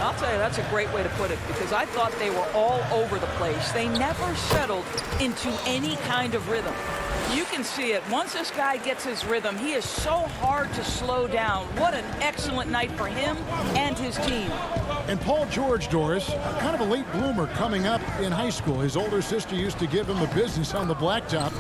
I'll tell you, that's a great way to put it, because I thought they were all over the place. They never settled into any kind of rhythm. You can see it. Once this guy gets his rhythm, he is so hard to slow down. What an excellent night for him and his team. And Paul George, Doris, kind of a late bloomer coming up in high school. His older sister used to give him the business on the blacktop.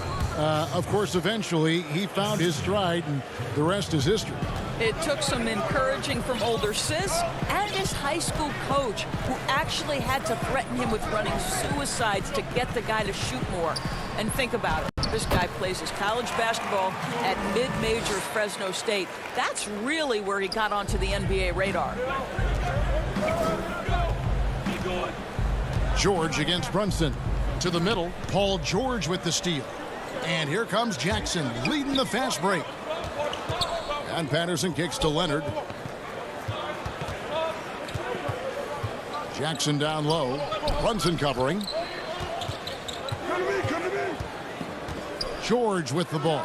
Of course, eventually, he found his stride, and the rest is history. It took some encouraging from older sis and his high school coach, who actually had to threaten him with running suicides to get the guy to shoot more. And think about it. This guy plays his college basketball at mid-major Fresno State. That's really where he got onto the NBA radar. George against Brunson. To the middle, Paul George with the steal. And here comes Jackson leading the fast break. And Patterson kicks to Leonard. Jackson down low. Brunson covering. George with the ball.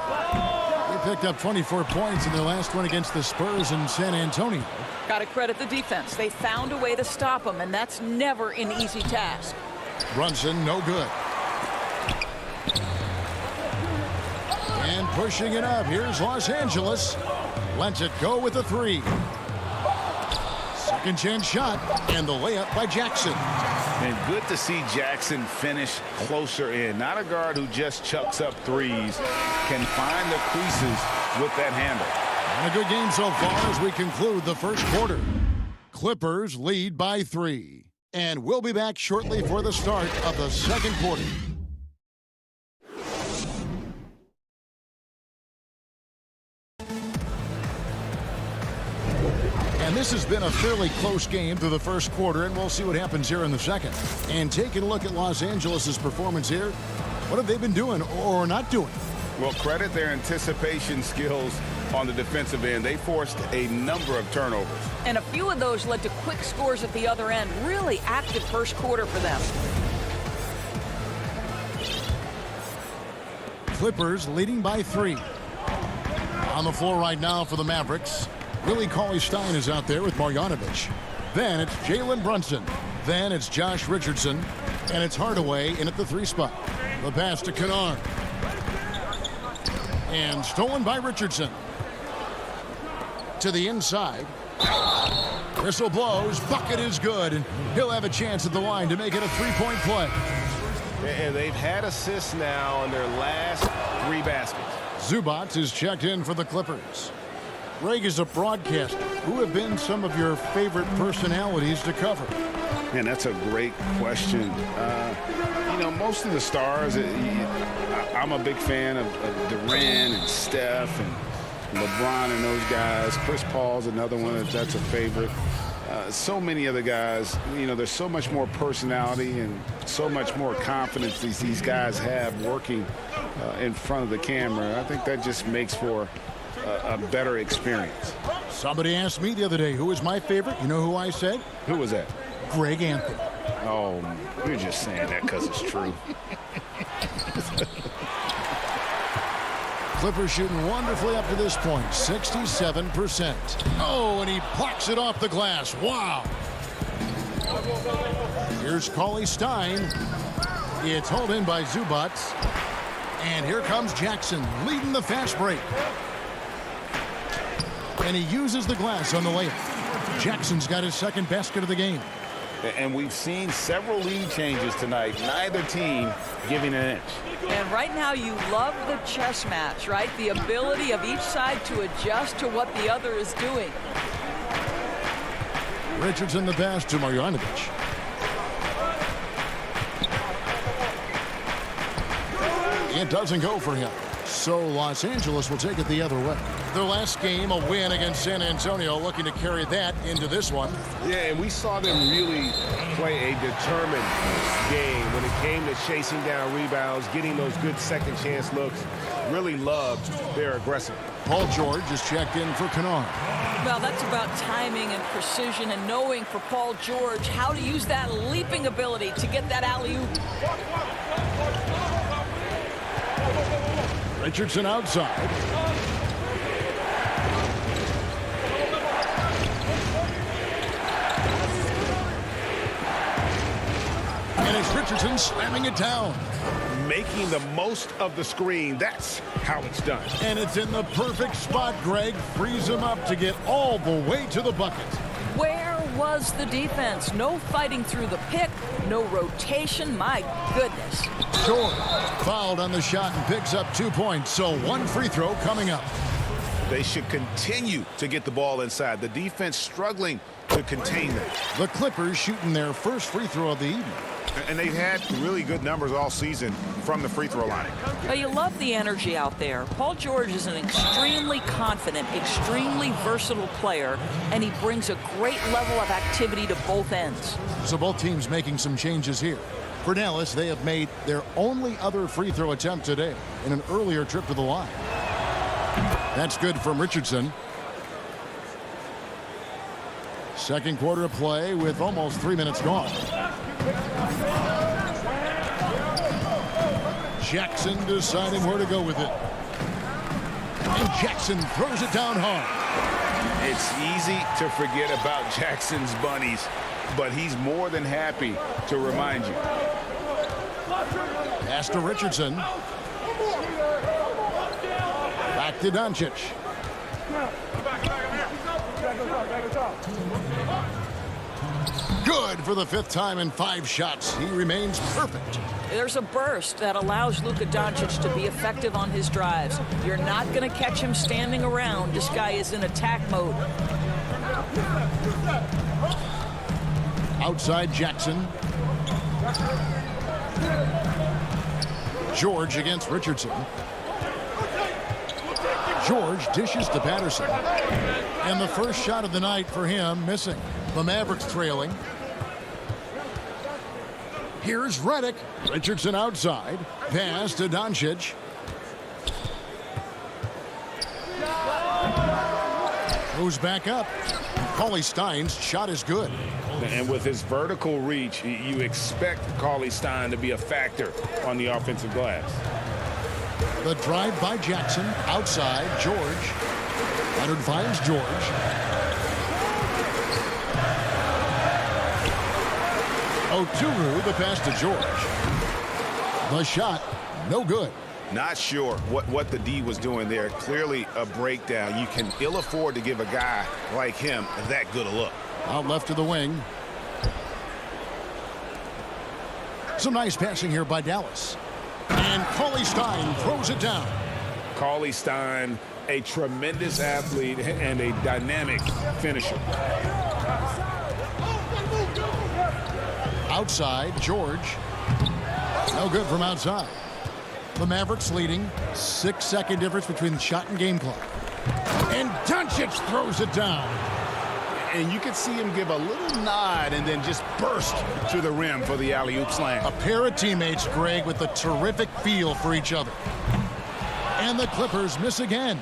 They picked up 24 points in their last one against the Spurs in San Antonio. Got to credit the defense. They found a way to stop them, and that's never an easy task. Brunson, no good. And pushing it up. Here's Los Angeles. Lets it go with a three. Second chance shot, and the layup by Jackson. And good to see Jackson finish closer in. Not a guard who just chucks up threes. Can find the creases with that handle. And a good game so far as we conclude the first quarter. Clippers lead by 3. And we'll be back shortly for the start of the second quarter. And this has been a fairly close game through the first quarter, and we'll see what happens here in the second. And taking a look at Los Angeles' performance here, what have they been doing or not doing? Well, credit their anticipation skills on the defensive end. They forced a number of turnovers. And a few of those led to quick scores at the other end. Really active first quarter for them. Clippers leading by 3. On the floor right now for the Mavericks, Willie Cauley-Stein is out there with Marjanovic. Then it's Jalen Brunson. Then it's Josh Richardson. And it's Hardaway in at the 3 spot. The pass to Kennard. And stolen by Richardson. To the inside. Whistle blows. Bucket is good. And he'll have a chance at the line to make it a 3-point play. And they've had assists now on their last 3 baskets. Zubac is checked in for the Clippers. Greg is a broadcaster. Who have been some of your favorite personalities to cover? Man, that's a great question. You know, most of the stars, I'm a big fan of Durant and Steph and LeBron and those guys. Chris Paul's another one that's a favorite. So many other guys, you know, there's so much more personality and so much more confidence these guys have working in front of the camera. I think that just makes for a better experience. Somebody asked me the other day, who is my favorite? You know who I said? Who was that? Greg Anthony. Oh, you're just saying that because it's true. Clippers shooting wonderfully up to this point, 67%. Oh, and he blocks it off the glass. Wow. Here's Cauley-Stein. It's held in by Zubac. And here comes Jackson leading the fast break. And he uses the glass on the layup. Jackson's got his second basket of the game. And we've seen several lead changes tonight. Neither team giving an inch. And right now you love the chess match, right? The ability of each side to adjust to what the other is doing. Richardson the pass to Marjanovic. It doesn't go for him. So Los Angeles will take it the other way. Their last game, a win against San Antonio, looking to carry that into this one. Yeah, and we saw them really play a determined game when it came to chasing down rebounds, getting those good second chance looks. Really loved their aggressiveness. Paul George is checked in for Kennard. Well, that's about timing and precision and knowing for Paul George how to use that leaping ability to get that alley-oop. Richardson outside. And it's Richardson slamming it down. Making the most of the screen. That's how it's done. And it's in the perfect spot, Greg. Frees him up to get all the way to the bucket. Where was the defense? No fighting through the pick, no rotation. My goodness. George fouled on the shot and picks up 2 points. So 1 free throw coming up. They should continue to get the ball inside. The defense struggling to contain them. The Clippers shooting their first free throw of the evening. And they've had really good numbers all season from the free throw line. Well, you love the energy out there. Paul George is an extremely confident, extremely versatile player, and he brings a great level of activity to both ends. So both teams making some changes here. For Dallas, they have made their only other free throw attempt today in an earlier trip to the line. That's good from Richardson. Second quarter of play with almost 3 minutes gone. Jackson deciding where to go with it. And Jackson throws it down hard. It's easy to forget about Jackson's bunnies, but he's more than happy to remind you. Pass to Richardson. Back to Doncic. Good for the 5th time in 5 shots. He remains perfect. There's a burst that allows Luka Doncic to be effective on his drives. You're not going to catch him standing around. This guy is in attack mode. Outside Jackson. George against Richardson. George dishes to Patterson. And the first shot of the night for him missing. The Mavericks trailing. Here's Redick. Richardson outside. Pass to Doncic. Goes back up. Cauley-Stein's shot is good. And with his vertical reach, you expect Cauley-Stein to be a factor on the offensive glass. The drive by Jackson. Outside, George. Leonard finds George. Oturu, the pass to George. The shot, no good. Not sure what the D was doing there. Clearly a breakdown. You can ill afford to give a guy like him that good a look. Out left to the wing. Some nice passing here by Dallas. And Cauley-Stein throws it down. Cauley-Stein, a tremendous athlete and a dynamic finisher. Outside, George. No good from outside. The Mavericks leading. 6-second difference between the shot and game clock. And Doncic throws it down. And you can see him give a little nod and then just burst to the rim for the alley-oop slam. A pair of teammates, Greg, with a terrific feel for each other. And the Clippers miss again.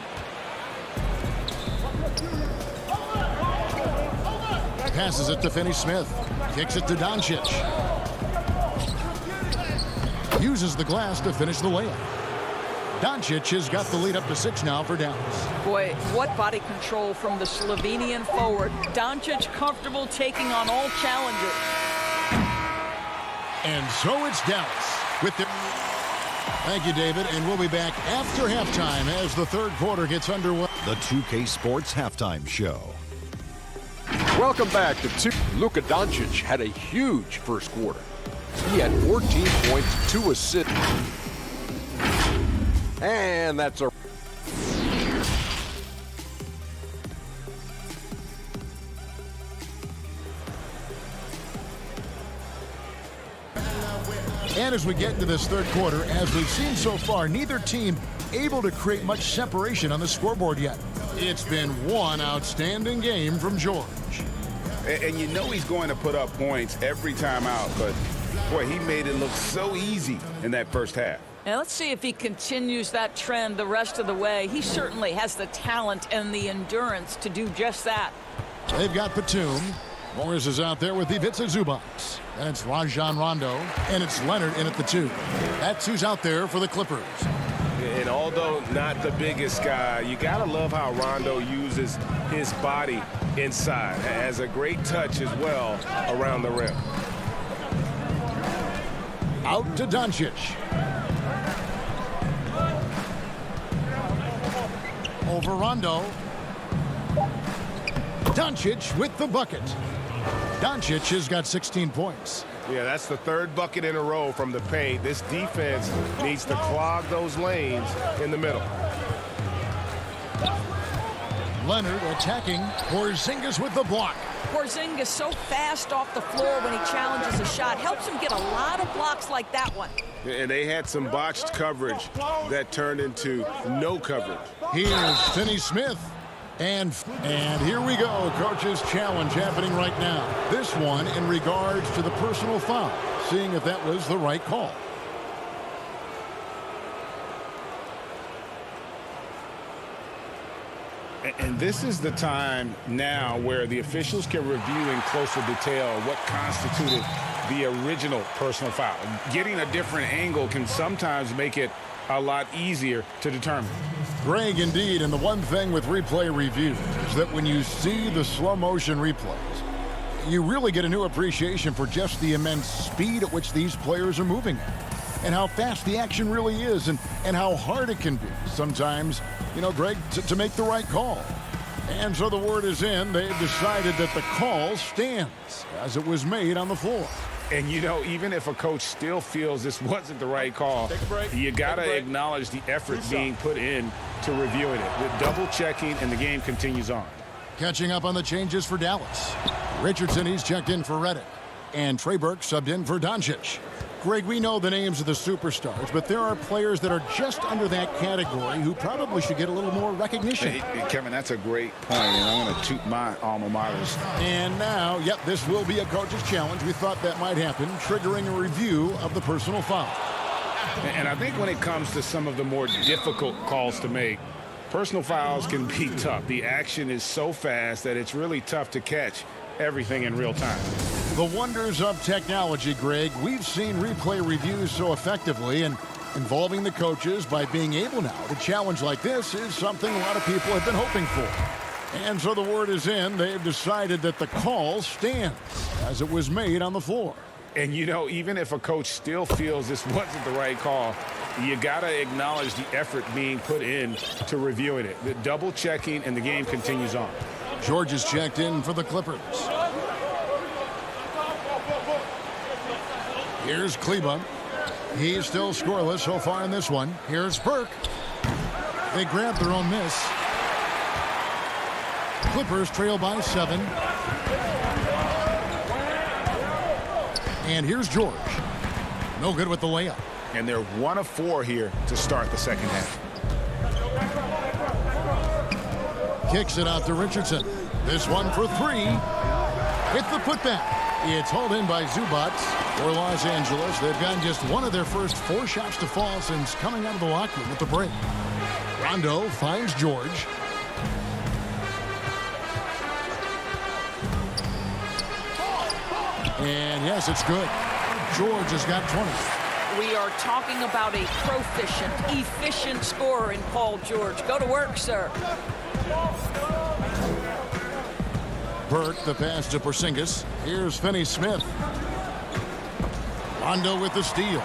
Passes it to Finney-Smith. Kicks it to Doncic. Uses the glass to finish the layup. Doncic has got the lead up to 6 now for Dallas. Boy, what body control from the Slovenian forward. Doncic comfortable taking on all challengers. And so it's Dallas with the... Thank you, David, and we'll be back after halftime as the third quarter gets underway. The 2K Sports Halftime Show. Welcome back to Luka Doncic had a huge first quarter. He had 14 points, 2 assists. And that's a... And as we get into this third quarter, as we've seen so far, neither team able to create much separation on the scoreboard yet. It's been one outstanding game from George. And you know he's going to put up points every time out, but boy, he made it look so easy in that first half. Now let's see if he continues that trend the rest of the way. He certainly has the talent and the endurance to do just that. They've got Batum. Morris is out there with Ivica Zubac. And it's Rajon Rondo. And it's Leonard in at the 2. That's who's out there for the Clippers. And although not the biggest guy, you got to love how Rondo uses his body inside. Has a great touch as well around the rim. Out to Doncic. Over Rondo. Doncic with the bucket. Doncic has got 16 points. Yeah, that's the third bucket in a row from the paint. This defense needs to clog those lanes in the middle. Leonard attacking. Porzingis with the block. Porzingis so fast off the floor when he challenges a shot. Helps him get a lot of blocks like that one. And they had some botched coverage that turned into no coverage. Here's Finney-Smith. And here we go. Coach's challenge happening right now. This one in regards to the personal foul. Seeing if that was the right call. And this is the time now where the officials can review in closer detail what constituted the original personal foul. Getting a different angle can sometimes make it a lot easier to determine. Greg, indeed, and the one thing with replay review is that when you see the slow motion replays, you really get a new appreciation for just the immense speed at which these players are moving and how fast the action really is and how hard it can be sometimes, you know, Greg, to make the right call. And so the word is in. They've decided that the call stands as it was made on the floor. And, you know, even if a coach still feels this wasn't the right call, you got to acknowledge the effort being put in to reviewing it. The double checking, and the game continues on. Catching up on the changes for Dallas. Richardson, he's checked in for Redick. And Trey Burke subbed in for Doncic. Greg, we know the names of the superstars, but there are players that are just under that category who probably should get a little more recognition. Hey, Kevin, that's a great point, and I'm going to toot my alma maters. And now, yep, this will be a coach's challenge. We thought that might happen, triggering a review of the personal foul. And I think when it comes to some of the more difficult calls to make, personal fouls can be tough. The action is so fast that it's really tough to catch everything in real time. The wonders of technology, Greg. We've seen replay reviews so effectively, and involving the coaches by being able now to challenge like this is something a lot of people have been hoping for. And so the word is in. They've decided that the call stands as it was made on the floor. And, you know, even if a coach still feels this wasn't the right call, you got to acknowledge the effort being put in to reviewing it. The double checking, and the game continues on. George is checked in for the Clippers. Here's Kleba. He's still scoreless so far in this one. Here's Burke. They grab their own miss. Clippers trail by 7. And here's George. No good with the layup. And they're 1 of 4 here to start the second half. Kicks it out to Richardson. This one for 3. With the putback. It's hauled in by Zubac for Los Angeles. They've gotten just one of their first 4 shots to fall since coming out of the locker room with the break. Rondo finds George. And yes, it's good. George has got 20. We are talking about a proficient, efficient scorer in Paul George. Go to work, sir. Burke, the pass to Porzingis. Here's Finney Smith. Rondo with the steal.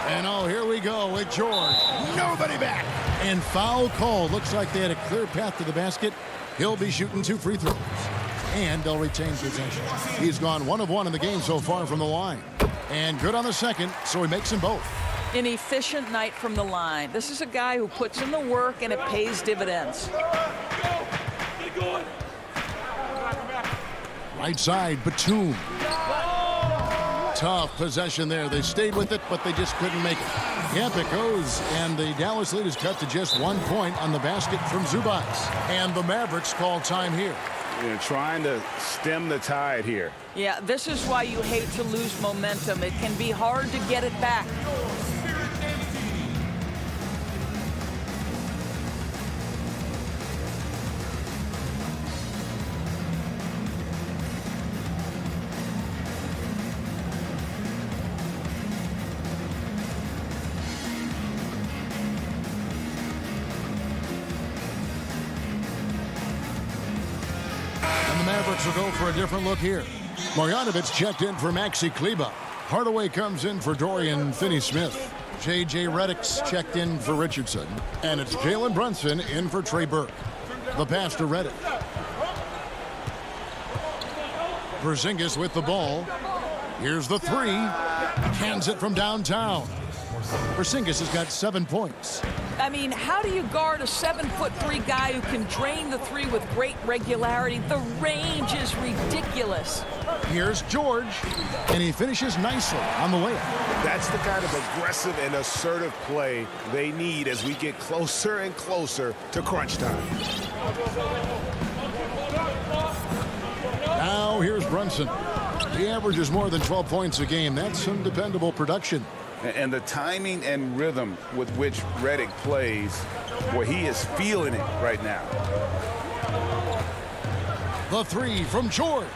And oh, here we go with George. Nobody back. And foul call. Looks like they had a clear path to the basket. He'll be shooting 2 free throws. And they'll retain possession. He's gone 1 of 1 in the game so far from the line. And good on the second, so he makes them both. An efficient night from the line. This is a guy who puts in the work, and it pays dividends. Right side, Batum. Tough possession there. They stayed with it, but they just couldn't make it. Yep, it goes. And the Dallas lead is cut to just 1 point on the basket from Zubac. And the Mavericks call time here. They're trying to stem the tide here. Yeah, this is why you hate to lose momentum. It can be hard to get it back. Mavericks will go for a different look here. Marjanovic checked in for Maxi Kleba. Hardaway comes in for Dorian Finney-Smith. J.J. Redick's checked in for Richardson. And it's Jalen Brunson in for Trey Burke. The pass to Redick. Porzingis with the ball. Here's the 3. Hands it from downtown. Porzingis has got 7 points. I mean, how do you guard a 7'3" guy who can drain the 3 with great regularity? The range is ridiculous. Here's George, and he finishes nicely on the layup. That's the kind of aggressive and assertive play they need as we get closer and closer to crunch time. Now here's Brunson. He averages more than 12 points a game. That's some dependable production. And the timing and rhythm with which Redick plays, boy, he is feeling it right now. The three from George.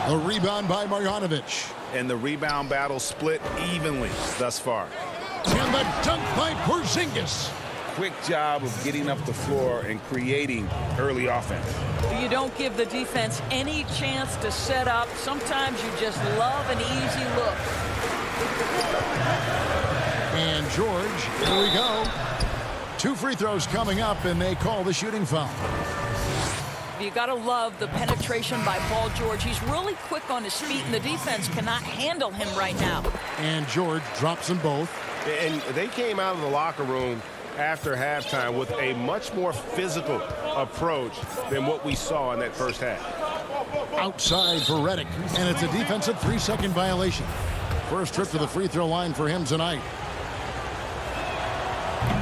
The rebound by Marjanovic. And the rebound battle split evenly thus far. And the dunk by Porzingis. Quick job of getting up the floor and creating early offense. You don't give the defense any chance to set up. Sometimes you just love an easy look. And George, here we go. 2 free throws coming up, and they call the shooting foul. You got to love the penetration by Paul George. He's really quick on his feet, and the defense cannot handle him right now. And George drops them both. And they came out of the locker room after halftime with a much more physical approach than what we saw in that first half. Outside for Redick, and it's a defensive 3-second violation. First trip to the free throw line for him tonight.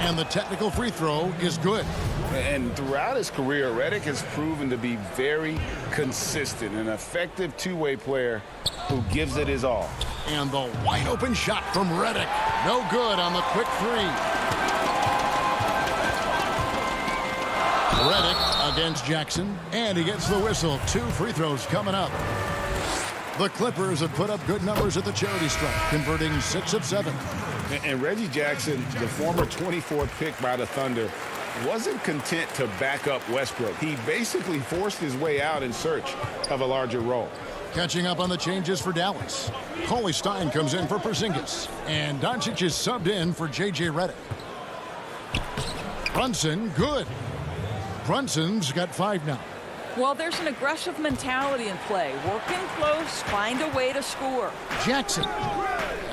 And the technical free throw is good. And throughout his career, Redick has proven to be very consistent, an effective two-way player who gives it his all. And the wide open shot from Redick. No good on the quick three. Redick against Jackson, and he gets the whistle. 2 free throws coming up. The Clippers have put up good numbers at the charity stripe, converting 6 of 7. And Reggie Jackson, the former 24th pick by the Thunder, wasn't content to back up Westbrook. He basically forced his way out in search of a larger role. Catching up on the changes for Dallas. Cauley Stein comes in for Porzingis, and Doncic is subbed in for J.J. Redick. Brunson, good. Brunson's got 5 now. Well, there's an aggressive mentality in play. Working close, find a way to score. Jackson.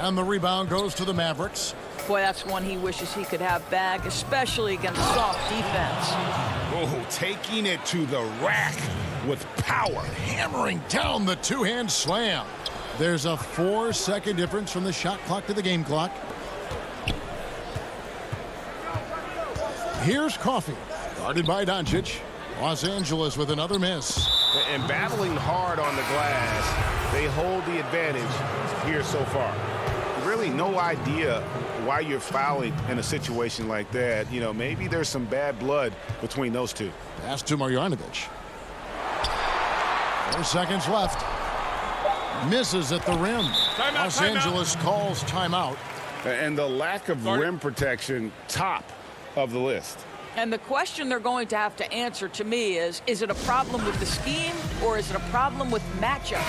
And the rebound goes to the Mavericks. Boy, that's one he wishes he could have back, especially against soft defense. Oh, taking it to the rack with power. Hammering down the two-hand slam. There's a 4-second difference from the shot clock to the game clock. Here's Coffey, guarded by Doncic. Los Angeles with another miss. And battling hard on the glass, they hold the advantage here so far. Really no idea why you're fouling in a situation like that. You know, maybe there's some bad blood between those two. Pass to Marjanovic. 4 seconds left. Misses at the rim. Los Angeles calls timeout. And the lack of rim protection, top of the list. And the question they're going to have to answer to me is it a problem with the scheme or is it a problem with matchups?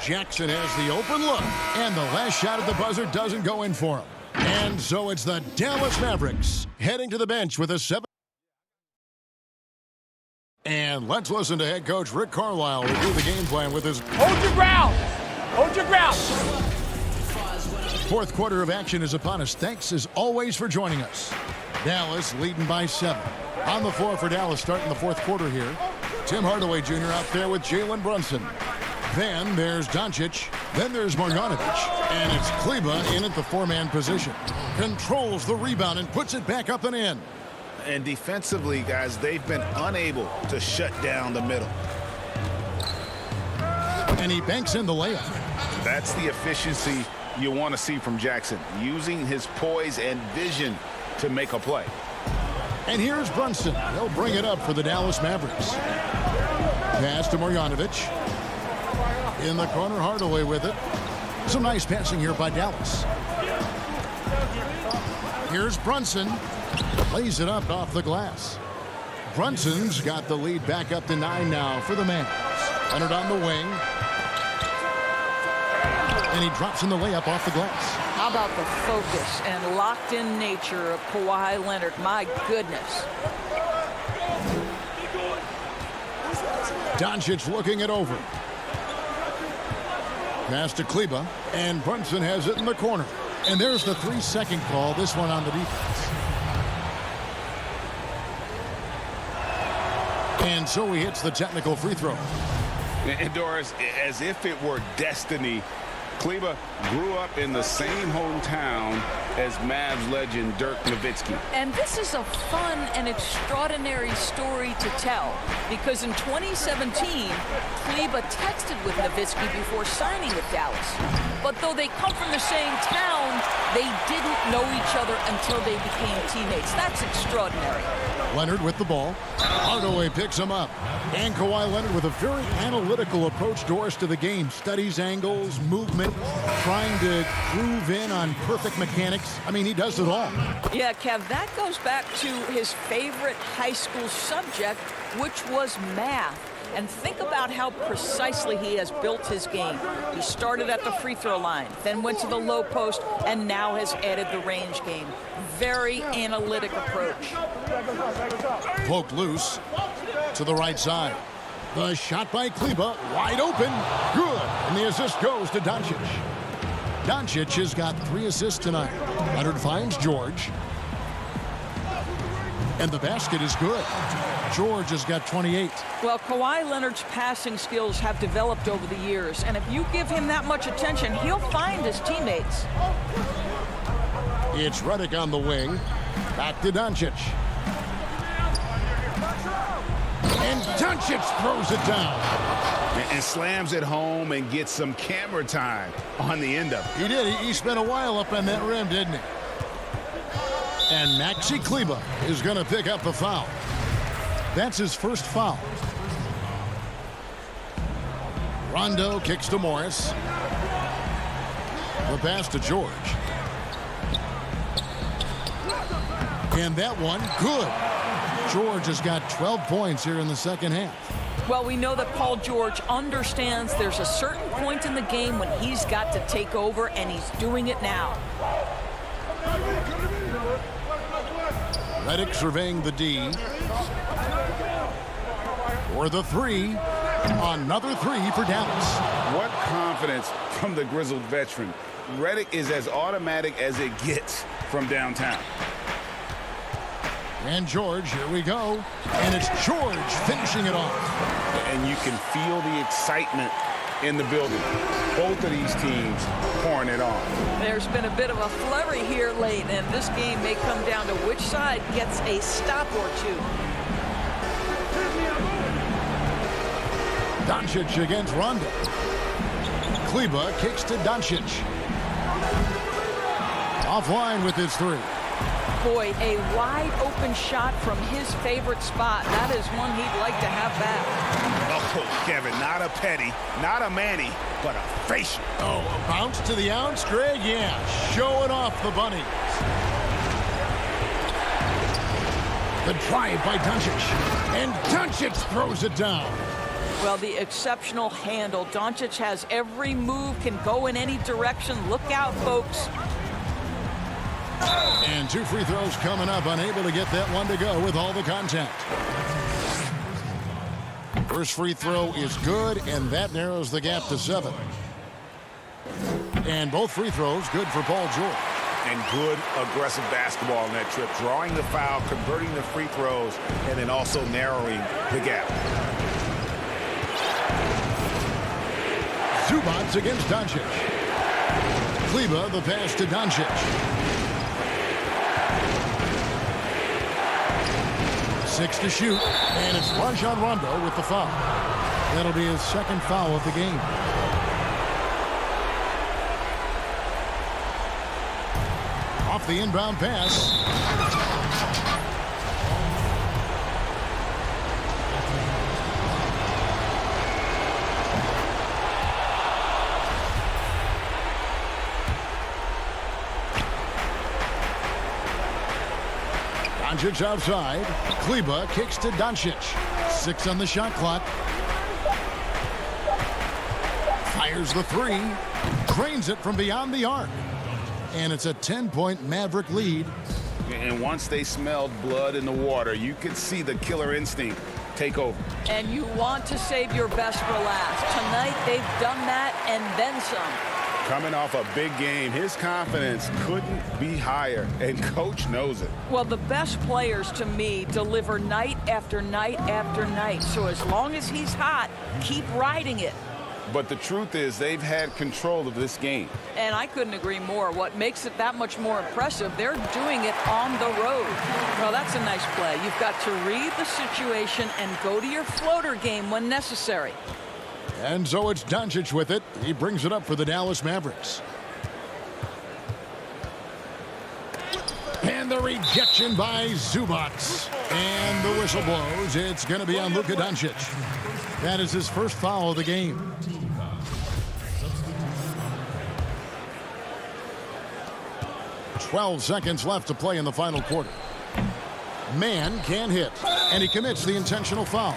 Jackson has the open look, and the last shot at the buzzer doesn't go in for him. And so it's the Dallas Mavericks heading to the bench with a 7. And let's listen to head coach Rick Carlisle review the game plan with his... Hold your ground! Hold your ground! Fourth quarter of action is upon us. Thanks as always for joining us. Dallas leading by 7. On the floor for Dallas starting the fourth quarter here. Tim Hardaway Jr. out there with Jalen Brunson. Then there's Doncic. Then there's Marjanovic. And it's Kleber in at the 4-man position. Controls the rebound and puts it back up and in. And defensively, guys, they've been unable to shut down the middle. And he banks in the layup. That's the efficiency you want to see from Jackson, using his poise and vision to make a play. And here's Brunson. He'll bring it up for the Dallas Mavericks. Pass to Marjanovic. In the corner, Hardaway with it. Some nice passing here by Dallas. Here's Brunson. Lays it up off the glass. Brunson's got the lead back up to 9 now for the Mavs. Leonard on the wing. And he drops in the layup off the glass. How about the focus and locked-in nature of Kawhi Leonard? My goodness. Doncic looking it over. Pass to Kleber, and Brunson has it in the corner. And there's the 3-second call, this one on the defense. And so he hits the technical free throw. And Doris, as if it were destiny, Kleba grew up in the same hometown as Mavs legend Dirk Nowitzki. And this is a fun and extraordinary story to tell, because in 2017, Kleba texted with Nowitzki before signing with Dallas. But though they come from the same town, they didn't know each other until they became teammates. That's extraordinary. Leonard with the ball. Hardaway picks him up. And Kawhi Leonard with a very analytical approach, Doris, to the game. Studies angles, movement, trying to groove in on perfect mechanics. I mean, he does it all. Yeah, Kev, that goes back to his favorite high school subject, which was math. And think about how precisely he has built his game. He started at the free throw line, then went to the low post, and now has added the range game. Very analytic approach. Poked loose to the right side. The shot by Kleba, wide open, good. And the assist goes to Doncic. Doncic has got 3 assists tonight. Leonard finds George. And the basket is good. George has got 28. Well, Kawhi Leonard's passing skills have developed over the years, and if you give him that much attention, he'll find his teammates. It's Redick on the wing. Back to Doncic. And Doncic throws it down. And slams it home and gets some camera time on the end of it. He did. He spent a while up on that rim, didn't he? And Maxi Kleba is going to pick up the foul. That's his first foul. Rondo kicks to Morris. The pass to George. And that one, good. George has got 12 points here in the second half. Well, we know that Paul George understands there's a certain point in the game when he's got to take over, and he's doing it now. Redick surveying the D. For the 3. Another 3 for Dallas. What confidence from the grizzled veteran. Redick is as automatic as it gets from downtown. And George, here we go. And it's George finishing it off. And you can feel the excitement in the building. Both of these teams pouring it on. There's been a bit of a flurry here late, and this game may come down to which side gets a stop or two. Doncic against Rondo. Kleba kicks to Doncic. Offline with his 3. Boy, a wide open shot from his favorite spot. That is one he'd like to have back. Oh, Kevin, not a penny, not a Manny, but a facial. Oh, a bounce to the ounce, Greg? Yeah, showing off the bunny. The drive by Doncic. And Doncic throws it down. Well, the exceptional handle. Doncic has every move, can go in any direction. Look out, folks. And 2 free throws coming up, unable to get that one to go with all the contact. First free throw is good, and that narrows the gap to 7. And both free throws good for Paul George. And good aggressive basketball on that trip. Drawing the foul, converting the free throws, and then also narrowing the gap. Zubats against Doncic. Kleba, the pass to Doncic. 6 to shoot, and it's Rajon Rondo with the foul. That'll be his second foul of the game. Off the inbound pass. Doncic outside. Kleba kicks to Doncic. 6 on the shot clock. Fires the 3. Drains it from beyond the arc. And it's a 10-point Maverick lead. And once they smelled blood in the water, you could see the killer instinct take over. And you want to save your best for last. Tonight, they've done that and then some. Coming off a big game, his confidence couldn't be higher, and Coach knows it. Well, the best players, to me, deliver night after night after night. So as long as he's hot, keep riding it. But the truth is they've had control of this game. And I couldn't agree more. What makes it that much more impressive, they're doing it on the road. Well, that's a nice play. You've got to read the situation and go to your floater game when necessary. And so it's Doncic with it. He brings it up for the Dallas Mavericks. And the rejection by Zubac. And the whistle blows. It's going to be on Luka Doncic. That is his first foul of the game. "12 seconds left to play in the final quarter. Man can hit, and he commits the intentional foul.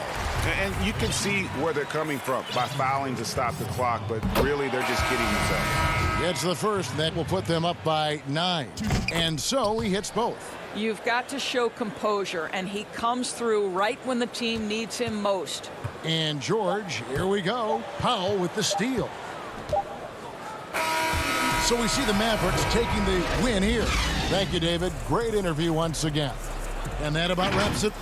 And you can see where they're coming from by fouling to stop the clock, but really they're just kidding themselves. Gets the first. That will put them up by 9. And so he hits both. You've got to show composure, and he comes through right when the team needs him most. And George, here we go. Powell with the steal. So we see the Mavericks taking the win here. Thank you, David. Great interview once again. And that about wraps it.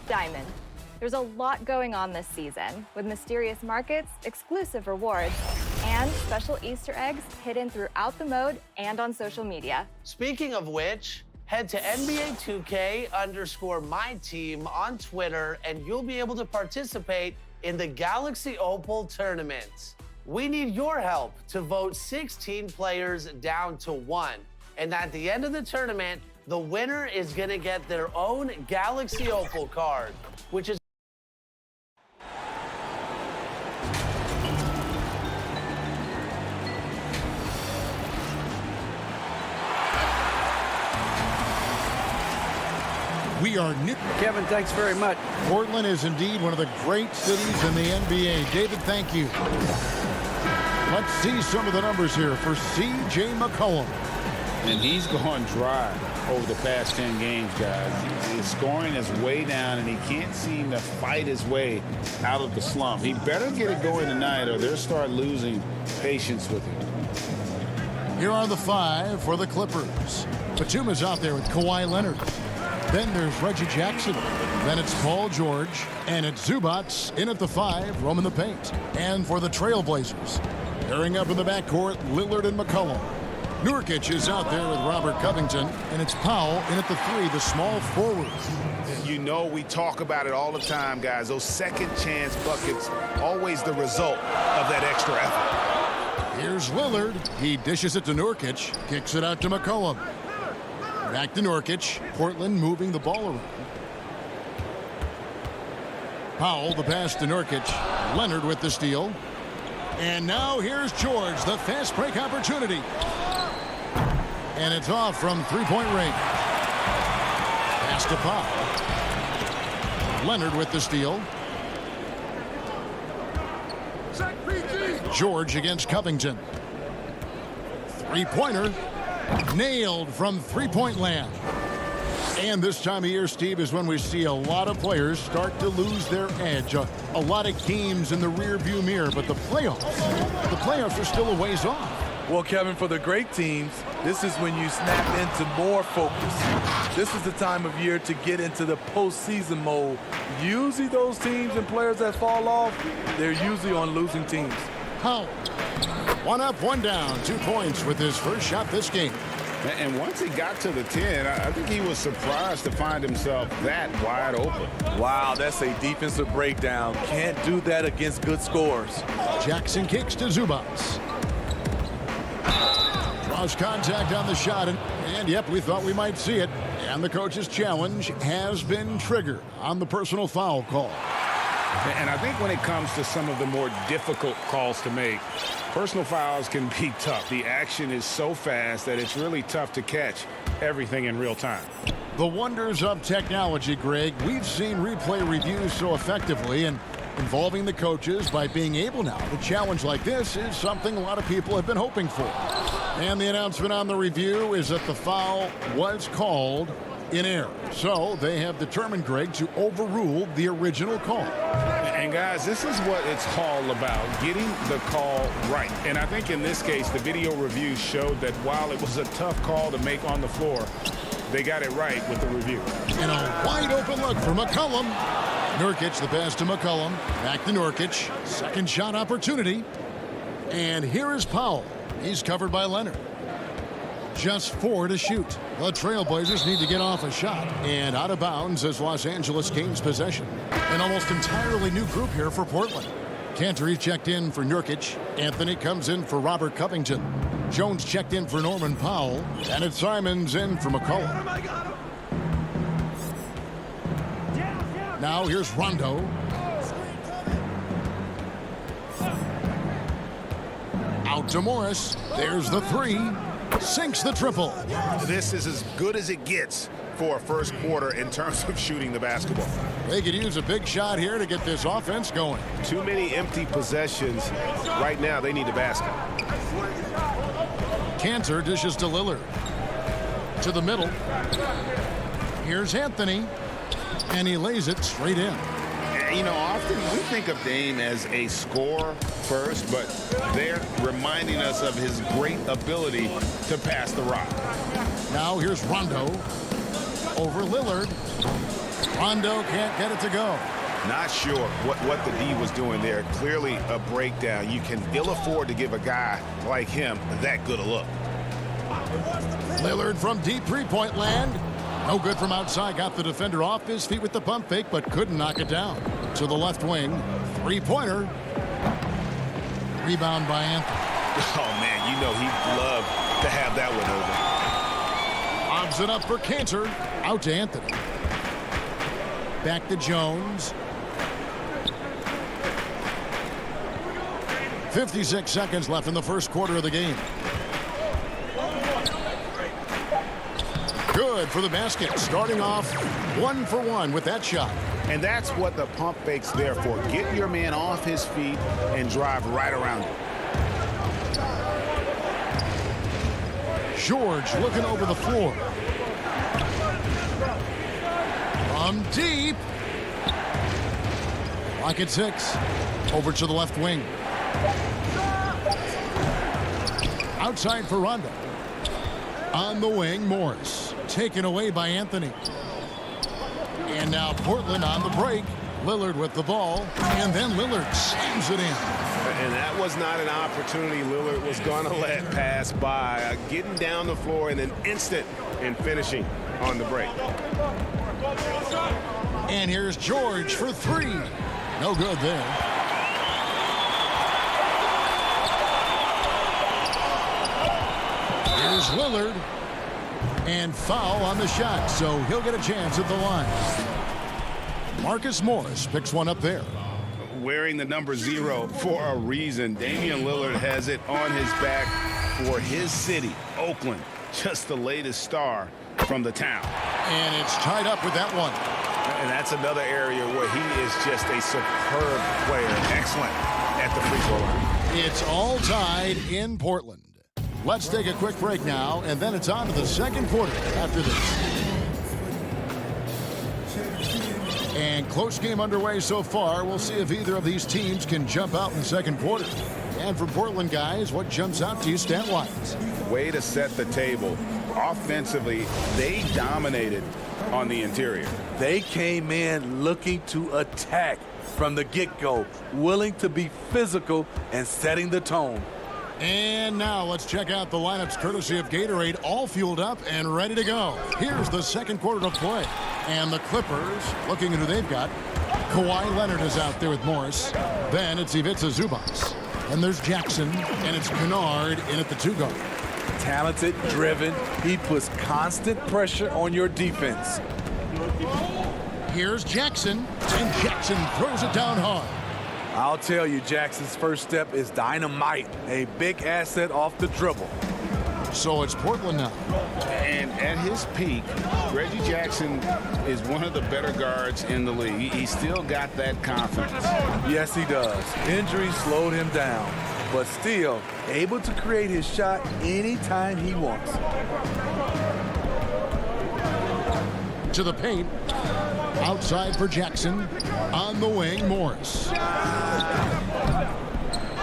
Diamond. There's a lot going on this season, with mysterious markets, exclusive rewards, and special Easter eggs hidden throughout the mode and on social media. Speaking of which, head to NBA 2K_my team on Twitter, and you'll be able to participate in the Galaxy Opal tournament. We need your help to vote 16 players down to 1. And at the end of the tournament, the winner is going to get their own Galaxy Opal card, which is We are new. Kevin, thanks very much. Portland is indeed one of the great cities in the NBA. David, thank you. Let's see some of the numbers here for C.J. McCollum. And he's gone dry over the past 10 games, guys. His scoring is way down, and he can't seem to fight his way out of the slump. He better get it going tonight, or they'll start losing patience with him. Here are the 5 for the Clippers. Batuma's out there with Kawhi Leonard. Then there's Reggie Jackson. Then it's Paul George. And it's Zubats in at the 5, roaming the paint. And for the Trailblazers, pairing up in the backcourt, Lillard and McCollum. Nurkic is out there with Robert Covington. And it's Powell in at the 3, the small forward. You know, we talk about it all the time, guys. Those second chance buckets, always the result of that extra effort. Here's Lillard. He dishes it to Nurkic. Kicks it out to McCollum. Back to Nurkic. Portland moving the ball around. Powell, the pass to Nurkic. Leonard with the steal. And now here's George, the fast break opportunity. And it's off from three-point range. Pass to Powell. Leonard with the steal. George against Covington. Three-pointer. Nailed from three-point land. And this time of year, Steve, is when we see a lot of players start to lose their edge. A lot of games in the rear-view mirror, but the playoffs are still a ways off. Well, Kevin, for the great teams, this is when you snap into more focus. This is the time of year to get into the postseason mode. Usually those teams and players that fall off, they're usually on losing teams. How? 1 up, 1 down, 2 points with his first shot this game. And once he got to the 10, I think he was surprised to find himself that wide open. Wow, that's a defensive breakdown. Can't do that against good scores. Jackson kicks to Zubats. Draws contact on the shot, and yep, we thought we might see it. And the coach's challenge has been triggered on the personal foul call. And I think when it comes to some of the more difficult calls to make, personal fouls can be tough. The action is so fast that it's really tough to catch everything in real time. The wonders of technology, Greg. We've seen replay reviews so effectively, and involving the coaches by being able now to challenge like this is something a lot of people have been hoping for. And the announcement on the review is that the foul was called in error. So they have determined, Greg, to overrule the original call. And guys, this is what it's all about, getting the call right. And I think in this case, the video review showed that while it was a tough call to make on the floor, they got it right with the review. And a wide open look for McCollum. Nurkic, the pass to McCollum. Back to Nurkic. Second shot opportunity. And here is Powell. He's covered by Leonard. Just 4 to shoot. The Trailblazers need to get off a shot. And out of bounds as Los Angeles gains possession. An almost entirely new group here for Portland. Cantor checked in for Nurkic. Anthony comes in for Robert Covington. Jones checked in for Norman Powell. And it's Simons in for McCollum. Now here's Rondo. Out to Morris. There's the 3. Sinks the triple. This is as good as it gets for a first quarter in terms of shooting the basketball. They could use a big shot here to get this offense going. Too many empty possessions. Right now, they need a basket. Cantor dishes to Lillard. To the middle. Here's Anthony. And he lays it straight in. You know, often we think of Dame as a scorer first, but they're reminding us of his great ability to pass the rock. Now here's Rondo over Lillard. Rondo can't get it to go. Not sure what the D was doing there. Clearly a breakdown. You can ill afford to give a guy like him that good a look. Lillard from deep three-point land. No good from outside. Got the defender off his feet with the pump fake, but couldn't knock it down. To the left wing. Three-pointer. Rebound by Anthony. Oh, man, you know he'd love to have that one over. Lobs it up for Cantor. Out to Anthony. Back to Jones. 56 seconds left in the first quarter of the game. Good for the basket. Starting off 1 for 1 with that shot. And that's what the pump fake's there for. Get your man off his feet and drive right around him. George looking over the floor. From deep. Lock at 6. Over to the left wing. Outside for Rondo. On the wing, Morris. Taken away by Anthony. And now Portland on the break. Lillard with the ball. And then Lillard slams it in. And that was not an opportunity Lillard was going to let pass by. Getting down the floor in an instant and finishing on the break. And here's George for 3. No good there. Here's Lillard. And foul on the shot, so he'll get a chance at the line. Marcus Morris picks one up there. Wearing the number 0 for a reason. Damian Lillard has it on his back for his city, Oakland. Just the latest star from the town. And it's tied up with that one. And that's another area where he is just a superb player. Excellent at the free throw line. It's all tied in Portland. Let's take a quick break now, and then it's on to the second quarter after this. And close game underway so far. We'll see if either of these teams can jump out in the second quarter. And for Portland guys, what jumps out to you stat-wise? Way to set the table. Offensively, they dominated on the interior. They came in looking to attack from the get-go, willing to be physical and setting the tone. And now let's check out the lineups courtesy of Gatorade, all fueled up and ready to go. Here's the second quarter to play. And the Clippers, looking at who they've got. Kawhi Leonard is out there with Morris. Then it's Ivica Zubac. And there's Jackson, and it's Kennard in at the 2-guard. Talented, driven. He puts constant pressure on your defense. Here's Jackson, and Jackson throws it down hard. I'll tell you, Jackson's first step is dynamite. A big asset off the dribble. So it's Portland now. And at his peak, Reggie Jackson is one of the better guards in the league. He still got that confidence. Yes, he does. Injury slowed him down, but still able to create his shot anytime he wants. To the paint. Outside for Jackson. On the wing, Morris.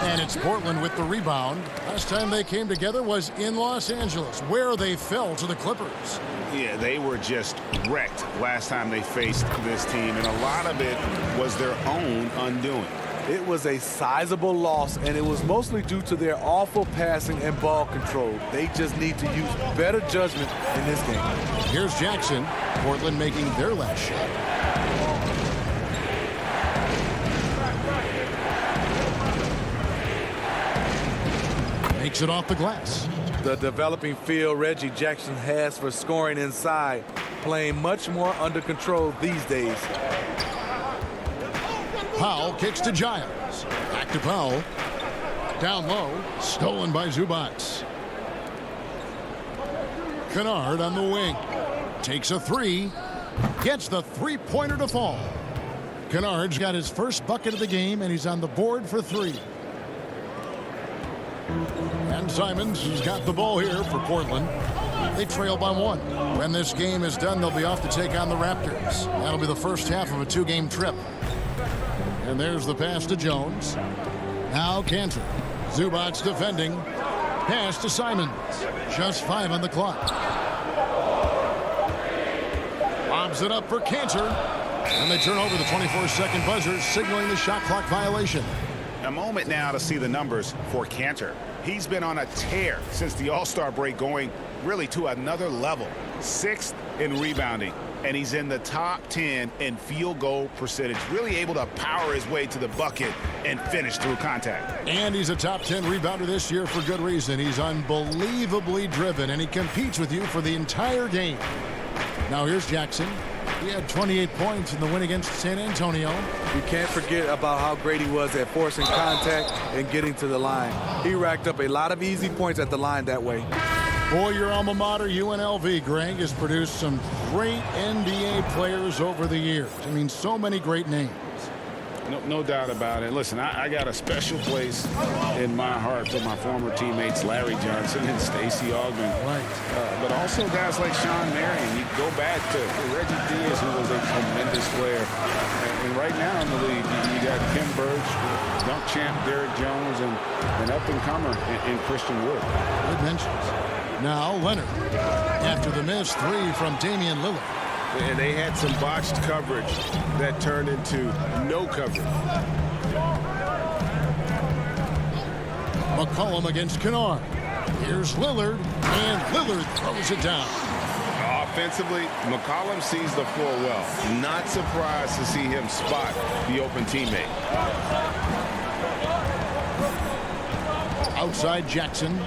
And it's Portland with the rebound. Last time they came together was in Los Angeles, where they fell to the Clippers. Yeah, they were just wrecked last time they faced this team, and a lot of it was their own undoing. It was a sizable loss, and it was mostly due to their awful passing and ball control. They just need to use better judgment in this game. Here's Jackson. Portland making their last shot. Makes it off the glass. The developing feel Reggie Jackson has for scoring inside, playing much more under control these days. Powell kicks to Giles. Back to Powell. Down low. Stolen by Zubac. Kennard on the wing. Takes a 3. Gets the three-pointer to fall. Kennard's got his first bucket of the game, and he's on the board for 3. And Simons has got the ball here for Portland. They trail by 1. When this game is done, they'll be off to take on the Raptors. That'll be the first half of a 2-game trip. And there's the pass to Jones. Now Cantor. Zubac defending. Pass to Simons. Just 5 on the clock. Lobs it up for Cantor. And they turn over the 24-second buzzer, signaling the shot clock violation. A moment now to see the numbers for Cantor. He's been on a tear since the All-Star break, going really to another level. 6th in rebounding, and he's in the top 10 in field goal percentage. Really able to power his way to the bucket and finish through contact. And he's a top 10 rebounder this year for good reason. He's unbelievably driven, and he competes with you for the entire game. Now here's Jackson. He had 28 points in the win against San Antonio. You can't forget about how great he was at forcing contact and getting to the line. He racked up a lot of easy points at the line that way. Boy, your alma mater, UNLV, Greg, has produced some great NBA players over the years. I mean, so many great names. No doubt about it. Listen, I got a special place in my heart for my former teammates Larry Johnson and Stacey Augmon. Right. But also guys like Sean Marion. You go back to Reggie Diaz, who was a tremendous player. And right now in the league, you got Kim Birch, dunk champ Derrick Jones, and an up-and-comer in Christian Wood. Good mentions. Now Leonard. After the miss, 3 from Damian Lillard. And they had some botched coverage that turned into no coverage. McCollum against Kennard. Here's Lillard, and Lillard throws it down. Offensively, McCollum sees the floor well. Not surprised to see him spot the open teammate. Outside Jackson.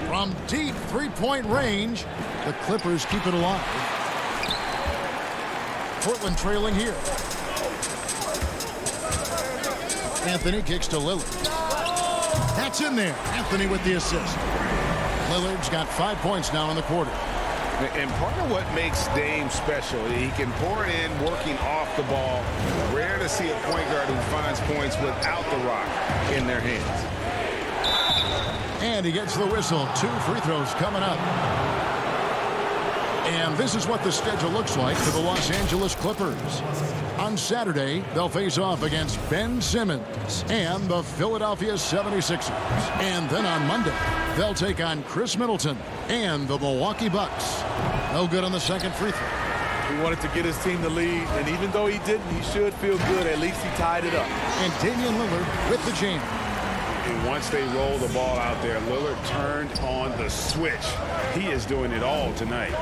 From deep three-point range, the Clippers keep it alive. Portland trailing here. Anthony kicks to Lillard. That's in there. Anthony with the assist. Lillard's got 5 points now in the quarter. And part of what makes Dame special, he can pour it in working off the ball. Rare to see a point guard who finds points without the rock in their hands. And he gets the whistle. 2 free throws coming up. And this is what the schedule looks like for the Los Angeles Clippers. On Saturday, they'll face off against Ben Simmons and the Philadelphia 76ers. And then on Monday, they'll take on Chris Middleton and the Milwaukee Bucks. No good on the second free throw. He wanted to get his team the lead, and even though he didn't, he should feel good. At least he tied it up. And Damian Lillard with the jam. And once they roll the ball out there, Lillard turned on the switch. He is doing it all tonight.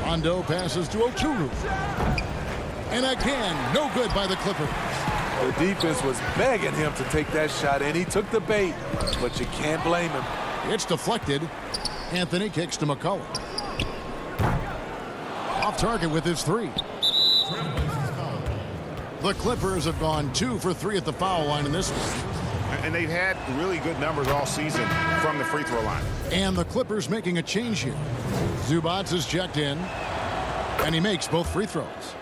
Rondo passes to Okuru. And again, no good by the Clippers. The defense was begging him to take that shot, and he took the bait, but you can't blame him. It's deflected. Anthony kicks to McCollum. Off target with his 3. The Clippers have gone 2 for 3 at the foul line in this one. And they've had really good numbers all season from the free throw line. And the Clippers making a change here. Zubac is checked in, and he makes both free throws.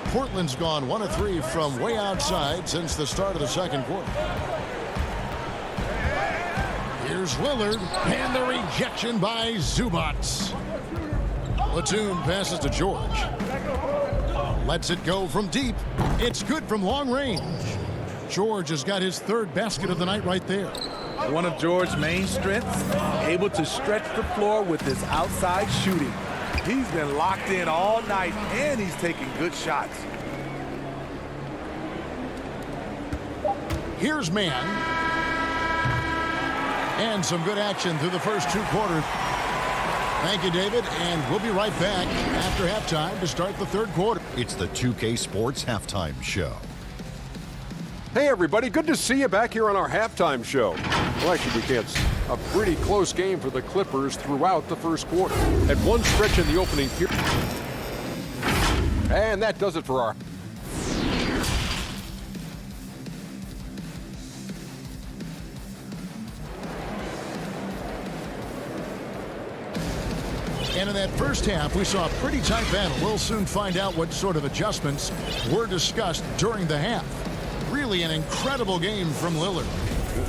Portland's gone 1 of 3 from way outside since the start of the second quarter. Here's Lillard, and the rejection by Zubac. Platoon passes to George. Lets it go from deep. It's good from long range. George has got his 3rd basket of the night right there. One of George's main strengths, able to stretch the floor with his outside shooting. He's been locked in all night, and he's taking good shots. Here's Mann. And some good action through the first 2 quarters. Thank you, David, and we'll be right back after halftime to start the 3rd quarter. It's the 2K Sports Halftime Show. Hey, everybody. Good to see you back here on our halftime show. Well, actually, we can't. A pretty close game for the Clippers throughout the first quarter. At one stretch in the opening period. And that does it for our... And in that first half, we saw a pretty tight battle. We'll soon find out what sort of adjustments were discussed during the half. Really an incredible game from Lillard.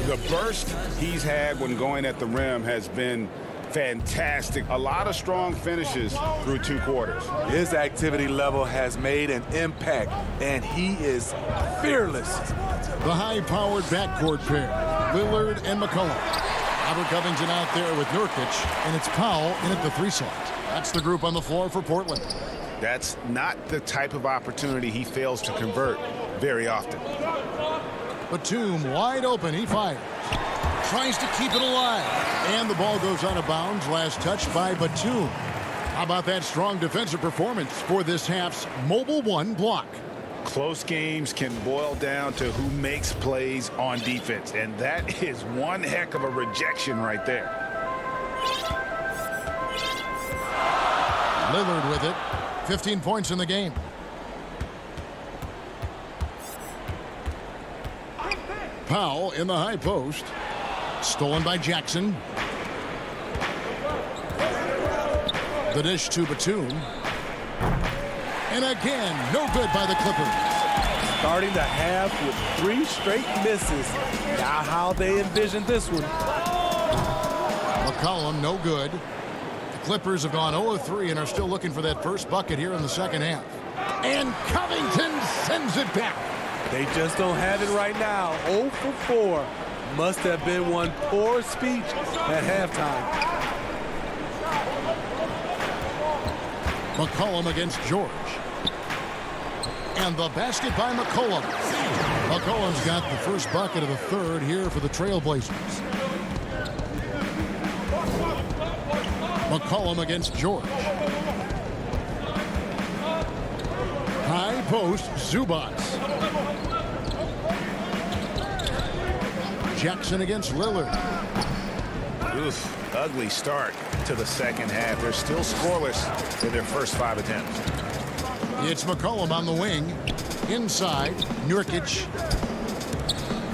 The burst he's had when going at the rim has been fantastic. A lot of strong finishes through 2 quarters. His activity level has made an impact, and he is fearless. The high-powered backcourt pair. Lillard and McCollum. Robert Covington out there with Nurkic, and it's Powell in at the 3 slot. That's the group on the floor for Portland. That's not the type of opportunity he fails to convert very often. Batum wide open. He fires. Tries to keep it alive. And the ball goes out of bounds. Last touch by Batum. How about that strong defensive performance for this half's Mobile One block? Close games can boil down to who makes plays on defense. And that is one heck of a rejection right there. Lillard with it. 15 points in the game. Powell in the high post. Stolen by Jackson. The dish to Batum. And again, no good by the Clippers. Starting the half with 3 straight misses. Now how they envision this one. McCollum, no good. The Clippers have gone 0-3 and are still looking for that first bucket here in the second half. And Covington sends it back. They just don't have it right now. 0 for 4. Must have been one poor speech at halftime. McCollum against George. And the basket by McCollum. McCollum's got the first bucket of the third here for the Trailblazers. McCollum against George. High post, Zubats. Jackson against Lillard. Oof, ugly start to the second half. They're still scoreless in their first 5 attempts. It's McCollum on the wing. Inside, Nurkic.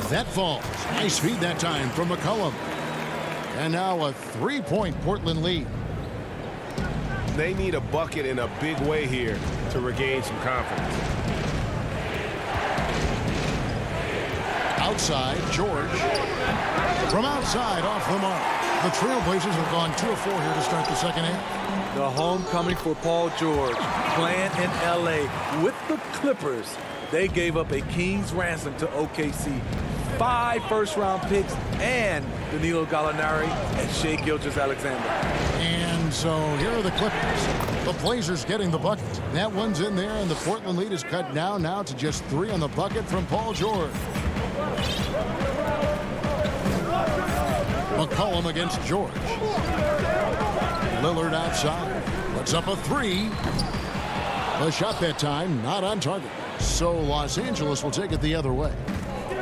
That falls. Nice feed that time from McCollum. And now a 3-point Portland lead. They need a bucket in a big way here to regain some confidence. Outside, George. From outside, off the mark. The Trailblazers have gone 2 of 4 here to start the second half. The homecoming for Paul George, playing in L.A. with the Clippers. They gave up a king's ransom to OKC. 5 first-round picks and Danilo Gallinari and Shai Gilgeous-Alexander. And so here are the Clippers. The Blazers getting the bucket. That one's in there, and the Portland lead is cut down now to just 3 on the bucket from Paul George. McCollum against George. Lillard outside. Puts up a 3. The shot that time not on target. So Los Angeles will take it the other way.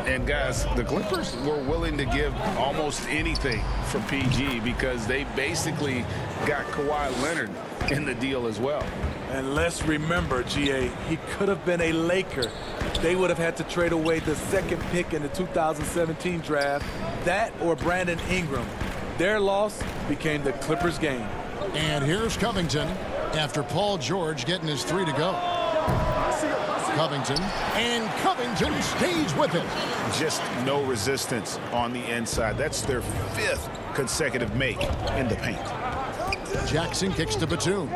And guys, the Clippers were willing to give almost anything for PG because they basically got Kawhi Leonard in the deal as well. And let's remember, GA, he could have been a Laker. They would have had to trade away the 2nd pick in the 2017 draft. That or Brandon Ingram. Their loss became the Clippers' game. And here's Covington after Paul George getting his 3 to go. Covington, and Covington stays with it. Just no resistance on the inside. That's their 5th consecutive make in the paint. Jackson kicks to Batum.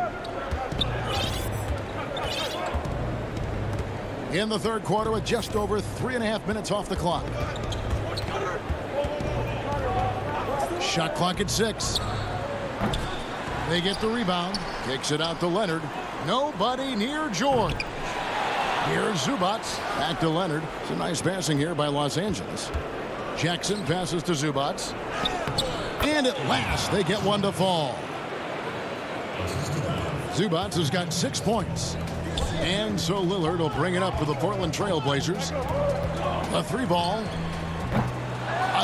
In the third quarter with just over 3.5 minutes off the clock. Shot clock at 6. They get the rebound. Kicks it out to Leonard. Nobody near George. Here's Zubats. Back to Leonard. Some nice passing here by Los Angeles. Jackson passes to Zubats. And at last, they get one to fall. Zubats has got 6 points. And so Lillard will bring it up for the Portland Trailblazers. A 3 ball.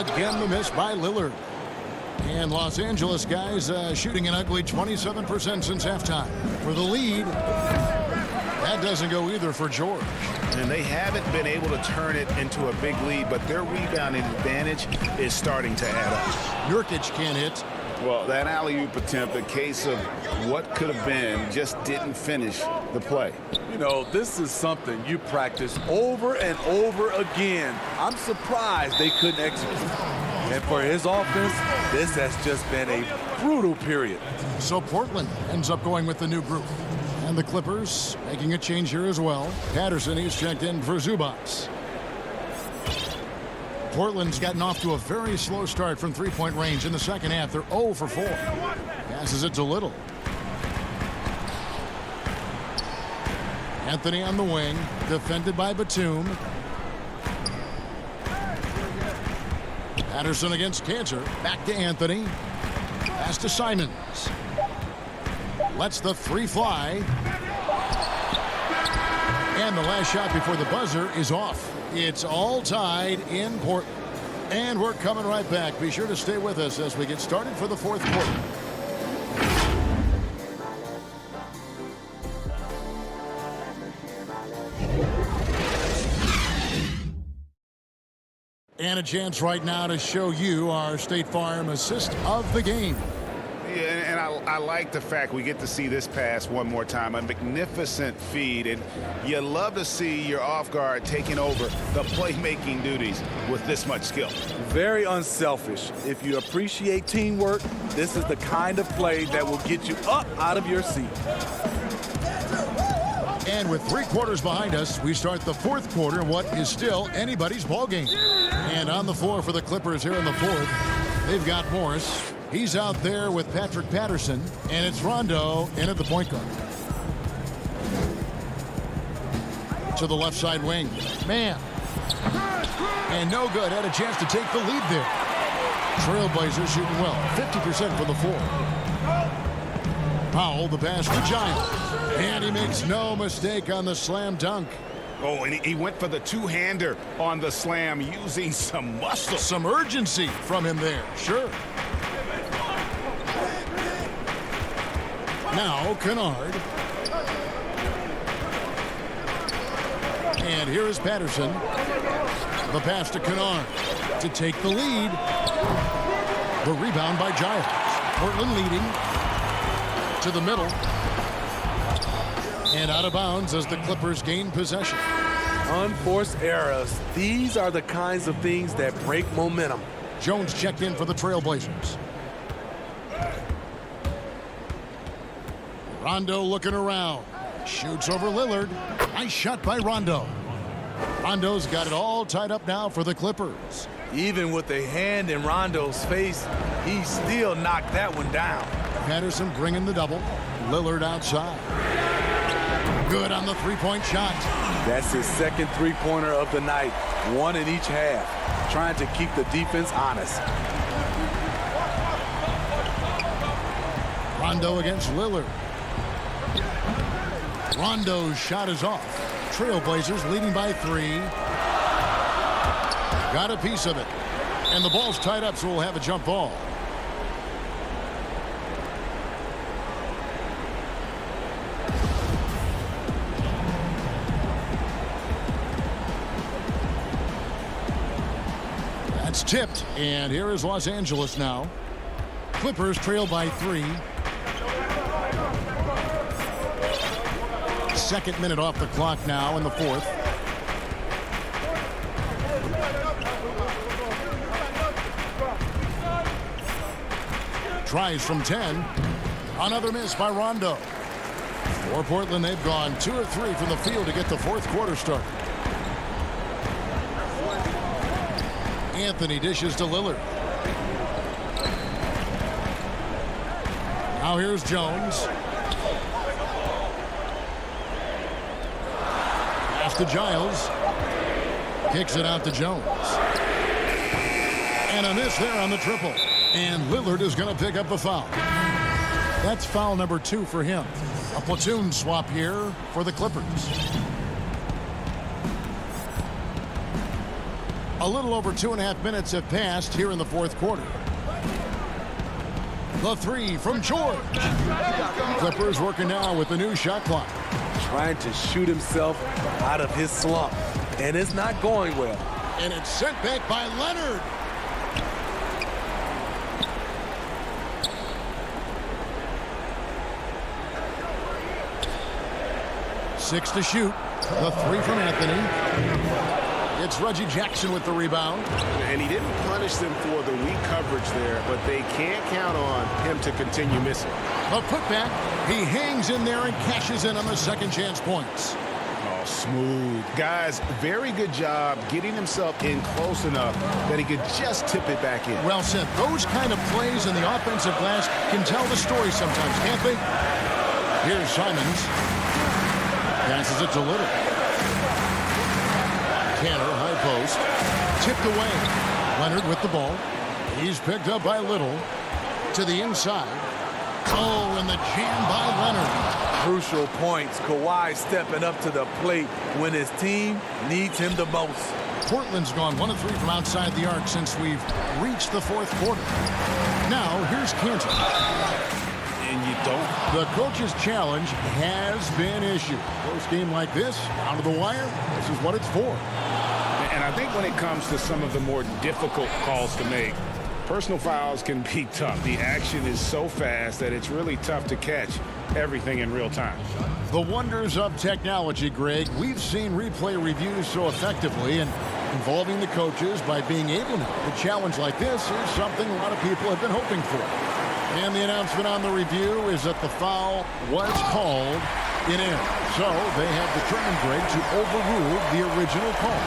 Again, the miss by Lillard. And Los Angeles guys shooting an ugly 27% since halftime. For the lead, that doesn't go either for George. And they haven't been able to turn it into a big lead, but their rebounding advantage is starting to add up. Nurkic can't hit. Well, that alley-oop attempt, a case of what could have been, just didn't finish the play. You know, this is something you practice over and over again. I'm surprised they couldn't execute. And for his offense, this has just been a brutal period. So Portland ends up going with the new group. And the Clippers making a change here as well. Patterson is checked in for Zubats. Portland's gotten off to a very slow start from three-point range in the second half. They're 0 for 4. Passes it to Little. Anthony on the wing, defended by Batum. Patterson against Cantor. Back to Anthony. Pass to Simons. Lets the three fly. And the last shot before the buzzer is off. It's all tied in Portland. And we're coming right back. Be sure to stay with us as we get started for the fourth quarter. And a chance right now to show you our State Farm assist of the game. Yeah, and I like the fact we get to see this pass one more time. A magnificent feed, and you love to see your off guard taking over the playmaking duties with this much skill. Very unselfish. If you appreciate teamwork, this is the kind of play that will get you up out of your seat. And with 3 quarters behind us, we start the fourth quarter in what is still anybody's ball game. And on the floor for the Clippers here in the fourth, they've got Morris. He's out there with Patrick Patterson, and it's Rondo in at the point guard. To the left side wing. Man. And no good. Had a chance to take the lead there. Trailblazers shooting well. 50% for the 4. Powell, the pass to Giles. And he makes no mistake on the slam dunk. Oh, and he went for the two-hander on the slam using some muscle. Some urgency from him there. Sure. Now Kennard. And here is Patterson. The pass to Kennard to take the lead. The rebound by Giles. Portland leading to the middle. And out of bounds as the Clippers gain possession. Unforced errors. These are the kinds of things that break momentum. Jones checked in for the Trailblazers. Rondo looking around. Shoots over Lillard. Nice shot by Rondo. Rondo's got it all tied up now for the Clippers. Even with a hand in Rondo's face, he still knocked that one down. Patterson bringing the double. Lillard outside. Good on the three-point shot. That's his second three-pointer of the night. 1 in each half. Trying to keep the defense honest. Rondo against Lillard. Rondo's shot is off. Trailblazers leading by 3. Got a piece of it. And the ball's tied up, so we'll have a jump ball. That's tipped, and here is Los Angeles now. Clippers trail by 3. Second minute off the clock now in the fourth. Tries from 10. Another miss by Rondo. For Portland, they've gone 2 of 3 from the field to get the fourth quarter started. Anthony dishes to Lillard. Now here's Jones. Pass to Giles. Kicks it out to Jones. And a miss there on the triple. And Lillard is going to pick up the foul. That's foul number 2 for him. A platoon swap here for the Clippers. A little over 2.5 minutes have passed here in the fourth quarter. The 3 from George. Clippers working now with the new shot clock. Trying to shoot himself out of his slump. And it's not going well. And it's sent back by Leonard. Six to shoot. The 3 from Anthony. It's Reggie Jackson with the rebound. And he didn't punish them for the weak coverage there, but they can't count on him to continue missing. The putback. He hangs in there and cashes in on the second chance points. Oh, Oh, smooth. Guys, very good job getting himself in close enough that he could just tip it back in. Well said. Those kind of plays in the offensive glass can tell the story sometimes, can't they? Here's Simons. Passes it to Little. Canner, high post. Tipped away. Leonard with the ball. He's picked up by Little. To the inside. Oh, and the jam by Leonard. Crucial points. Kawhi stepping up to the plate when his team needs him the most. Portland's gone 1 of 3 from outside the arc since we've reached the fourth quarter. Now, here's Cantor. And you don't. The coach's challenge has been issued. Close game like this, down to the wire, this is what it's for. And I think when it comes to some of the more difficult calls to make, personal fouls can be tough. The action is so fast that it's really tough to catch everything in real time. The wonders of technology, Greg. We've seen replay reviews so effectively, and involving the coaches by being able to. A challenge like this is something a lot of people have been hoping for. And the announcement on the review is that the foul was called in error. So they have determined, Greg, to overrule the original call.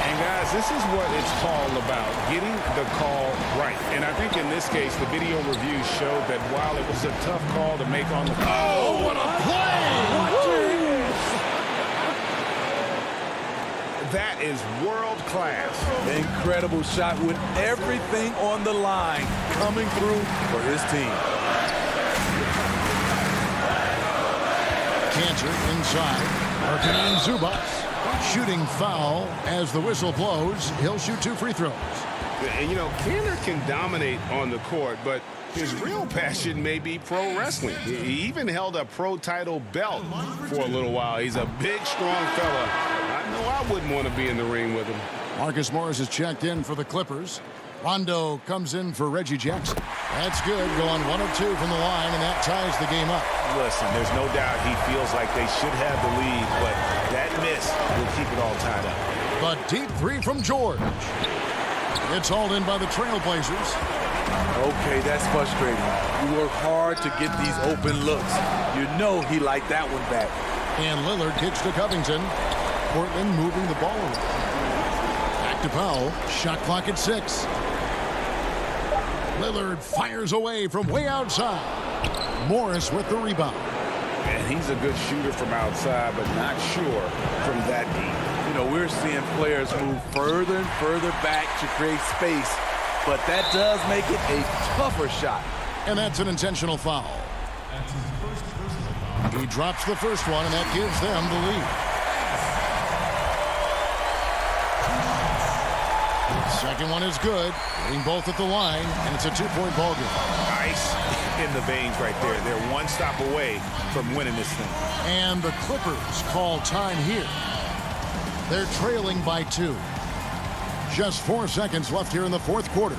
And guys, this is what it's all about, getting the call right. And I think in this case, the video review showed that while it was a tough call to make on the... Oh, what a play! That is world class. Incredible shot with everything on the line coming through for his team. Cantor inside. Arkanin Zubats. Shooting foul as the whistle blows. He'll shoot 2 free throws. And, you know, Cantor can dominate on the court, but his real passion may be pro wrestling. He even held a pro title belt for a little while. He's a big, strong fella. I know I wouldn't want to be in the ring with him. Marcus Morris is checked in for the Clippers. Rondo comes in for Reggie Jackson. That's good, going 1 of 2 from the line, and that ties the game up. Listen, there's no doubt he feels like they should have the lead, but that miss will keep it all tied up. But deep 3 from George. It's hauled in by the Trailblazers. Okay, that's frustrating. You work hard to get these open looks. You know he liked that one back. And Lillard kicks to Covington. Portland moving the ball around. Back to Powell. Shot clock at 6. Lillard fires away from way outside. Morris with the rebound. And he's a good shooter from outside, but not sure from that deep. You know, we're seeing players move further and further back to create space, but that does make it a tougher shot. And that's an intentional foul. He drops the first one, and that gives them the lead. Second one is good. Hitting both at the line, and it's a 2-point ball game. Ice in the veins right there. They're one stop away from winning this thing. And the Clippers call time here. They're trailing by 2. Just 4 seconds left here in the fourth quarter.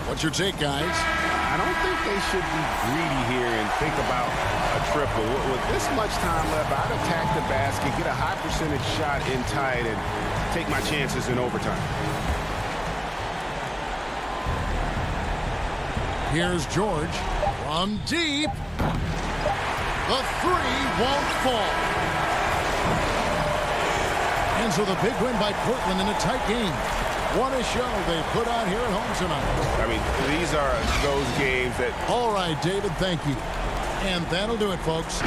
What's your take, guys? I don't think they should be greedy here and think about a triple. With this much time left, I'd attack the basket, get a high percentage shot in tight, and take my chances in overtime. Here's George from deep. The 3 won't fall. And so the big win by Portland in a tight game. What a show they put on here at home tonight. I mean, these are those games that... All right, David, thank you. And that'll do it, folks.